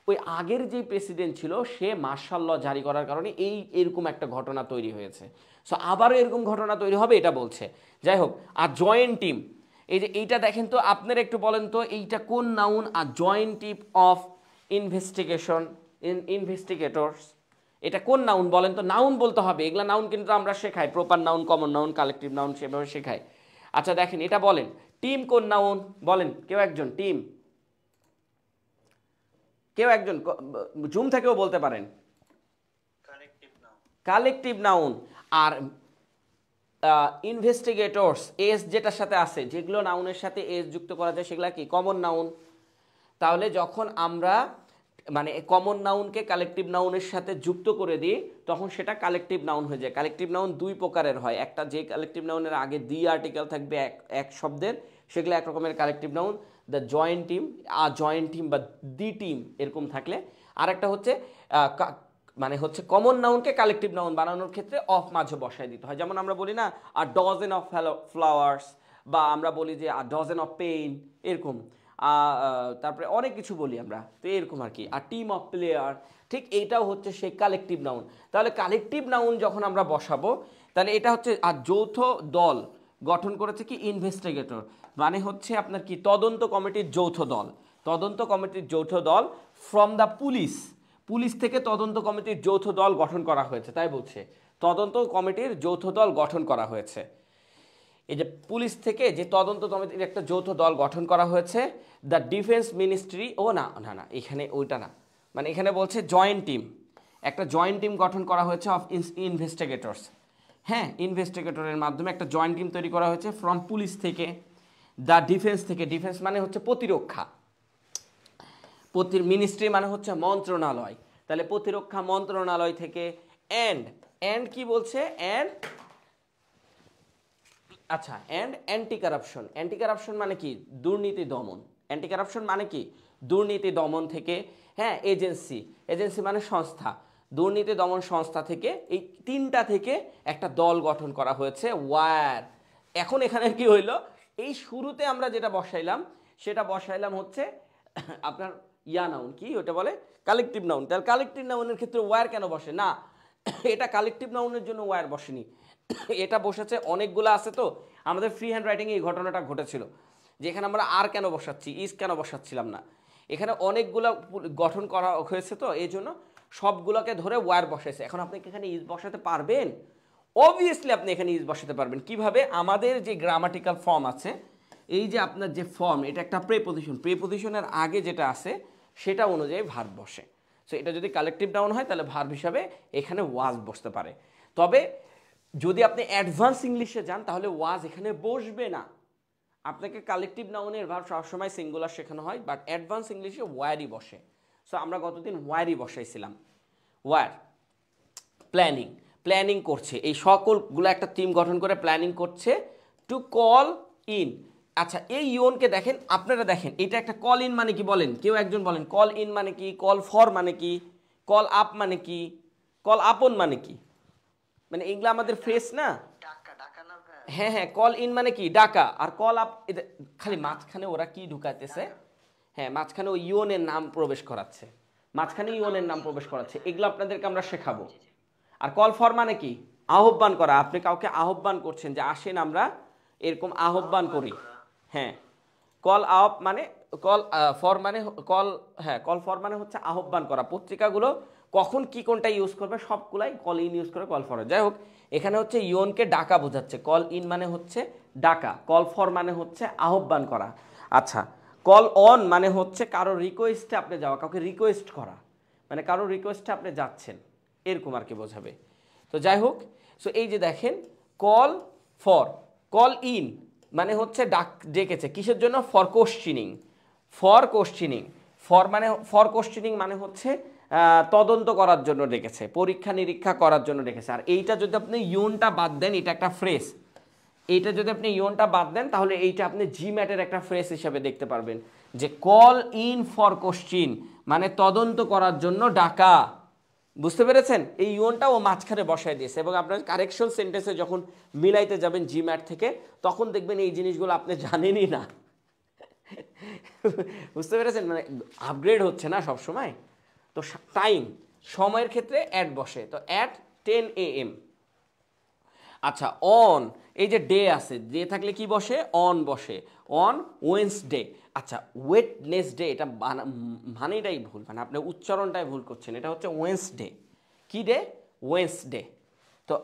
ওই আগের যে প্রেসিডেন্ট ছিল সে মার্শাল ল জারি করার কারণে এই এরকম একটা ঘটনা তৈরি হয়েছে। সো আবারও এরকম ঘটনা তৈরি হবে এটা বলছে। যাই হোক, আর জয়েন্ট টিম, এই যে এইটা দেখেন তো, আপনারা একটু বলেন তো এইটা কোন নাউন, আর joint team of investigation, investigators, এটা কোন নাউন বলেন তো, নাউন বলতে হবে, এগুলা নাউন কিন্তু আমরা শেখাই, proper noun, common noun, collective noun, সেভাবে শেখাই। আচ্ছা দেখেন এটা বলেন, টিম কোন নাউন বলেন, কেউ একজন, টিম, কেউ একজন, জুম থেকেও বলতে পারেন, কালেক্টিভ নাউন। Collective noun. আর ইনভেস্টিগেটরস, এস যেটার সাথে আছে, যেগুলো নাউনের সাথে এস যুক্ত করা যায় সেগুলো কি কমন নাউন। তাহলে যখন আমরা মানে কমন নাউনকে কালেকটিভ নাউনের সাথে যুক্ত করে দিই তখন সেটা কালেকটিভ নাউন হয়ে যায়। কালেকটিভ নাউন দুই প্রকারের হয়, একটা যে কালেকটিভ নাউনের আগে দি আর্টিকেল থাকবে এক শব্দের, সেগুলো এক রকমের collective noun, the joint team, joint team বা দি টিম এরকম থাকলে। আর একটা হচ্ছে মানে হচ্ছে কমন নাউনকে কালেকটিভ নাউন বানানোর ক্ষেত্রে অফ মাঝে বসায় দিতে হয়, যেমন আমরা বলি না আ ডজন অফ ফ্লাওয়ার্স, বা আমরা বলি যে আ ডজন অফ পেইন, এরকম তারপরে অনেক কিছু বলি আমরা, তো এরকম আর কি, আর টিম অফ প্লেয়ার, ঠিক এইটাও হচ্ছে সেই কালেকটিভ নাউন। তাহলে কালেকটিভ নাউন যখন আমরা বসাবো তাহলে এটা হচ্ছে আর যৌথ দল গঠন করেছে কি ইনভেস্টিগেটর, মানে হচ্ছে আপনার কি তদন্ত কমিটির যৌথ দল, তদন্ত কমিটির যৌথ দল ফ্রম দ্য পুলিশ, পুলিশ থেকে তদন্ত কমিটির যৌথ দল গঠন করা হয়েছে, তাই বলছে তদন্ত কমিটির যৌথ দল গঠন করা হয়েছে। এই যে পুলিশ থেকে যে তদন্ত কমিটির একটা যৌথ দল গঠন করা হয়েছে, দ্য ডিফেন্স মিনিস্ট্রি, ও না না না এখানে ওইটা না, মানে এখানে বলছে জয়েন্ট টিম, একটা জয়েন্ট টিম গঠন করা হয়েছে অফ ইনভেস্টিগেটরস, হ্যাঁ ইনভেস্টিগেটরের মাধ্যমে একটা জয়েন্ট টিম তৈরি করা হয়েছে ফ্রম পুলিশ থেকে, দ্য ডিফেন্স থেকে, ডিফেন্স মানে হচ্ছে প্রতিরক্ষা, মিনিস্ট্রি মানে হচ্ছে মন্ত্রণালয়, তাহলে প্রতিরক্ষা মন্ত্রণালয় থেকে, অ্যান্ড কি বলছে, অ্যান্ড আচ্ছা and anti corruption, anti corruption মানে কি দুর্নীতি দমন, অ্যান্টি কারাপশন মানে কি দুর্নীতি দমন থেকে, হ্যাঁ এজেন্সি, এজেন্সি মানে সংস্থা, দুর্নীতি দমন সংস্থা থেকে, এই তিনটা থেকে একটা দল গঠন করা হয়েছে ওয়ার। এখন এখানে কি হইলো, এই শুরুতে আমরা যেটা বসাইলাম সেটা বসাইলাম হচ্ছে আপনার ইয়া নাউন, কি ওটা বলে কালেকটিভ নাউন, তাহলে কালেকটিভ নাউনের ক্ষেত্রে ওয়ার কেন বসে না, এটা কালেকটিভ নাউনের জন্য ওয়ার বসেনি, এটা বসেছে অনেকগুলো আছে, তো আমাদের ফ্রি হ্যান্ড রাইটিংয়ে এই ঘটনাটা ঘটেছিল যে এখানে আমরা আর কেন বসাচ্ছি, ইজ কেন বসাচ্ছিলাম না, এখানে অনেকগুলো গঠন করা হয়েছে, তো এই জন্য সবগুলোকে ধরে ওয়ার বসাইছে। এখন আপনি কি এখানে ইজ বসাতে পারবেন? অবভিয়াসলি আপনি এখানে ইজ বসাতে পারবেন। কিভাবে? আমাদের যে গ্রামাটিক্যাল ফর্ম আছে, এই যে আপনার যে ফর্ম, এটা একটা প্রিপোজিশন, প্রিপোজিশনের আগে যেটা আছে সেটা অনুযায়ী ভার্ব বসে। সো এটা যদি কালেকটিভ নাউন হয় তাহলে ভার্ব হিসাবে এখানে ওয়াজ বসতে পারে। তবে যদি আপনি অ্যাডভান্স ইংলিশে যান তাহলে ওয়াজ এখানে বসবে না। আপনাকে কালেকটিভ নাউনের ভার্ব সবসময় সিঙ্গুলার শেখানো হয়, বাট অ্যাডভান্স ইংলিশে ওয়ারই বসে। সো আমরা গতদিন ওয়ারই বসাইছিলাম। ওয়ার প্ল্যানিং, প্ল্যানিং করছে, এই সকলগুলো একটা টিম গঠন করে প্ল্যানিং করছে টু কল ইন। আচ্ছা, এই ইউনকে দেখেন, আপনারা দেখেন এটা একটা কল ইন মানে কি বলেন, কেউ একজন বলেন কল ইন মানে কি, কল ফর মানে কি, কল আপ মানে কি, কল আপন মানে কি? মানে এগুলো আমাদের ফ্রেজ না? ডাকা ডাকা না ভাইয়া? হ্যাঁ হ্যাঁ, কল ইন মানে কি ডাকা, আর কল আপ খালি মাঝখানে ওরা কি ঢুকাইতেছে, হ্যাঁ মাঝখানে ওই ইউনের নাম প্রবেশ করাচ্ছে, মাঝখানে ইউনের নাম প্রবেশ করাচ্ছে, এগুলো আপনাদেরকে আমরা শেখাবো। আর কল ফর মানে কি? আহ্বান করা। আপনি কাউকে আহ্বান করছেন যে আসেন আমরা এরকম আহ্বান করি। হ্যাঁ, কল আপ মানে কল ফর মানে কল, হ্যাঁ কল ফর মানে হচ্ছে আহ্বান করা। পত্রিকাগুলো কখন কি কোনটা ইউজ করবে সবগুলাই কল ইন ইউজ করে কল ফর। যাই হোক, এখানে হচ্ছে ইয়নকে ডাকা বোঝাচ্ছে। কল ইন মানে হচ্ছে ডাকা, কল ফর মানে হচ্ছে আহ্বান করা। আচ্ছা, কল অন মানে হচ্ছে কারো রিকোয়েস্টে আপনি যাওয়া, কাউকে রিকোয়েস্ট করা, মানে কারো রিকোয়েস্টে আপনি যাচ্ছেন, এরকম আর কি বোঝাবে। তো যাই হোক, সো এই যে দেখেন কল ফর, কল ইন মানে হচ্ছে ডাক, ডেকেছে কিসের জন্য? ফর কোশ্চিনিং, ফর কোশ্চিনিং, ফর মানে ফর কোশ্চিনিং মানে হচ্ছে তদন্ত করার জন্য ডেকেছে, পরীক্ষা নিরীক্ষা করার জন্য ডেকেছে। আর এইটা যদি আপনি ইউনটা বাদ দেন, এটা একটা ফ্রেজ, এইটা যদি আপনি ইউনটা বাদ দেন তাহলে এইটা আপনি জিম্যাটের একটা ফ্রেজ হিসেবে দেখতে পারবেন যে কল ইন ফর কোশ্চিন মানে তদন্ত করার জন্য ডাকা। বুঝতে পেরেছেন? এই ইউনটা ও মাঝখানে বসায় দিয়েছে, এবং আপনার কারেকশন সেন্টেন্সে যখন মিলাইতে যাবেন জিম্যাট থেকে তখন দেখবেন এই জিনিসগুলো আপনি জানেনই না। বুঝতে পেরেছেন? মানে আপগ্রেড হচ্ছে না সব সময়। তো টাইম, সময়ের ক্ষেত্রে অ্যাট বসে, তো অ্যাট 10 AM। আচ্ছা, অন, এই যে ডে আছে, ডে থাকলে কি বসে? অন বসে, অন ওয়েন্সডে। আচ্ছা, ওয়েডনেসডে, এটা মানেটাই ভুল, মানে আপনি উচ্চারণটাই ভুল করছেন, এটা হচ্ছে ওয়েন্সডে। কি ডে? ওয়েন্সডে। তো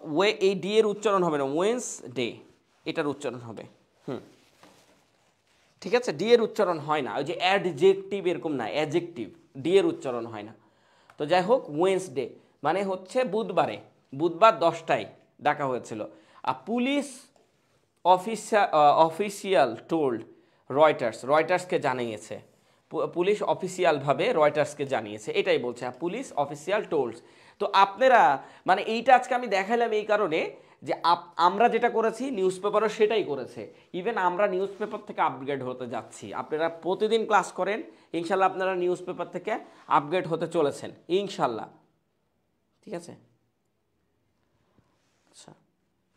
এই ডি এর উচ্চারণ হবে না, ওয়েন্সডে এটার উচ্চারণ হবে। ঠিক আছে, ডি এর উচ্চারণ হয় না, ওই যে অ্যাডজেক্টিভ এরকম না, অ্যাডজেক্টিভ, ডি এর উচ্চারণ হয় না। তো যাই হোক, ওয়েন্সডে মানে হচ্ছে বুধবারে, বুধবার 10টায় ডাকা হয়েছিল। আর পুলিশ অফিসিয়াল টোল্ড রয়টার্স, রয়টার্সকে জানিয়েছে, পুলিশ অফিসিয়ালভাবে রয়টার্সকে জানিয়েছে, এটাই বলছে পুলিশ অফিসিয়াল টোল্ডস। তো আপনারা মানে এইটা আজকে আমি দেখাইলাম এই কারণে যে আমরা যেটা করেছি নিউজ পেপারও সেটাই করেছে। ইভেন আমরা নিউজ পেপার থেকে আপগ্রেড হতে যাচ্ছি। আপনারা প্রতিদিন ক্লাস করেন, ইনশাল্লাহ আপনারা নিউজ পেপার থেকে আপগ্রেড হতে চলেছেন ইনশাল্লাহ। ঠিক আছে, আচ্ছা,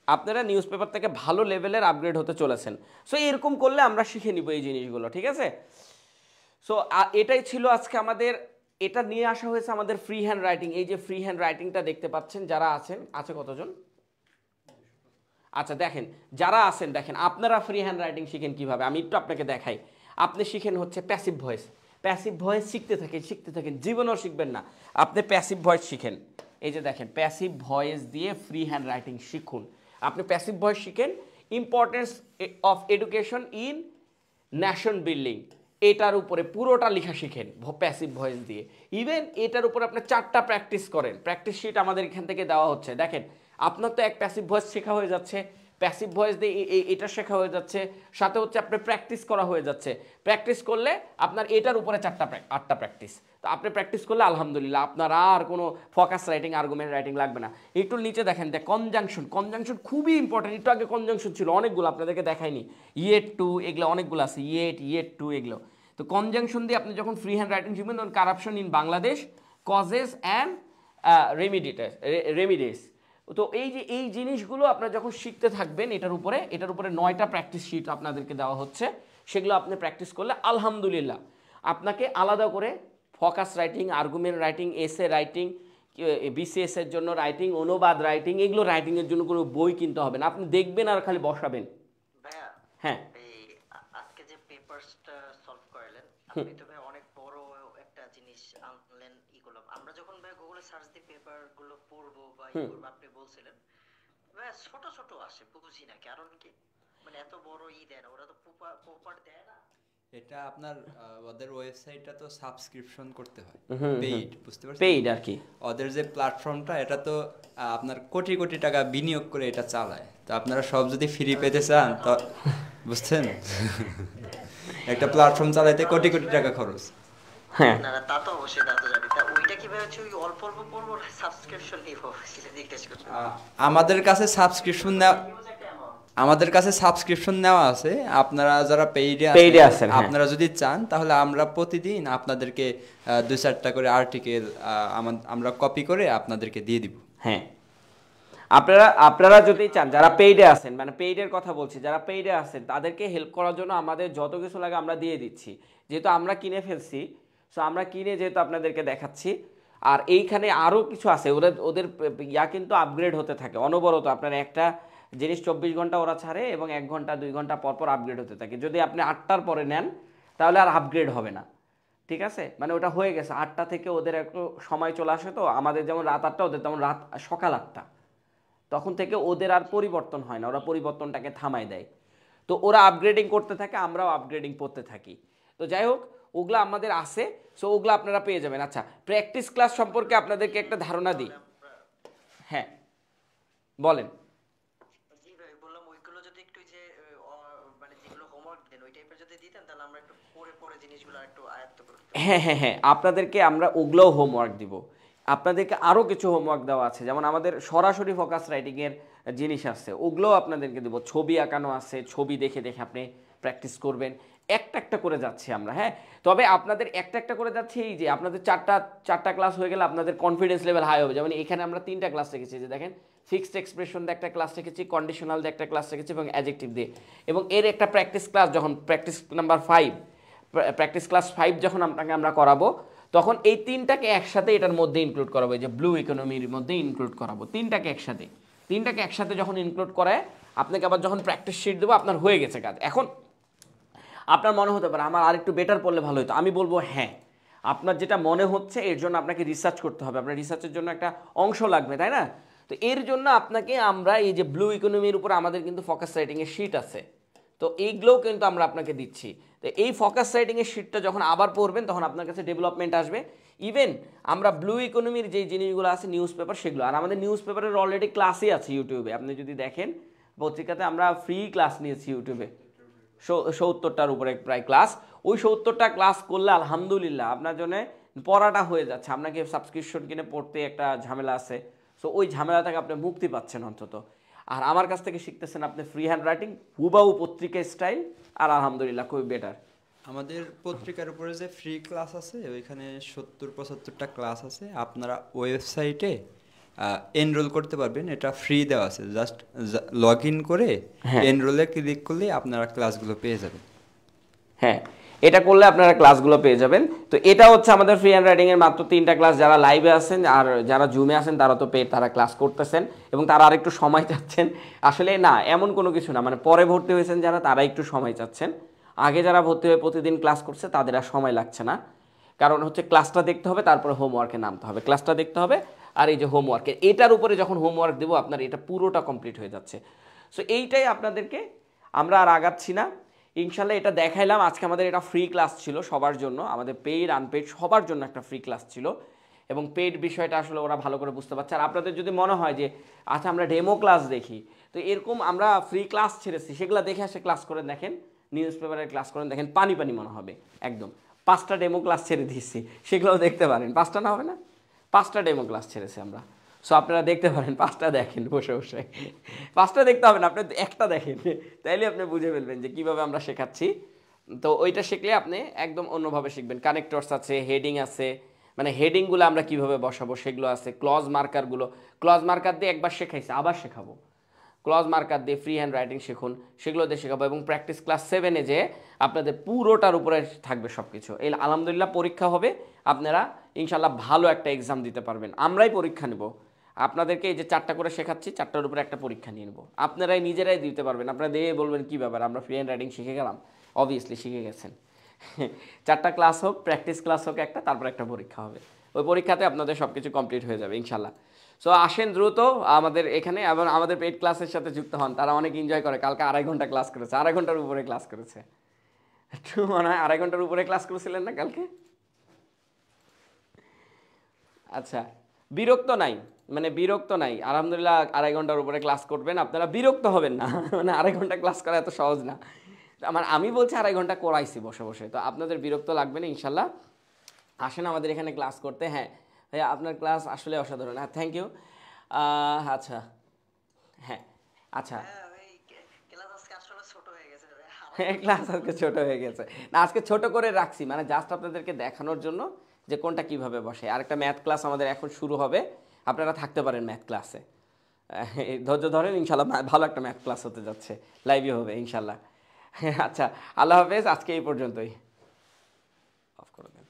আপনারা নিউজ পেপার থেকে ভালো লেভেলের আপগ্রেড হতে চলেছেন। সো এরকম করলে আমরা শিখে নিব এই জিনিসগুলো। ঠিক আছে, সো এটাই ছিল আজকে আমাদের, এটা নিয়ে আসা হয়েছে আমাদের ফ্রি হ্যান্ড রাইটিং। এই যে ফ্রি হ্যান্ড রাইটিংটা দেখতে পাচ্ছেন, যারা আছেন, আছে কতজন? আচ্ছা দেখেন, যারা আছেন দেখেন, আপনারা ফ্রি হ্যান্ড রাইটিং শিখেন কিভাবে আমি একটু আপনাকে দেখাই। আপনি শিখেন হচ্ছে প্যাসিভ ভয়েস, প্যাসিভ ভয়েস শিখতে থাকেন, জীবনেও শিখবেন না, আপনি প্যাসিভ ভয়েস শিখেন। এই যে দেখেন, প্যাসিভ ভয়েস দিয়ে ফ্রি হ্যান্ড রাইটিং শিখুন। আপনি প্যাসিভ ভয়েস শিখেন, importance of education in nation building, এটার উপরে পুরোটা লেখা শিখেন প্যাসিভ ভয়েস দিয়ে। ইভেন এটার উপরে আপনি 4টা প্র্যাকটিস করেন, প্র্যাকটিস শিট আমাদের এখান থেকে দেওয়া হচ্ছে। দেখেন, আপনার তো এক প্যাসিভ ভয়েস শেখা হয়ে যাচ্ছে, প্যাসিভ ভয়েস দিয়ে এটা শেখা হয়ে যাচ্ছে, সাথে হচ্ছে আপনার প্র্যাকটিস করা হয়ে যাচ্ছে। প্র্যাকটিস করলে আপনার এটার উপরে 8টা প্র্যাকটিস, তো আপনি প্র্যাকটিস করলে আলহামদুলিল্লাহ আপনার আর কোনো ফোকাস রাইটিং, আর্গুমেন্ট রাইটিং লাগবে না। একটু নিচে দেখেন, কনজাংশন, কনজাংশন খুবই ইম্পর্টেন্ট। একটু আগে কনজাংশন ছিল অনেকগুলো, আপনাদেরকে দেখাইনি, ইয়েট টু, এগুলো অনেকগুলো আছে, ইয়েট টু এগুলো। তো কনজাংশন দিয়ে আপনি যখন ফ্রি হ্যান্ড রাইটিং শিখবেন তখন corruption in Bangladesh, causes and remedies. তো এই যে এই জিনিসগুলো আপনারা যখন শিখতে থাকবেন, এটার উপরে 9টা প্র্যাকটিস শিট আপনাদেরকে দেওয়া হচ্ছে, সেগুলো আপনি প্র্যাকটিস করলে আলহামদুলিল্লাহ আপনাকে আলাদা করে focus writing, argument writing, essay writing, BCS এর জন্য রাইটিং, অনুবাদ রাইটিং, এগুলো রাইটিংয়ের জন্য কোনো বই কিনতে হবে না, আপনি দেখবেন আর খালি বসাবেন। ভাইয়া, হ্যাঁ, এই আজকে যে পেপার পেপারসটা সলভ করালেন, আপনি তো ভাই অনেক বড় একটা জিনিস আনলেন ই করলাম। আমরা যখন ভাই গুগলে সার্চ দিয়ে পেপার গুলো পড়বো বা ই করবো, আপনি বলছিলেন ভাই ছোট ছোট আসে, বুঝি না কারণ কি, মানে এত বড় ই দেয় না, ওরা তো প্রপার দেয় না। এটা আপনার ওদের ওয়েবসাইটটা তো সাবস্ক্রিপশন করতে হয়, হুম, পেইড, বুঝতে পারছেন? পেইড আর কি। ওদের যে প্ল্যাটফর্মটা এটা তো আপনার কোটি কোটি টাকা বিনিয়োগ করে এটা চালায়, তো আপনারা সব যদি ফ্রি পেতে চান তো বুঝছেন, একটা প্ল্যাটফর্ম চালাইতে কোটি কোটি টাকা খরচ। হ্যাঁ না না, তা তো অবশ্যই, তা তো জানি। তা ওইটা কিভাবে হচ্ছে, ওই অল্প অল্প পড়বো না সাবস্ক্রিপশন নিবো, সেটা জিজ্ঞেস করতে। আমাদের কাছে সাবস্ক্রিপশন নেওয়া, আমাদের কাছে সাবস্ক্রিপশন নেওয়া আছে। আপনারা যারা পেইডে আছেন, হ্যাঁ। আপনারা যদি চান তাহলে আমরা প্রতিদিন আপনাদেরকে 2-4টা করে আর্টিকেল আমরা কপি করে আপনাদেরকে দিয়ে দিব। হ্যাঁ, আপনারা যদি চান, যারা পেইডে আছেন, মানে পেইডের কথা বলছি, যারা পেইডে আছেন তাদেরকে হেল্প করার জন্য আমাদের যত কিছু লাগে আমরা দিয়ে দিচ্ছি, যেহেতু আমরা কিনে ফেলছি। সো আমরা কিনে যেহেতু আপনাদেরকে দেখাচ্ছি। আর এইখানে আরও কিছু আছে, ওদের ইয়া কিন্তু আপগ্রেড হতে থাকে অনবরত। আপনার একটা জিনিস 24 ঘন্টা ওরা ছাড়ে এবং 1 ঘন্টা 2 ঘন্টা পর পর আপগ্রেড হতে থাকে। যদি আপনি 8টার পরে নেন তাহলে আর আপগ্রেড হবে না, ঠিক আছে? মানে ওটা হয়ে গেছে 8টা থেকে ওদের একটু সময় চলে আসে, তো আমাদের যেমন রাত 8টা, ওদের তেমন রাত সকাল 8টা। তখন থেকে ওদের আর পরিবর্তন হয় না, ওরা পরিবর্তনটাকে থামায় দেয়। তো ওরা আপগ্রেডিং করতে থাকে, আমরাও আপগ্রেডিং করতে থাকি। তো যাই হোক, ওগুলা আমাদের আছে, সো ওগুলা আপনারা পেয়ে যাবেন। আচ্ছা, প্র্যাকটিস ক্লাস সম্পর্কে আপনাদেরকে একটা ধারণা দিই। হ্যাঁ বলেন। জি ভাই, বললাম ওইগুলো যদি একটু যে মানে যেগুলো হোমওয়ার্ক দেন ওই টাইপের যদি দিতেন, তাহলে আমরা একটু পড়ে পড়ে জিনিসগুলো একটু আয়ত্ত করতে। হ্যাঁ হ্যাঁ হ্যাঁ, আপনাদেরকে আমরা ওগুলোও হোমওয়ার্ক দিব। আপনাদেরকে আরও কিছু হোমওয়ার্ক দেওয়া আছে, যেমন আমাদের সরাসরি ফোকাস রাইটিংয়ের জিনিস আছে, ওগুলোও আপনাদেরকে দেবো। ছবি আঁকানো আছে, ছবি দেখে দেখে আপনি প্র্যাকটিস করবেন। একটা একটা করে যাচ্ছি আমরা, হ্যাঁ। তবে আপনাদের একটা একটা করে যাচ্ছি, এই যে আপনাদের চারটা ক্লাস হয়ে গেলে আপনাদের কনফিডেন্স লেভেল হাই হবে। যেমন এখানে আমরা 3টা ক্লাস রেখেছি, যে দেখেন ফিক্সড এক্সপ্রেশন দিয়ে একটা ক্লাস রেখেছি, কন্ডিশনাল দিয়ে একটা ক্লাস রেখেছি এবং অ্যাডজেক্টিভ দিয়ে। এবং এর একটা প্র্যাকটিস ক্লাস, যখন প্র্যাকটিস নাম্বার 5, প্র্যাকটিস ক্লাস 5 যখন আপনাকে আমরা করাবো, তখন এই 3টাকে একসাথে এটার মধ্যে ইনক্লুড করাবো, এই যে ব্লু ইকোনমির মধ্যে ইনক্লুড করাবো। 3টাকে একসাথে যখন ইনক্লুড করায় আপনাকে আবার যখন প্র্যাকটিস শিট দেবো, আপনার হয়ে গেছে কাজ। এখন আপনার মনে হতে পারে আমার আরেকটু বেটার পড়লে ভালো হতো। আমি বলবো হ্যাঁ, আপনার যেটা মনে হচ্ছে এর জন্য আপনাকে রিসার্চ করতে হবে, আপনার রিসার্চের জন্য একটা অংশ লাগবে, তাই না? তো এর জন্য আপনাকে আমরা এই যে ব্লু ইকোনমির উপর আমাদের কিন্তু ফোকাস রাইটিংয়ের শিট আছে, তো এইগুলোও কিন্তু আমরা আপনাকে দিচ্ছি। তো এই ফোকাস রাইটিংয়ের শিটটা যখন আবার পড়বেন, তখন আপনার কাছে ডেভেলপমেন্ট আসবে। ইভেন আমরা ব্লু ইকোনমির যে জিনিসগুলো আছে, নিউজ পেপার, সেগুলো, আর আমাদের নিউজ পেপারের অলরেডি ক্লাসই আছে ইউটিউবে। আপনি যদি দেখেন পত্রিকাতে, আমরা ফ্রি ক্লাস নিয়েছি ইউটিউবে 70টার উপরে প্রায় ক্লাস। ওই 70টা ক্লাস করলে আলহামদুলিল্লাহ আপনার জন্য পড়াটা হয়ে যাচ্ছে। আপনাকে সাবস্ক্রিপশন কিনে পড়তে একটা ঝামেলা আছে, সো ওই ঝামেলা থেকে আপনি মুক্তি পাচ্ছেন অন্তত। আর আমার কাছ থেকে শিখতেছেন আপনি ফ্রি হ্যান্ড রাইটিং, হুবাহু পত্রিকা স্টাইল, আর আলহামদুলিল্লাহ খুবই বেটার। আমাদের পত্রিকার উপরে যে ফ্রি ক্লাস আছে, ওইখানে 70-75টা ক্লাস আছে। আপনারা ওয়েবসাইটে এনরোল করতে পারবেন, এটা ফ্রি দেওয়া আছে। জাস্ট লগ ইন করে এনরোলে ক্লিক করলে আপনারা ক্লাসগুলো পেয়ে যাবেন। হ্যাঁ, এটা করলে আপনারা ক্লাসগুলো পেয়ে যাবেন। তো এটা হচ্ছে আমাদের ফ্রি হ্যান্ড রাইটিং এর মাত্র 3টা ক্লাস। যারা লাইভে আছেন আর যারা জুমে আছেন তারা তো তারা ক্লাস করতেছেন এবং তারা আরেকটু সময় চাচ্ছেন। আসলে না, এমন কোনো কিছু না, মানে পরে ভর্তি হয়েছেন যারা, তারা একটু সময় চাচ্ছেন। আগে যারা ভর্তি হয়ে প্রতিদিন ক্লাস করছে তাদের আর সময় লাগছে না, কারণ হচ্ছে ক্লাসটা দেখতে হবে, তারপরে হোমওয়ার্কে নামতে হবে। ক্লাসটা দেখতে হবে আর এই যে হোমওয়ার্কে, এটার উপরে যখন হোমওয়ার্ক দেবো আপনার এটা পুরোটা কমপ্লিট হয়ে যাচ্ছে। সো এইটাই আপনাদেরকে, আমরা আর আগাচ্ছি না ইনশাল্লাহ। এটা দেখাইলাম আজকে। আমাদের এটা ফ্রি ক্লাস ছিল সবার জন্য, আমাদের পেইড আনপেইড সবার জন্য একটা ফ্রি ক্লাস ছিল, এবং পেইড বিষয়টা আসলে ওরা ভালো করে বুঝতে পারছে। আর আপনাদের যদি মনে হয় যে আচ্ছা আমরা ডেমো ক্লাস দেখি, তো এরকম আমরা ফ্রি ক্লাস ছেড়েছি, সেগুলো দেখে আসে ক্লাস করে দেখেন, নিউজ পেপারের ক্লাস করেন, দেখেন পানি পানি মনে হবে একদম। 5টা ডেমো ক্লাস ছেড়ে দিয়েছি, সেগুলোও দেখতে পারেন। 5টা না হবে না, 5টা ডেমো ক্লাস ছেড়েছি আমরা। সো আপনারা দেখতে পারেন, 5টা দেখেন বসে বসে। 5টা দেখতে হবে না, আপনি একটা দেখেন, তাইলে আপনি বুঝে ফেলবেন যে কীভাবে আমরা শেখাচ্ছি। তো ওইটা শিখলে আপনি একদম অন্যভাবে শিখবেন। কানেক্টরস আছে, হেডিং আছে, মানে হেডিংগুলো আমরা কিভাবে বসাবো সেগুলো আছে। ক্লজ মার্কারগুলো, ক্লজ মার্কার দিয়ে একবার শেখাইছে, আবার শেখাবো। ক্লজ মার্কার দিয়ে ফ্রি হ্যান্ড রাইটিং শিখুন, সেগুলো দিয়ে শেখাবো। এবং প্র্যাকটিস ক্লাস 7-এ যে আপনাদের পুরোটার উপরে থাকবে সব কিছু। এই আলহামদুলিল্লাহ পরীক্ষা হবে, আপনারা ইনশাল্লাহ ভালো একটা এক্সাম দিতে পারবেন। আমরাই পরীক্ষা নেব আপনাদেরকে, এই যে 4টা করে শেখাচ্ছি, 4টার উপরে একটা পরীক্ষা নিয়ে নেবো, আপনারাই নিজেরাই দিতে পারবেন। আপনারা দিয়ে বলবেন কী ব্যাপার, আমরা ফ্রি হ্যান্ড রাইটিং শিখে গেলাম, অবভিয়াসলি শিখে গেছেন। 4টা ক্লাস হোক, প্র্যাকটিস ক্লাস হোক একটা, তারপর একটা পরীক্ষা হবে। ওই পরীক্ষাতে আপনাদের সব কিছু কমপ্লিট হয়ে যাবে ইনশাল্লাহ। সো আসেন দ্রুত আমাদের এখানে, এবং আমাদের পেইড ক্লাসের সাথে যুক্ত হন। তারা অনেক এনজয় করে। কালকে 2.5 ঘন্টা ক্লাস করেছে, 2.5 ঘন্টার উপরে ক্লাস করেছে। একটু মনে হয় 2.5 ঘন্টার উপরে ক্লাস করেছিলেন না কালকে? আচ্ছা, বিরক্ত নাই, মানে বিরক্ত নাই, আলহামদুলিল্লাহ 2.5 ঘন্টার উপরে ক্লাস করবেন, আপনারা বিরক্ত হবেন না। মানে 2.5 ঘন্টা ক্লাস করা এত সহজ না। আমি বলছি 2.5 ঘন্টা করাইছি বসে বসে, তো আপনাদের বিরক্ত লাগবে না ইনশাল্লাহ। আসেন আমাদের এখানে ক্লাস করতে। হ্যাঁ ভাইয়া, আপনার ক্লাস আসলে অসাধারণ। হ্যাঁ, থ্যাংক ইউ। আচ্ছা, হ্যাঁ, আচ্ছা, হ্যাঁ ওই ক্লাস আজকে আসলে ছোট হয়ে গেছে ভাই। হ্যাঁ ক্লাস আজকে ছোট হয়ে গেছে না, আজকে ছোট করে রাখছি, মানে জাস্ট আপনাদেরকে দেখানোর জন্য যে কোনটা কিভাবে বসে। আরেকটা ম্যাথ ক্লাস আমাদের এখন শুরু হবে, আপনারা থাকতে পারেন ম্যাথ ক্লাসে। ধৈর্য ধরেন, ইনশাল্লাহ ভালো একটা ম্যাথ ক্লাস হতে যাচ্ছে, লাইভই হবে ইনশাল্লাহ। আচ্ছা, আল্লাহ হাফেজ, আজকে এই পর্যন্তই। অফ করে দেন।